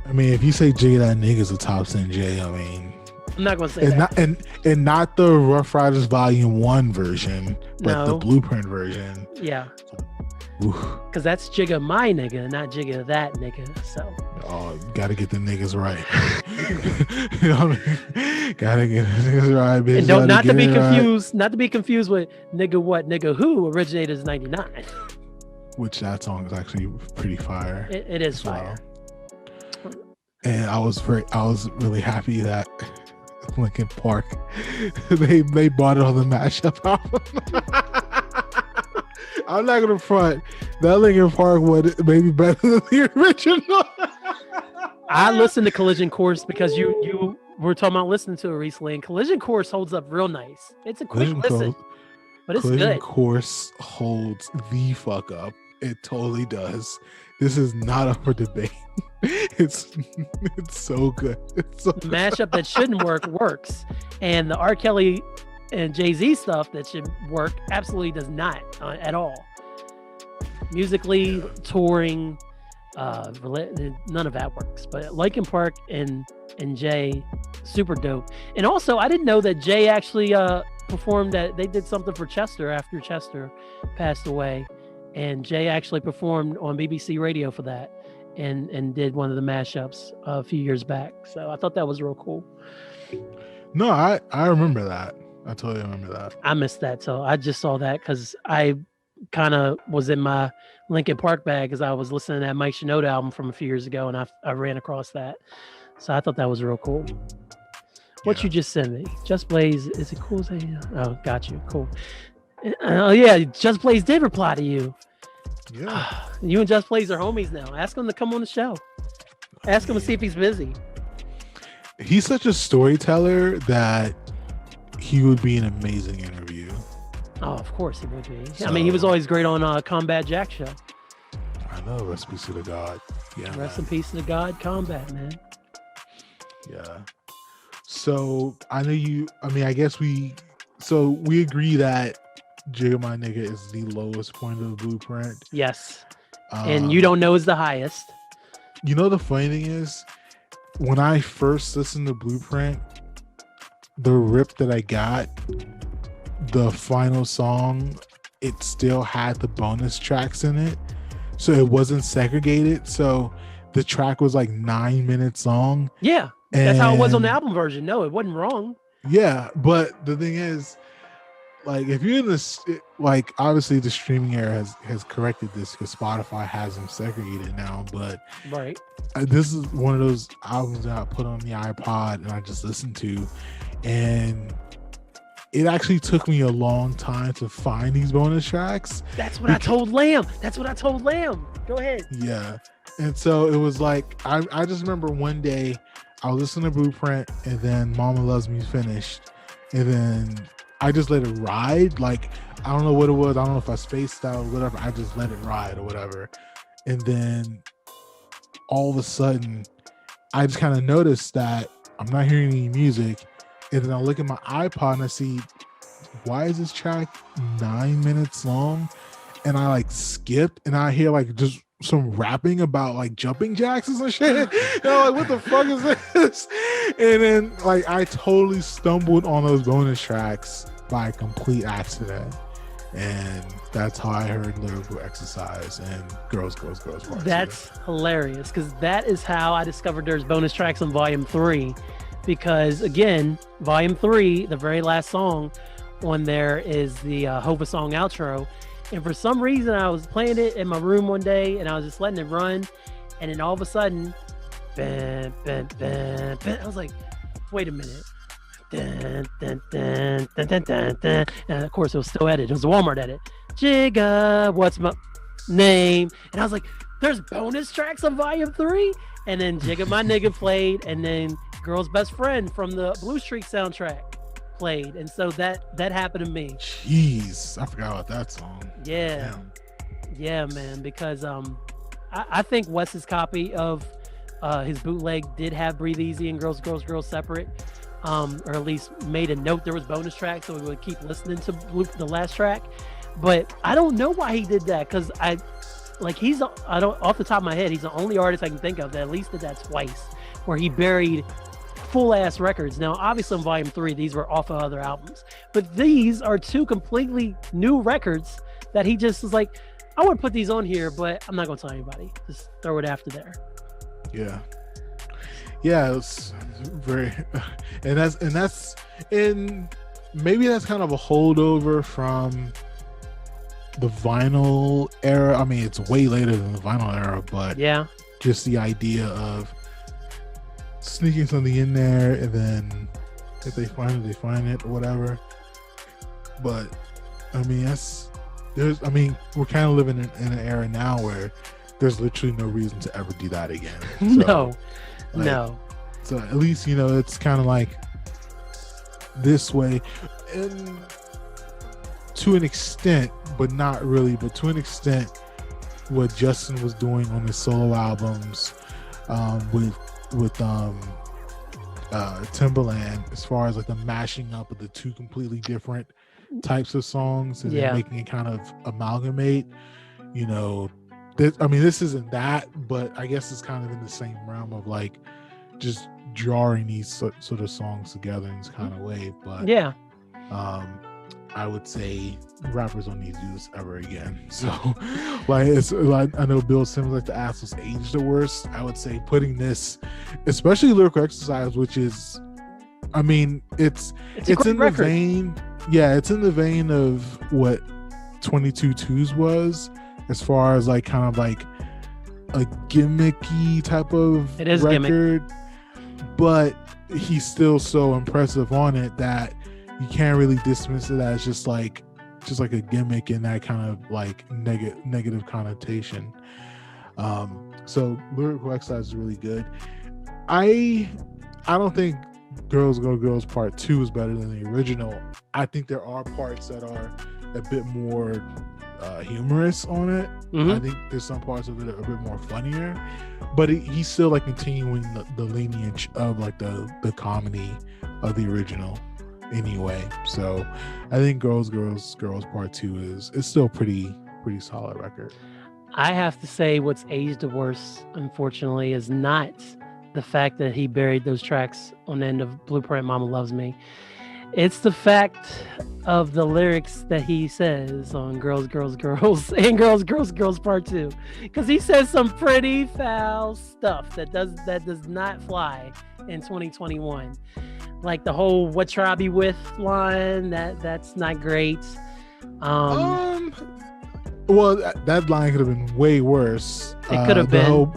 I mean, if you say Jigga That N is a top 10 J, I mean, I'm not gonna say that. And not the Rough Riders Volume 1 version, but the Blueprint version. Yeah. Because that's Jigga my nigga, not Jigga That nigga. So. Oh, gotta get the niggas right. You know what I mean? Gotta get the niggas right, bitch. And not to be confused with Nigga What, Nigga Who originated as 99. Which that song is actually pretty fire. It is fire. And I was really happy that Linkin Park they bought it on the mashup album. I'm not gonna front. That Linkin Park one maybe better than the original. I listened to Collision Course because you we're talking about listening to it recently, and Collision Course holds up real nice. It's a quick listen, but it's Collision good. Course holds the fuck up. It totally does. This is not up for debate. It's so good. It's so The mashup that shouldn't work works, and the R. Kelly and Jay-Z stuff that should work absolutely does not at all. Musically, touring, none of that works. But Linkin Park and Jay, super dope. And also, I didn't know that Jay actually performed that. They did something for Chester after Chester passed away, and Jay actually performed on BBC Radio for that, and did one of the mashups a few years back. So I thought that was real cool. No, I remember that. I totally remember that. I missed that, so I just saw that because I kind of was in my Linkin Park bag because I was listening to that Mike Shinoda album from a few years ago, and I ran across that. So I thought that was real cool. What you just sent me? Just Blaze, is it cool? Oh, got you. Cool. Oh, yeah, Just Blaze did reply to you. Yeah. You and Just Blaze are homies now. Ask him to come on the show. Ask him to see if he's busy. He's such a storyteller that he would be an amazing interview. Oh, of course he would be. So, I mean, he was always great on Combat Jack show. I know. Rest in peace to the God. Yeah. Rest in peace to the God Combat, man. Yeah. So I know you. I mean, I guess we agree that Jigga My Nigga is the lowest point of the Blueprint. Yes. And You Don't Know is the highest. You know, the funny thing is, when I first listened to Blueprint, the rip that I got, the final song, it still had the bonus tracks in it. So it wasn't segregated. So the track was like 9 minutes long. Yeah. That's how it was on the album version. No, it wasn't wrong. Yeah. But the thing is, like, if you're in this, like, obviously the streaming era has corrected this because Spotify has them segregated now. But right, this is one of those albums that I put on the iPod and I just listened to, and it actually took me a long time to find these bonus tracks. That's what I told Lamb. Go ahead. Yeah. And so it was like, I just remember one day I was listening to Blueprint, and then Mama Loves Me finished, and then I just let it ride. Like, I don't know what it was. I don't know if I spaced out or whatever. I just let it ride or whatever. And then all of a sudden, I just kind of noticed that I'm not hearing any music. And then I look at my iPod and I see, why is this track 9 minutes long? And I like skip, and I hear like just some rapping about like jumping jacks and some shit. And I'm like, what the fuck is this? And then like I totally stumbled on those bonus tracks by complete accident. And that's how I heard Lyrical Exercise and Girls Part 2. That's hilarious, because that is how I discovered there's bonus tracks on Volume 3. Because again, Volume 3, the very last song on there is the Hova song outro. And for some reason, I was playing it in my room one day, and I was just letting it run. And then all of a sudden, bam, bam, bam, bam, I was like, wait a minute. Dun, dun, dun, dun, dun, dun, dun. And of course, it was still edited. It was a Walmart edit. Jigga, what's my name? And I was like, there's bonus tracks on Volume 3? And then Jigga My Nigga played, and then Girl's Best Friend from the Blue Streak soundtrack played. And so that happened to me. Jeez, I forgot about that song. Yeah. Damn. Yeah, man, because I think Wes's copy of his bootleg did have Breathe Easy and Girls separate, or at least made a note there was bonus tracks, so we would keep listening to the last track. But I don't know why he did that, because I don't, off the top of my head, he's the only artist I can think of that at least did that twice, where he buried full ass records. Now, obviously in Volume 3, these were off of other albums, but these are two completely new records that he just was like, I want to put these on here, but I'm not going to tell anybody. Just throw it after there. Yeah. Yeah, it's very, and maybe that's kind of a holdover from the vinyl era. I mean, it's way later than the vinyl era, but yeah, just the idea of sneaking something in there, and then if they find it, they find it or whatever. But I mean, we're kind of living in an era now where there's literally no reason to ever do that again. So, no. So at least, you know, it's kind of like this way. And to an extent, but not really, but to an extent, what Justin was doing on his solo albums with Timbaland, as far as like the mashing up of the two completely different types of songs and then making it kind of amalgamate, you know, this isn't that, but I guess it's kind of in the same realm of like just drawing these sort of songs together in this kind of way. But I would say rappers don't need to do this ever again. So like, it's like, I know Bill Simmons like to ask what's aged the worst. I would say putting this, especially Lyrical Exercise, which is, I mean, it's in the vein, it's in the vein of what 22 Twos was, as far as like kind of like a gimmicky type of record, but he's still so impressive on it that you can't really dismiss it as just like a gimmick in that kind of like negative connotation. So Lyrical Exercise is really good. I don't think Girls Go Girls Part 2 is better than the original. I think there are parts that are a bit more humorous on it. I think there's some parts of it that are a bit more funnier, but he's still like continuing the lineage of like the comedy of the original anyway. So I think Girls Part 2 is still pretty solid record. I have to say what's aged the worst, unfortunately, is not the fact that he buried those tracks on the end of Blueprint Mama Loves Me. It's the fact of the lyrics that he says on Girls, Girls, Girls and Girls, Girls, Girls Part 2. Because he says some pretty foul stuff that does not fly in 2021. Like the whole "what tribe you with" line, that's not great. Well, that line could have been way worse. It could have been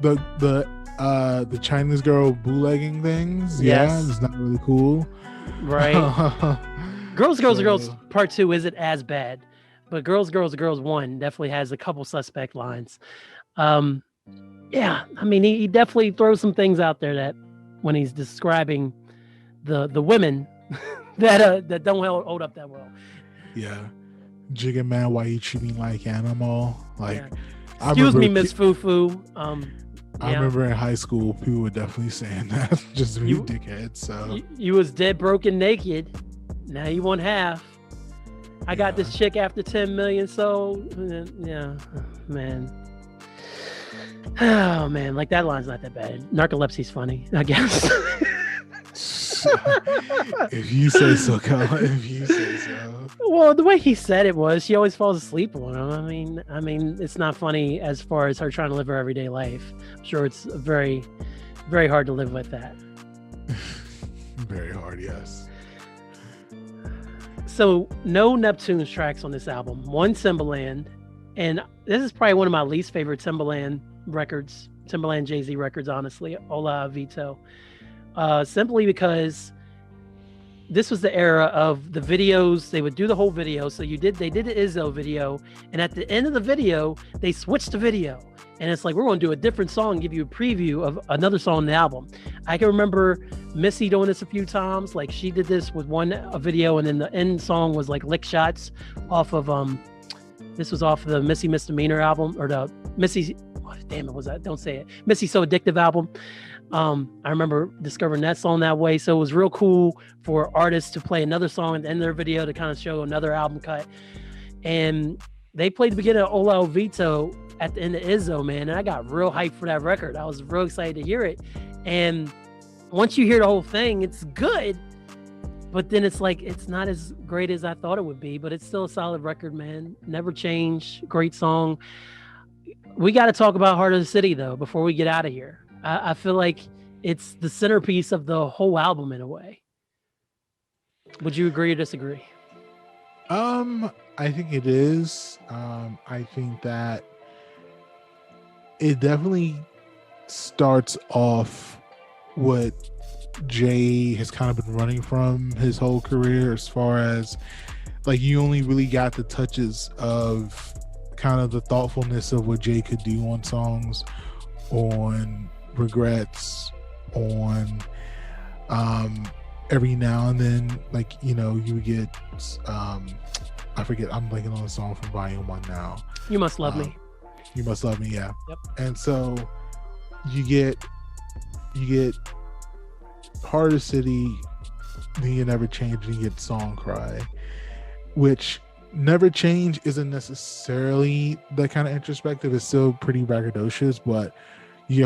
the Chinese girl bootlegging things. Yes. It's not really cool. Right. Girls, Girls, Girls Part 2 isn't as bad, but Girls, Girls, Girls 1 definitely has a couple suspect lines. I mean, he definitely throws some things out there that when he's describing the women that don't hold up that well. Yeah. Jigga Man, why you treating like animal? Like, excuse me, Miss Foo. I remember in high school, people were definitely saying that. Just be dickheads. So you was dead, broken, naked. Now you want half. I got this chick after 10 million sold. Yeah, man. Oh man, like that line's not that bad. Narcolepsy's funny, I guess. If you say so, Colin. If you say so. Well, the way he said it was, she always falls asleep on him. I mean, it's not funny as far as her trying to live her everyday life. I'm sure it's very, very hard to live with that. Very hard, yes. So, no Neptune's tracks on this album. One Timbaland, and this is probably one of my least favorite Timbaland records. Timbaland Jay-Z records, honestly. Hola Vito. Simply because this was the era of the videos. They would do the whole video. So they did the Izzo video, and at the end of the video, they switched the video, and it's like, we're going to do a different song and give you a preview of another song on the album. I can remember Missy doing this a few times. Like, she did this with a video, and then the end song was like lick shots off of this was off of the Missy Misdemeanor album, or the Missy, damn it, was that? Don't say it. Missy So Addictive album. I remember discovering that song that way. So it was real cool for artists to play another song at the end of their video to kind of show another album cut. And they played the beginning of Hola Vito at the end of Izzo, man. And I got real hyped for that record. I was real excited to hear it. And once you hear the whole thing, it's good. But then it's like, it's not as great as I thought it would be, but it's still a solid record, man. Never change. Great song. We got to talk about Heart of the City, though, before we get out of here. I feel like it's the centerpiece of the whole album in a way. Would you agree or disagree? I think it is. I think that it definitely starts off what Jay has kind of been running from his whole career, as far as like, you only really got the touches of kind of the thoughtfulness of what Jay could do on songs, on Regrets, on. Every now and then, like, you know, you get I forget, I'm blanking on the song from Volume 1 now. You Must Love Me. You Must Love Me, yeah. Yep. And so you get Heart of the City, then you Never Change, and you get Song Cry, which Never Change isn't necessarily that kind of introspective. It's still pretty braggadocious, but you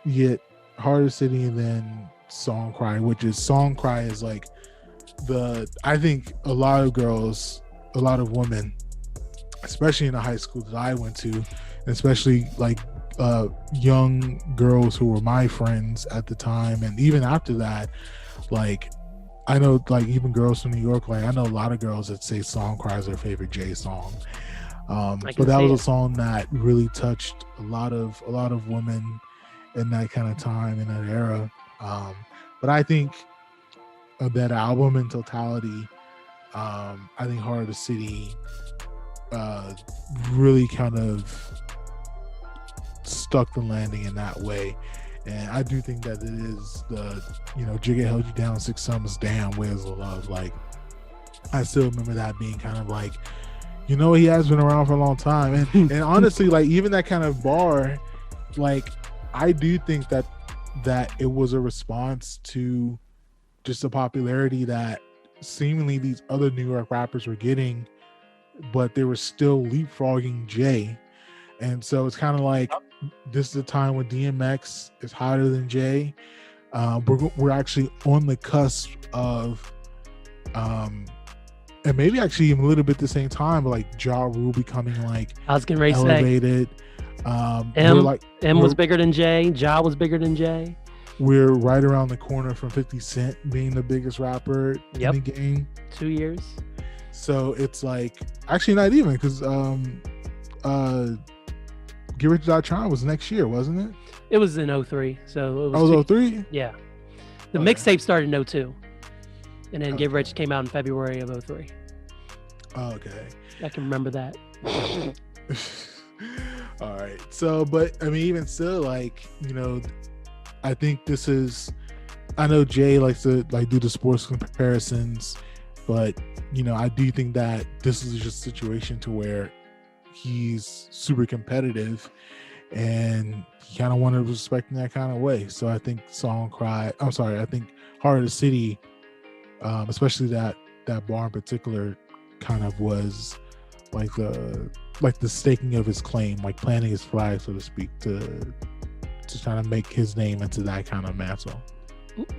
get Heart of the City and then Song Cry, which is Song Cry is like I think a lot of women, especially in the high school that I went to, especially like young girls who were my friends at the time, and even after that, like I know, like even girls from New York, like I know a lot of girls that say Song Cry is their favorite Jay song. But that was a song that really touched a lot of women in that kind of time, in that era. But I think of that album in totality, I think Heart of the City really kind of stuck the landing in that way. And I do think that it is the, you know, Jigga Held You Down, 6 Summers, Damn, Where's the Love? Like, I still remember that being kind of like, you know, he has been around for a long time. And honestly, like, even that kind of bar, like, I do think that it was a response to just the popularity that seemingly these other New York rappers were getting, but they were still leapfrogging Jay. And so it's kind of like, this is a time when DMX is hotter than Jay. We're actually on the cusp of, and maybe actually a little bit at the same time, but like Ja Rule becoming like I was getting ready to elevated. M was bigger than Jay. Ja was bigger than Jay. We're right around the corner from 50 Cent being the biggest rapper in the game. 2 years. So it's like, actually not even, because Get Rich or Die Trying was next year, wasn't it? It was in 03. So it was 03? Yeah. The mixtape started in 02. And then Get Rich came out in February of 03. Okay. I can remember that. All right. So, but I mean, even still, like, you know, I think this is, I know Jay likes to like do the sports comparisons, but you know, I do think that this is just a situation to where he's super competitive and he kind of wanted to respect in that kind of way. So I think I think Heart of the City, especially that bar in particular, kind of was like the staking of his claim, like planting his flag, so to speak, to try to make his name into that kind of mantle.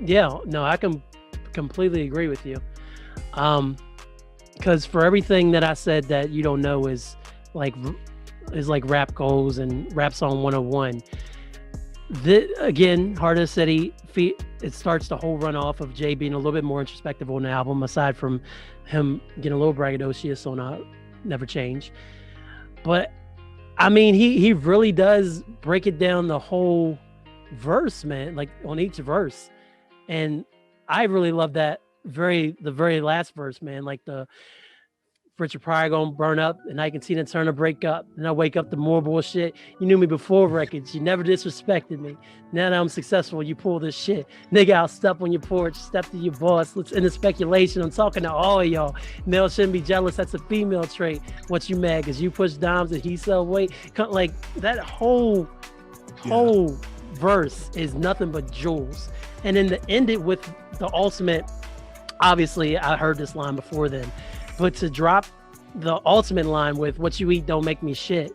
Yeah, no, I can completely agree with you. Because for everything that I said that you don't know is like rap goals and rap song 101. Again, Heart of the City, it starts the whole run off of Jay being a little bit more introspective on the album, aside from him getting a little braggadocious on Never Change. But I mean, he really does break it down the whole verse, man, like on each verse. And I really love that the very last verse, man, like the Richard Pryor gonna burn up and I can see the turn to break up and I wake up to more bullshit. You knew me before records. You never disrespected me. Now that I'm successful, you pull this shit. Nigga, I'll step on your porch, step to your boss. Let's end the speculation. I'm talking to all of y'all. Male shouldn't be jealous. That's a female trait. What you mad? Cause you push dimes and he sell weight. Like that whole verse is nothing but jewels. And then to end it with the ultimate, obviously I heard this line before then, but to drop the ultimate line with what you eat don't make me shit,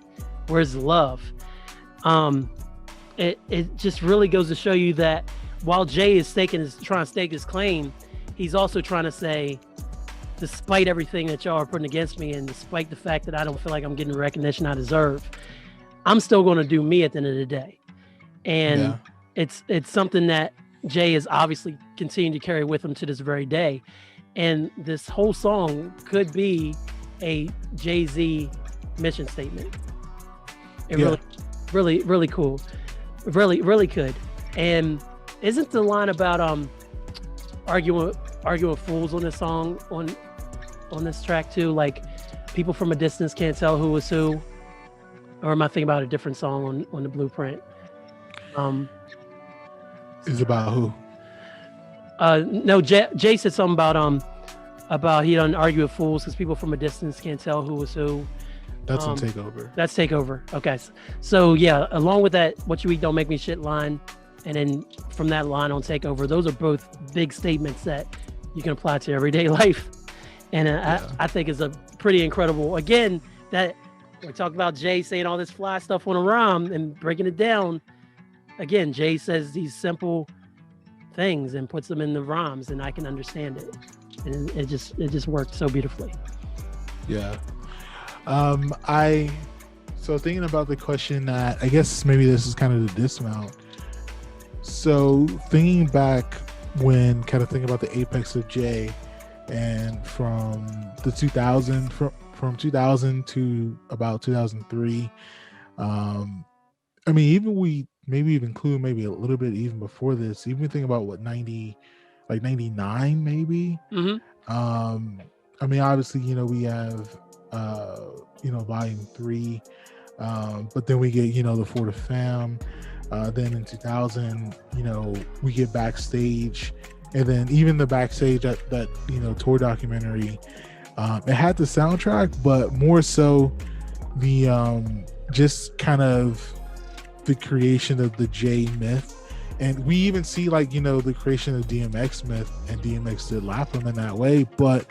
where's the love? It just really goes to show you that while Jay is trying to stake his claim, he's also trying to say, despite everything that y'all are putting against me and despite the fact that I don't feel like I'm getting the recognition I deserve, I'm still going to do me at the end of the day. And it's something that Jay is obviously continuing to carry with him to this very day. And this whole song could be a Jay-Z mission statement. Really cool. Really could. And isn't the line about arguing with fools on this song on this track too? Like people from a distance can't tell who was who. Or am I thinking about a different song on the Blueprint? Is about who? No, Jay said something about he doesn't argue with fools because people from a distance can't tell who was who. That's on Takeover. That's Takeover. Okay. So yeah, along with that, what you eat don't make me shit line, and then from that line on Takeover, those are both big statements that you can apply to everyday life. And I think it's a pretty incredible, again, that we talk about Jay saying all this fly stuff on a rhyme and breaking it down. Again, Jay says these simple things and puts them in the rhymes, and I can understand it. And it just worked so beautifully. Yeah. So thinking about the question that I guess maybe this is kind of the dismount. So thinking back when kind of thinking about the apex of Jay, and from the 2000 to about 2003, I mean, even we maybe even include maybe a little bit even before this, even think about what 99 maybe. Mm-hmm. I mean, obviously, we have volume 3, but then we get the For the Fam. Then in 2000, we get Backstage, and then even the Backstage that tour documentary, it had the soundtrack, but more so the just kind of the creation of the J myth. And we even see the creation of DMX myth, and DMX did lap him in that way, but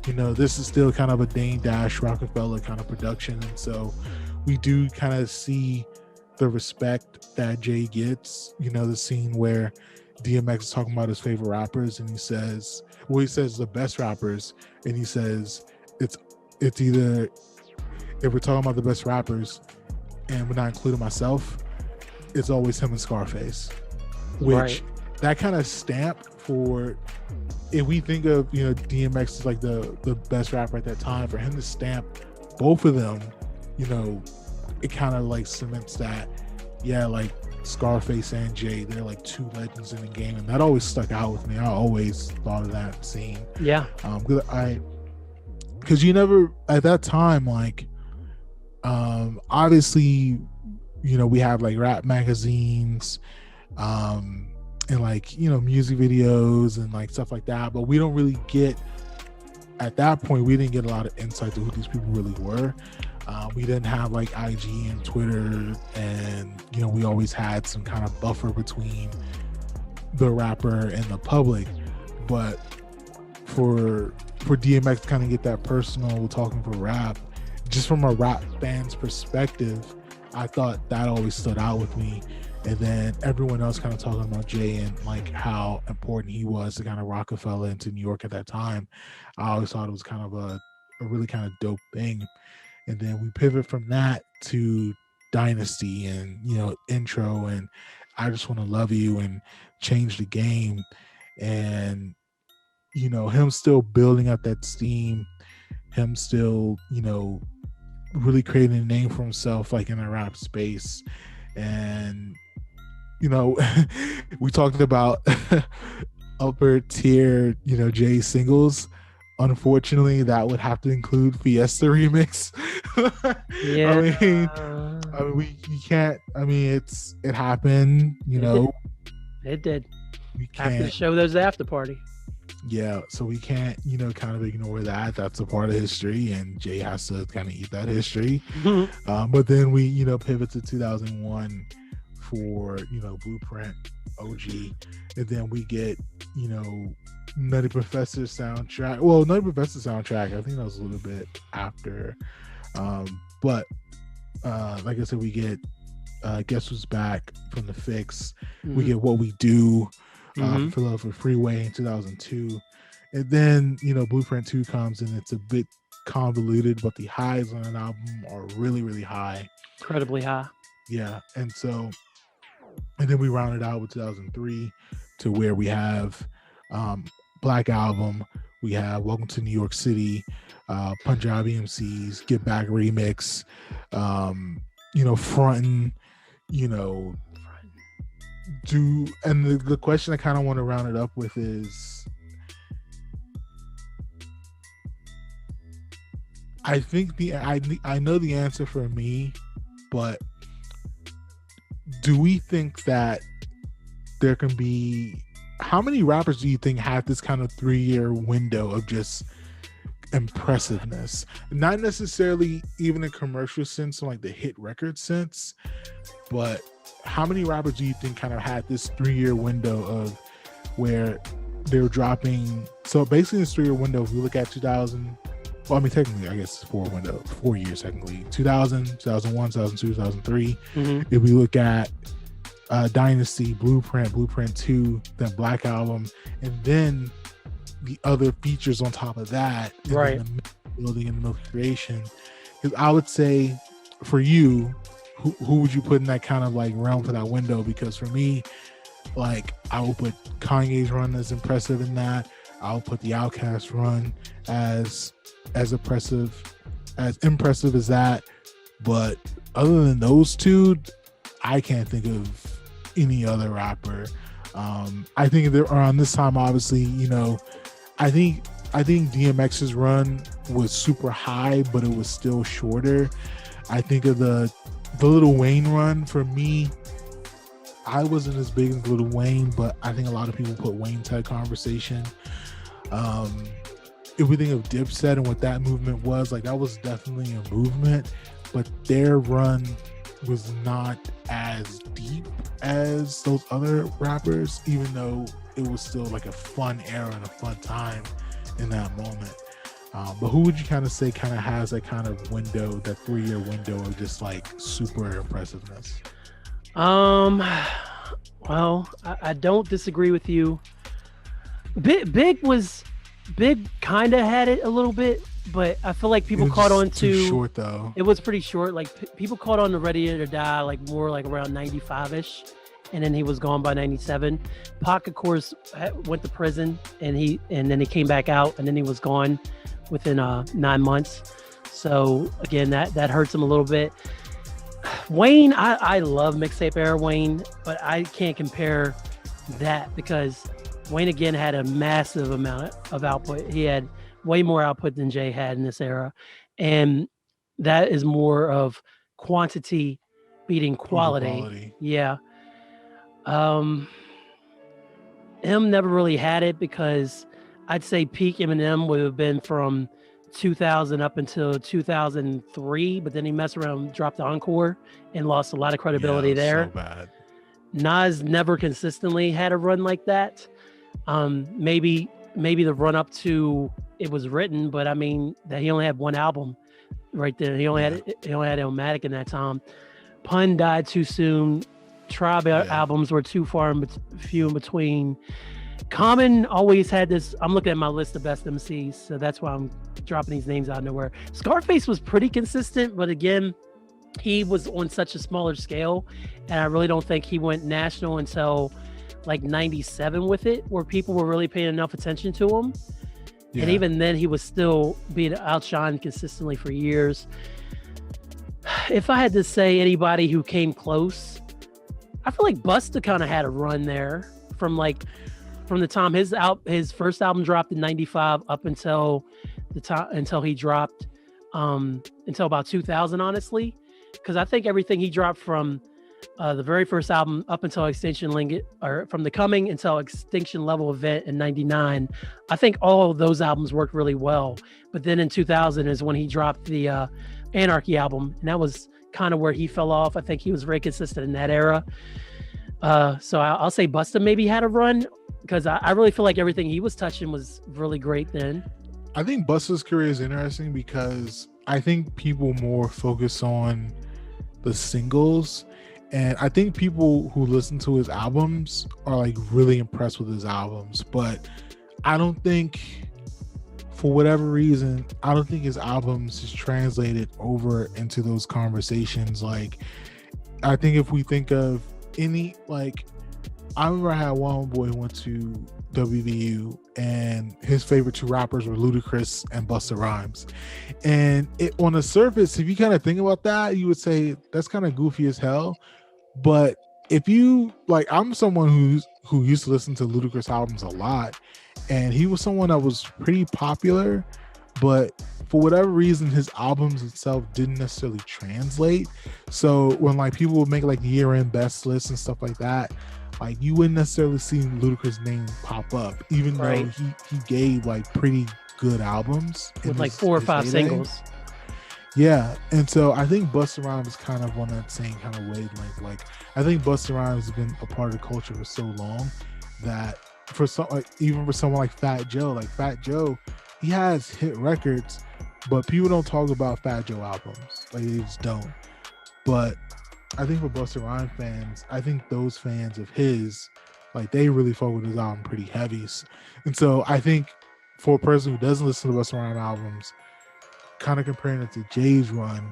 this is still kind of a Dane Dash Rockefeller kind of production. And so we do kind of see the respect that Jay gets, the scene where DMX is talking about his favorite rappers, and he says the best rappers, and he says it's either, if we're talking about the best rappers and we're not including myself, it's always him and Scarface, which right. That kind of stamp for, if we think of DMX is like the best rapper at that time, for him to stamp both of them, it kind of like cements that, yeah, like Scarface and Jay, they're like two legends in the game, and that always stuck out with me. I always thought of that scene. Yeah. Because you never at that time, like, obviously, we have like rap magazines, and like music videos and like stuff like that, but we don't really get, at that point we didn't get a lot of insight to who these people really were. We didn't have like IG and Twitter, and we always had some kind of buffer between the rapper and the public. But for DMX to kind of get that personal talking for rap, just from a rap fan's perspective, I thought that always stood out with me. And then everyone else kind of talking about Jay and like how important he was to kind of Rockefeller and to New York at that time. I always thought it was kind of a really kind of dope thing. And then we pivot from that to Dynasty and Intro and I Just Want to Love You and Change the Game, and him still building up that steam, him still really creating a name for himself like in the rap space. And we talked about upper tier Jay singles. Unfortunately, that would have to include Fiesta remix. Yeah. I mean, you can't. I mean, it happened. It did. We can't have to show those after party. Yeah, so we can't kind of ignore that. That's a part of history, and Jay has to kind of eat that history. But then we pivot to 2001 for Blueprint OG, and then we get Nutty Professor soundtrack. Well, Nutty Professor soundtrack, I think that was a little bit after. But like I said, we get Guess Who's Back from The Fix. We get What We Do for Love for Freeway in 2002. And then Blueprint 2 comes, and it's a bit convoluted, but the highs on an album are really, really high. Incredibly high. Yeah. And then we round it out with 2003 to where we have Black Album, we have Welcome to New York City, Punjabi MCs, Get Back remix, Frontin', and the question I kind of want to round it up with is, I think I know the answer for me, but do we think that there can be, how many rappers do you think have this kind of 3-year window of just impressiveness? Not necessarily even a commercial sense, like the hit record sense, but how many rappers do you think kind of had this 3-year window of where they're dropping? So basically this 3-year window, if we look at 2000, well, I mean, technically, I guess it's 4 years technically, 2000, 2001, 2002, 2003. If we look at Dynasty, Blueprint 2, then Black Album, and then the other features on top of that, and right, then the building and the creation. Because I would say for you, who would you put in that kind of like realm for that window? Because for me, like, I will put Kanye's run as impressive in that. I'll put the Outkast run as impressive as that. But other than those two, I can't think of any other rapper. I think they're around this time, obviously, you know, I think DMX's run was super high, but it was still shorter. I think of the Lil Wayne run. For me, I wasn't as big as Lil Wayne, but I think a lot of people put Wayne to that conversation. If we think of Dipset and what that movement was, like, that was definitely a movement, but their run was not as deep as those other rappers, even though it was still like a fun era and a fun time in that moment. But who would you kind of say kind of has that kind of window, that 3-year window of just like super impressiveness? Well, I don't disagree with you. Big kind of had it a little bit, but I feel like people caught on to too short though. It was pretty short. Like people caught on to Ready to Die like more like around 95ish, and then he was gone by 97. Pac, of course, went to prison, and then he came back out, and then he was gone within 9 months. So again, that hurts him a little bit. Wayne, I love mixtape era Wayne, but I can't compare that because Wayne again had a massive amount of output. He had way more output than Jay had in this era, and that is more of quantity beating quality. Yeah. M never really had it because I'd say peak Eminem would have been from 2000 up until 2003, but then he messed around, dropped the Encore, and lost a lot of credibility there. So bad. Nas never consistently had a run like that. Maybe the run up to It Was Written, but I mean that he only had one album right there. He only had Illmatic in that time. Pun died too soon. Tribe albums were too few in between. Common always had this. I'm looking at my list of best MCs, so that's why I'm dropping these names out of nowhere. Scarface was pretty consistent, but again, he was on such a smaller scale, and I really don't think he went national until like 97 with it, where people were really paying enough attention to him. Yeah. And even then, he was still being outshined consistently for years. If I had to say anybody who came close, I feel like Busta kind of had a run there from the time his first album dropped in 95 up until he dropped until about 2000, honestly, because I think everything he dropped from the very first album up until from The Coming until Extinction Level Event in 99, I think all of those albums worked really well. But then in 2000 is when he dropped the Anarchy album, and that was kind of where he fell off. I think he was very consistent in that era. So I'll say Busta maybe had a run, because I really feel like everything he was touching was really great then. I think Busta's career is interesting because I think people more focus on the singles, and I think people who listen to his albums are like really impressed with his albums, but I don't think, for whatever reason, I don't think his albums is translated over into those conversations. Like, I think if we think of any, like, I remember I had one boy who went to WVU, and his favorite two rappers were Ludacris and Busta Rhymes. And on the surface, if you kind of think about that, you would say that's kind of goofy as hell. But if you, like, I'm someone who used to listen to Ludacris albums a lot, and he was someone that was pretty popular, but for whatever reason, his albums itself didn't necessarily translate. So when like people would make like year-end best lists and stuff like that, like you wouldn't necessarily see Ludacris' name pop up, even though he gave like pretty good albums with like 4 or 5 singles. Yeah, and so I think Busta Rhymes is kind of on that same kind of wavelength. Like I think Busta Rhymes has been a part of the culture for so long that for some, like even for someone like Fat Joe, he has hit records, but people don't talk about Fat Joe albums. Like they just don't. But I think for Busta Rhymes fans, I think those fans of his, like they really fuck with his album pretty heavy. And so I think for a person who doesn't listen to Busta Rhymes albums, kind of comparing it to Jay's run,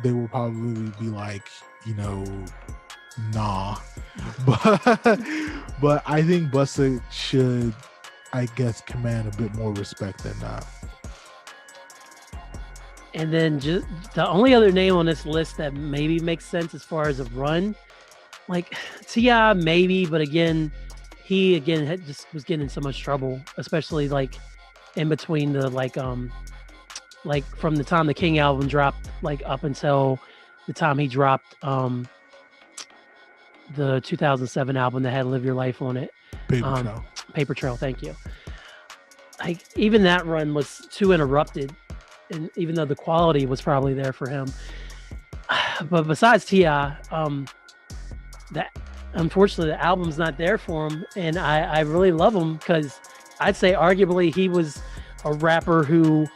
they will probably be like, you know, nah. But I think Busta should, I guess, command a bit more respect than that. And then just the only other name on this list that maybe makes sense as far as a run, like T.I. maybe, but again, he just was getting in so much trouble, especially like in between the like from the time the King album dropped, like up until the time he dropped the 2007 album that had Live Your Life on it. Paper Trail, thank you. Like even that run was too interrupted, and even though the quality was probably there for him. But besides T.I., that unfortunately the album's not there for him, and I really love him because I'd say arguably he was a rapper who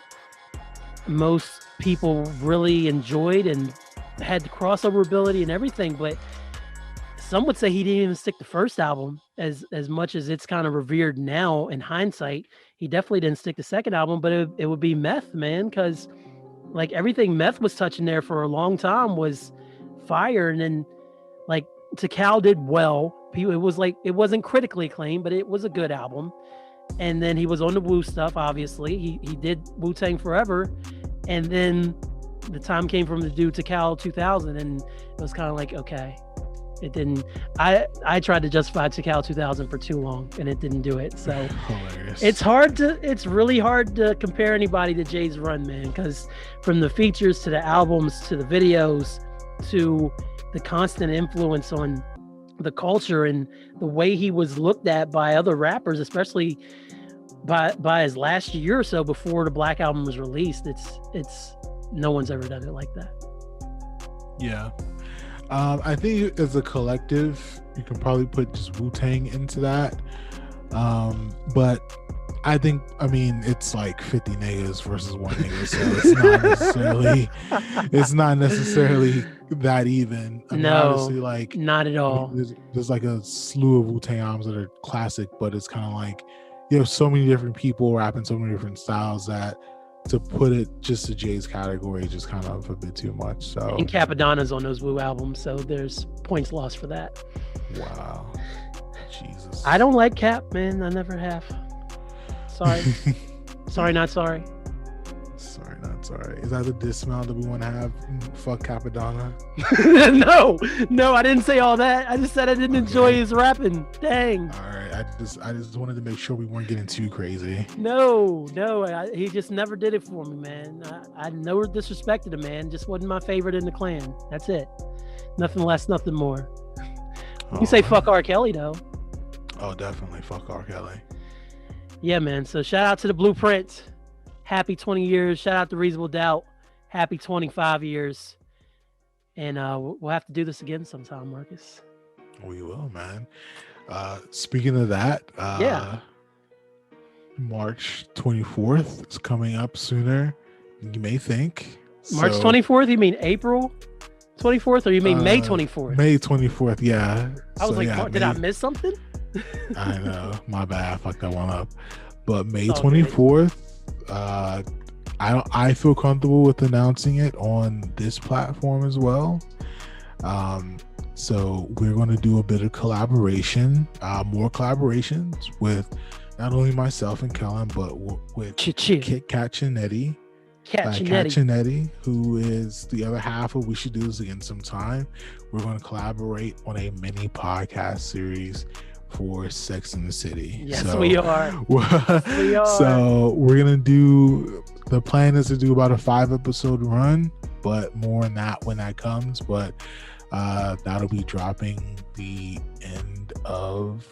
most people really enjoyed and had the crossover ability and everything, but some would say he didn't even stick the first album as much as it's kind of revered now in hindsight. He definitely didn't stick the second album, but it would be Meth, man, because like everything Meth was touching there for a long time was fire. And then like Tikal did well. It was like, it wasn't critically acclaimed, but it was a good album. And then he was on the Wu stuff, obviously. He did Wu-Tang Forever. And then the time came from the dude Tikal 2000, and it was kind of like, okay. It didn't. I tried to justify Tikal 2000 for too long, and it didn't do it. So hilarious. It's really hard to compare anybody to Jay's run, man, because from the features to the albums to the videos to the constant influence on the culture and the way he was looked at by other rappers, especially by his last year or so before the Black Album was released, it's no one's ever done it like that. Yeah. I think as a collective, you can probably put just Wu-Tang into that. But I think, I mean, it's like 50 niggas versus one nigga, so it's not necessarily that even. I mean, obviously, like, not at all. There's like a slew of Wu-Tang albums that are classic, but it's kind of like you have so many different people rapping so many different styles that to put it just to Jay's category is just kind of a bit too much. So and Capadonna's on those Wu albums, so there's points lost for that. Wow. Jesus. I don't like Cap, man. I never have. Sorry. Sorry, not sorry. Sorry, not sorry. Is that the dismount that we want to have? Fuck Capadonna? No, I didn't say all that. I just said I didn't enjoy his rapping. Dang. All right, I just wanted to make sure we weren't getting too crazy. No, he just never did it for me, man. I never disrespected him, man. Just wasn't my favorite in the clan. That's it. Nothing less, nothing more. You say fuck R. Kelly, though. Oh, definitely fuck R. Kelly. Yeah, man. So shout out to the Blueprint. Happy 20 years. Shout out to Reasonable Doubt. Happy 25 years. And we'll have to do this again sometime, Marcus. We will, man. Speaking of that, yeah. March 24th is coming up sooner than you may think. March 24th? You mean April 24th, or you mean May 24th? May 24th, yeah. I was did I miss something? I know. My bad. I fucked that one up. But May 24th, I feel comfortable with announcing it on this platform as well. So we're going to do a bit of collaboration, more collaborations with not only myself and Kellen, but with Kit Kat Chinetti. Kat Chinetti, who is the other half of We Should Do This Again Sometime. We're going to collaborate on a mini podcast series for Sex in the City. Yes, so, we are. We are. So we're going to do, the plan is to do about a 5-episode run, but more on that when that comes. But That'll be dropping the end of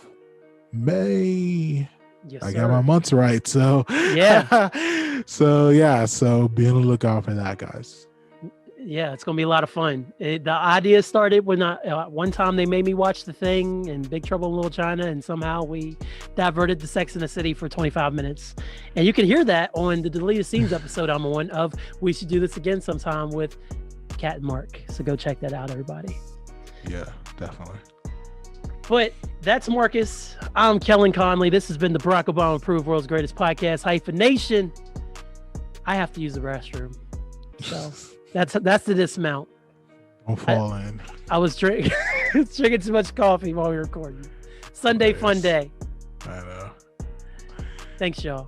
May. Yes, I sir. got my months right. So Yeah. So be on the lookout for that, guys. Yeah, it's gonna be a lot of fun. The idea started when one time they made me watch The Thing and Big Trouble in Little China, and somehow we diverted to Sex in the City for 25 minutes. And you can hear that on the deleted scenes episode I'm on of We Should Do This Again Sometime with Kat and Mark. So go check that out, everybody. Yeah, definitely. But that's Marcus. I'm Kellen Conley. This has been the Barack Obama Approved World's Greatest Podcast, Hyphen Nation. I have to use the restroom, so that's the dismount. Don't fall in. I was drinking too much coffee while we were recording. Sunday fun day. I know. Thanks, y'all.